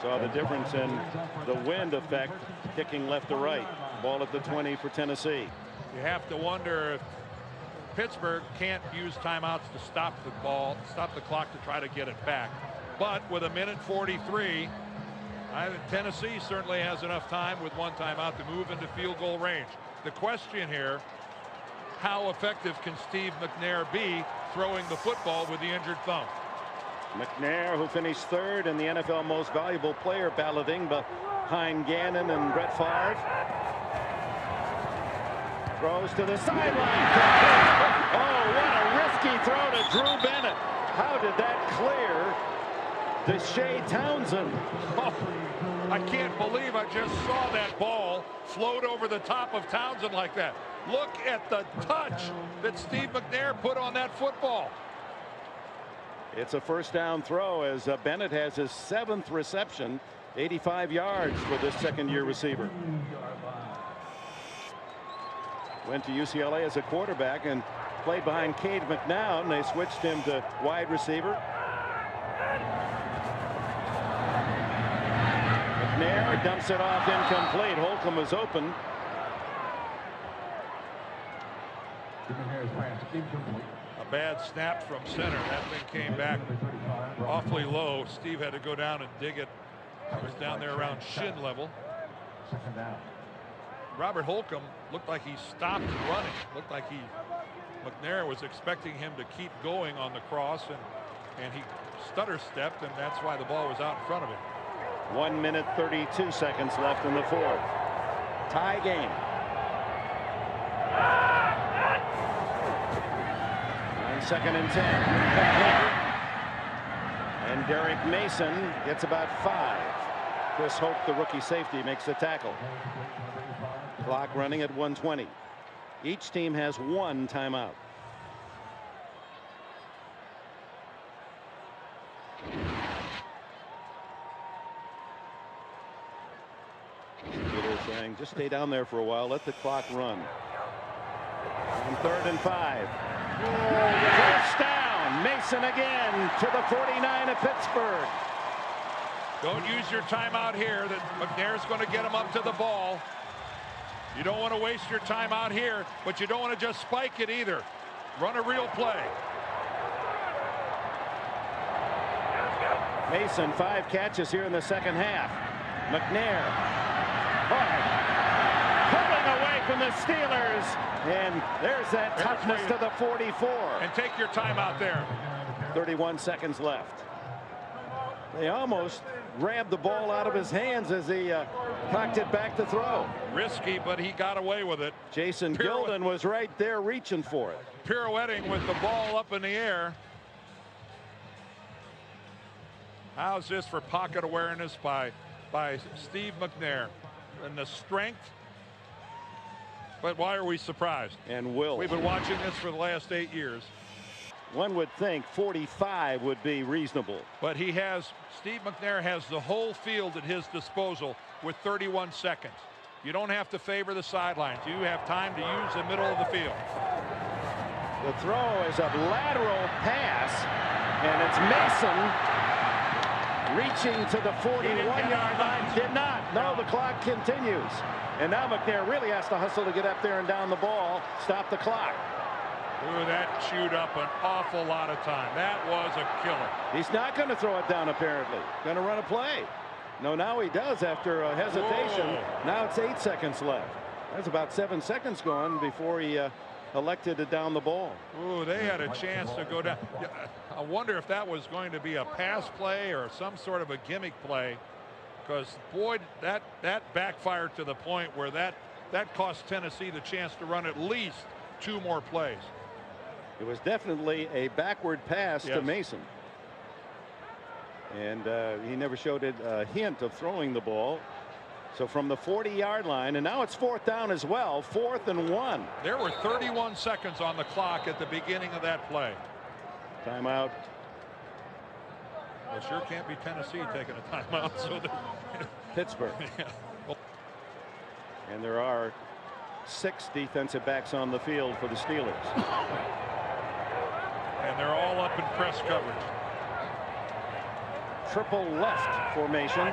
Saw the difference in the wind effect, kicking left to right. Ball at the 20 for Tennessee.
You have to wonder if Pittsburgh can't use timeouts to stop the ball, stop the clock to try to get it back. But with 1:43, Tennessee certainly has enough time with 1 timeout to move into field goal range. The question here, how effective can Steve McNair be throwing the football with the injured thumb?
McNair, who finished 3rd in the NFL Most Valuable Player balloting behind Gannon and Brett Favre. Throws to the sideline. Oh, what a risky throw to Drew Bennett. How did that clear Deshae Townsend?
Oh, I can't believe I just saw that ball float over the top of Townsend like that. Look at the touch that Steve McNair put on that football.
It's a 1st down throw as Bennett has his 7th reception, 85 yards for this 2nd-year receiver. Went to UCLA as a quarterback and played behind Cade McNown. They switched him to wide receiver. McNair dumps it off incomplete. Holcomb was open.
A bad snap from center. That thing came back awfully low. Steve had to go down and dig it. It was down there around shin level. Robert Holcomb looked like he stopped running. Looked like McNair was expecting him to keep going on the cross, and he stutter stepped, and that's why the ball was out in front of him.
1:32 left in the 4th. Tie game. On 2nd and 10. And Derek Mason gets about 5. Chris Hope, the rookie safety, makes the tackle. Clock running at 1:20. Each team has 1 timeout. Steelers saying just stay down there for a while, let the clock run. On 3rd and 5. First down. Mason again to the 49 of Pittsburgh.
Don't use your timeout here. That McNair's going to get him up to the ball. You don't want to waste your time out here, but you don't want to just spike it either. Run a real play.
Mason 5 catches here in the 2nd half. McNair pulling away from the Steelers, and there's that toughness to the 44.
And take your time out there.
31 seconds left. They almost grabbed the ball out of his hands as he cocked it back to throw.
Risky, but he got away with it.
Jason Gilden was right there reaching for it.
Pirouetting with the ball up in the air. How's this for pocket awareness by Steve McNair? And the strength But why are we surprised?
And will.
We've been watching this for the last 8 years.
One would think 45 would be reasonable.
But Steve McNair has the whole field at his disposal with 31 seconds. You don't have to favor the sidelines. You have time to use the middle of the field.
The throw is a lateral pass, and it's Mason reaching to the 41-yard line. Did not. No, the clock continues. And now McNair really has to hustle to get up there and down the ball, stop the clock.
Ooh, that chewed up an awful lot of time. That was a killer.
He's not going to throw it down, apparently. Going to run a play. No, now he does after a hesitation.
Whoa.
Now it's 8 seconds left. There's about 7 seconds gone before he elected to down the ball.
Ooh, they had a chance to go down. I wonder if that was going to be a pass play or some sort of a gimmick play, because boy, that backfired to the point where that cost Tennessee the chance to run at least 2 more plays.
It was definitely a backward pass to Mason. And he never showed a hint of throwing the ball. So from the 40-yard line, and now it's 4th down as well, 4th and 1.
There were 31 seconds on the clock at the beginning of that play.
Timeout.
Well, sure can't be Tennessee taking a timeout. So
Pittsburgh. And there are 6 defensive backs on the field for the Steelers.
And they're all up in press coverage.
Triple left formation.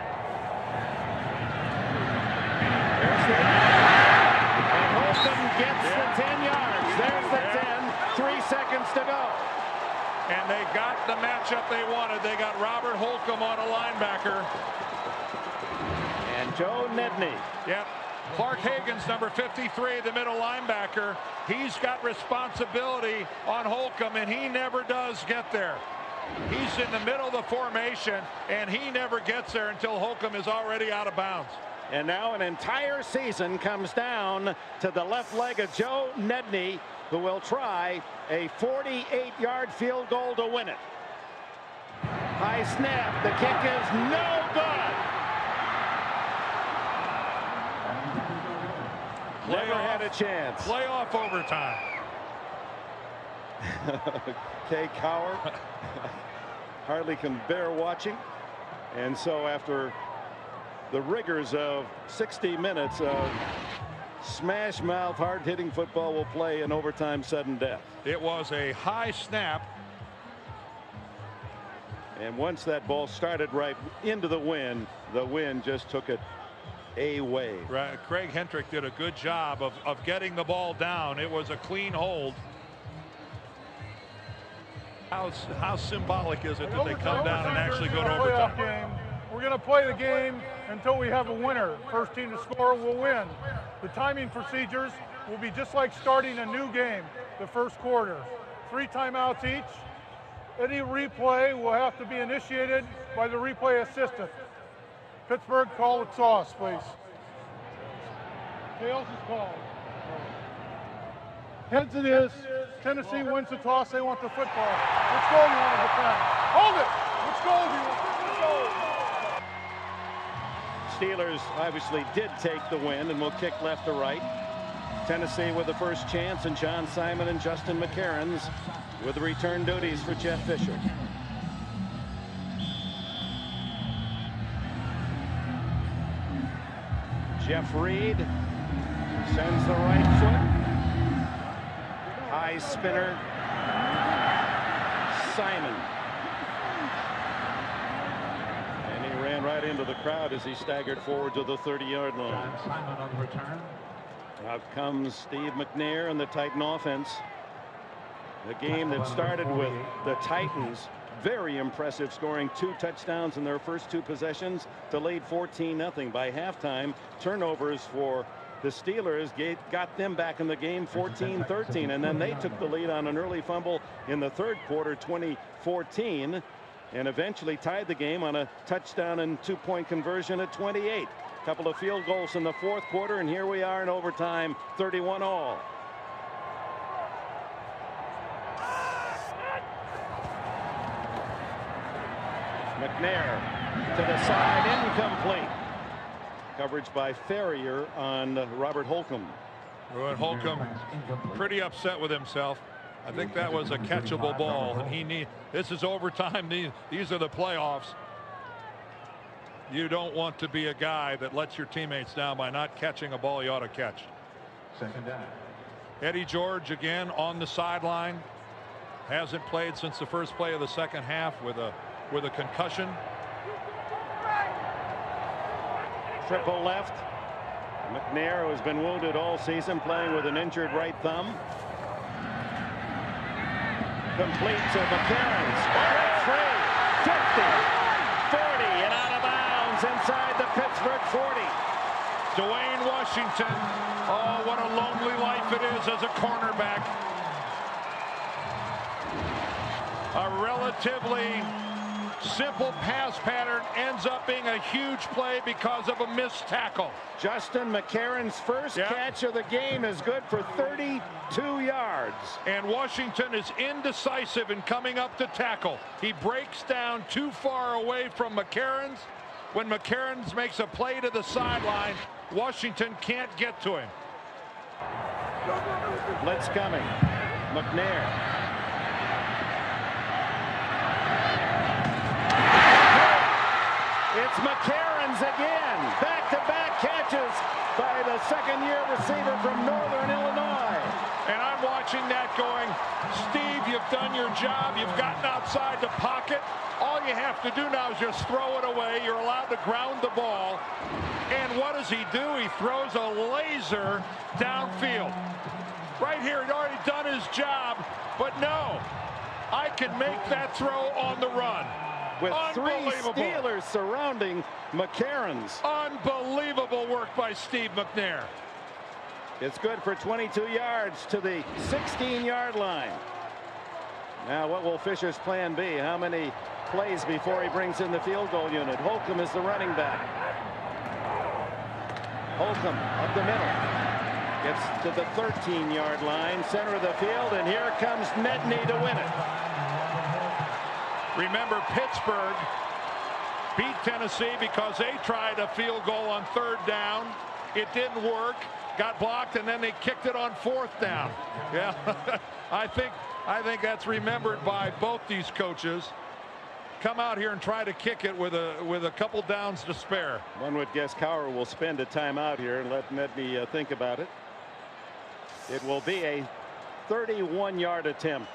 There's the and Holcomb gets the 10 yards. There's the 10. 3 seconds to go.
And they got the matchup they wanted. They got Robert Holcomb on a linebacker.
And Joe Nedney.
Yep. Clark Hagan's number 53, the middle linebacker. He's got responsibility on Holcomb, and he never does get there. He's in the middle of the formation, and he never gets there until Holcomb is already out of bounds.
And now an entire season comes down to the left leg of Joe Nedney, who will try a 48-yard field goal to win it. High snap. The kick is no good. Never had a chance.
Playoff overtime.
Kay Cower hardly can bear watching. And so after the rigors of 60 minutes of smash mouth, hard hitting football, will play in overtime sudden death.
It was a high snap.
And once that ball started right into the wind just took it away.
Right. Craig Hentrick did a good job of getting the ball down. It was a clean hold. How symbolic is it that they come down and actually go to overtime?
We're going to play the game until we have a winner. First team to score will win. The timing procedures will be just like starting a new game, the first quarter. 3 timeouts each. Any replay will have to be initiated by the replay assistant. Pittsburgh, call it sauce, please. Tails is called. Heads it is. Tennessee wins the toss. They want the football. Which goal do you want to defend? Hold it. Which goal do you want?
Steelers obviously did take the win and will kick left to right. Tennessee with the first chance, and John Simon and Justin McCarrons with the return duties for Jeff Fisher. Jeff Reed sends the right foot. High spinner. Simon. And he ran right into the crowd as he staggered forward to the 30-yard line.
Simon on the return.
Out comes Steve McNair and the Titan offense. The game that started with the Titans very impressive, scoring 2 touchdowns in their first 2 possessions to lead 14-0 by halftime. Turnovers for the Steelers got them back in the game 14-13, and then they took the lead on an early fumble in the 3rd quarter, 2014, and eventually tied the game on a touchdown and 2-point conversion at 28. A couple of field goals in the 4th quarter, and here we are in overtime, 31-all. McNair to the side, incomplete. Coverage by Ferrier on Robert Holcomb.
Well, Holcomb pretty upset with himself. I think that was a catchable ball, and this is overtime. These are the playoffs. You don't want to be a guy that lets your teammates down by not catching a ball you ought to catch.
Second down.
Eddie George again on the sideline. Hasn't played since the first play of the second half with a concussion.
Triple left. McNair, who has been wounded all season, playing with an injured right thumb. Complete to McCarron's. Free. 50, 40, and out of bounds inside the Pittsburgh 40.
Dwayne Washington. Oh, what a lonely life it is as a cornerback. A relatively simple pass pattern ends up being a huge play because of a missed tackle.
Justin McCarron's first catch of the game is good for 32 yards.
And Washington is indecisive in coming up to tackle. He breaks down too far away from McCarron's. When McCarron's makes a play to the sideline, Washington can't get to him.
Blitz coming. McNair. It's McCarron's again. Back-to-back catches by the second-year receiver from Northern Illinois.
And I'm watching that going, Steve, you've done your job. You've gotten outside the pocket. All you have to do now is just throw it away. You're allowed to ground the ball. And what does he do? He throws a laser downfield. Right here, he'd already done his job. But no, I can make that throw on the run.
With three Steelers surrounding McCarron's.
Unbelievable work by Steve McNair.
It's good for 22 yards to the 16-yard line. Now, what will Fisher's plan be? How many plays before he brings in the field goal unit? Holcomb is the running back. Holcomb up the middle. Gets to the 13-yard line, center of the field, and here comes Nedney to win it.
Remember, Pittsburgh beat Tennessee because they tried a field goal on third down. It didn't work, got blocked, and then they kicked it on fourth down. Yeah, I think that's remembered by both these coaches. Come out here and try to kick it with a couple downs to spare.
One would guess Cowher will spend a timeout here and let Nedney think about it. It will be a 31-yard attempt.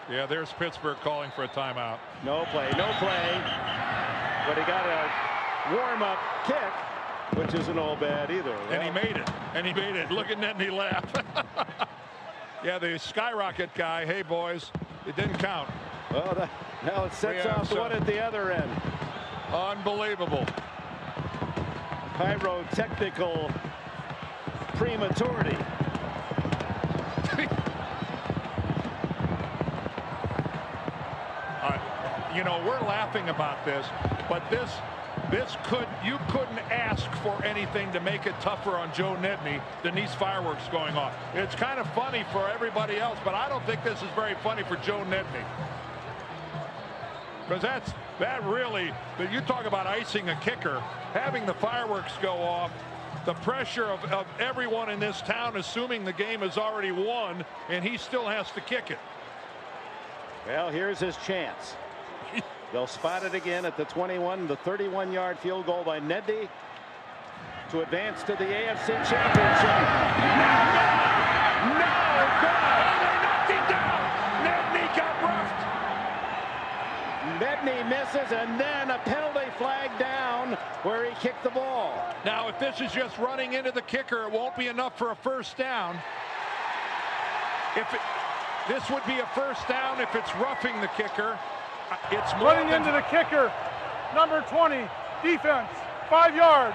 Yeah, there's Pittsburgh calling for a timeout.
No play. But he got a warm-up kick, which isn't all bad either.
And he made it. Look at Nedney laugh. Yeah, the skyrocket guy. Hey, boys, it didn't count.
Well, now it sets off one at the other end.
Unbelievable.
Pyrotechnical prematurity.
You know, we're laughing about this, but you couldn't ask for anything to make it tougher on Joe Nedney than these fireworks going off. It's kind of funny for everybody else, but I don't think this is very funny for Joe Nedney. Because you talk about icing a kicker, having the fireworks go off, the pressure of everyone in this town assuming the game is already won, and he still has to kick it.
Well, here's his chance. They'll spot it again at the 21, the 31-yard field goal by Nedney to advance to the AFC Championship. No good!
They knocked him down! Nedney got roughed!
Nedney misses, and then a penalty flag down where he kicked the ball.
Now, if this is just running into the kicker, it won't be enough for a first down. This would be a first down if it's roughing the kicker. It's
running into the kicker, number 20, defense, 5 yards.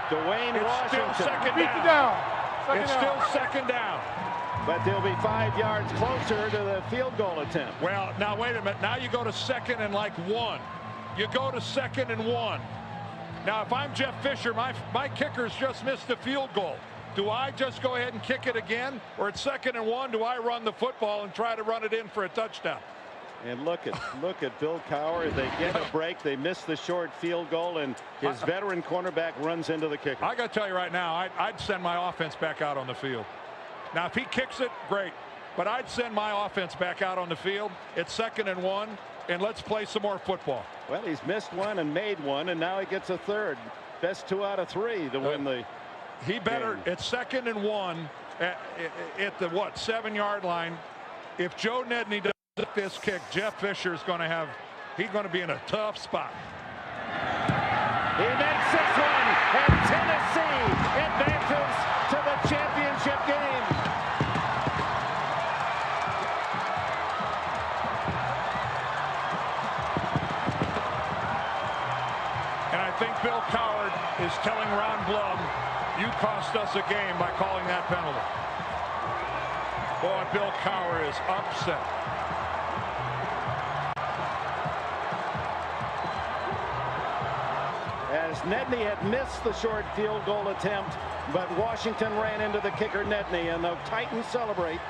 Dwayne Washington.
Still second
Beat
down.
It's
still second down.
But they'll be 5 yards closer to the field goal attempt.
Well, now wait a minute. Now you go to second and like 1. You go to second and 1. Now, if I'm Jeff Fisher, my kicker's just missed a field goal. Do I just go ahead and kick it again? Or at second and 1, do I run the football and try to run it in for a touchdown?
And look at Bill Cowher. They get a break. They miss the short field goal, and his veteran cornerback runs into the kicker.
I got to tell you right now, I'd send my offense back out on the field. Now, if he kicks it, great. But I'd send my offense back out on the field. It's 2nd and 1, and let's play some more football.
Well, he's missed one and made one, and now he gets a third. Best 2 out of 3 to win the
He better.
game.
It's 2nd and 1 at the 7-yard line. If Joe Nedney does this kick, Jeff Fisher's going to be in a tough spot.
He makes this one, and Tennessee advances to the championship game.
And I think Bill Cowher is telling Ron Blum, you cost us a game by calling that penalty. Boy, Bill Cowher is upset.
As Nedney had missed the short field goal attempt, but Washington ran into the kicker Nedney, and the Titans celebrate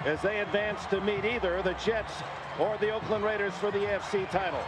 as they advance to meet either the Jets or the Oakland Raiders for the AFC title.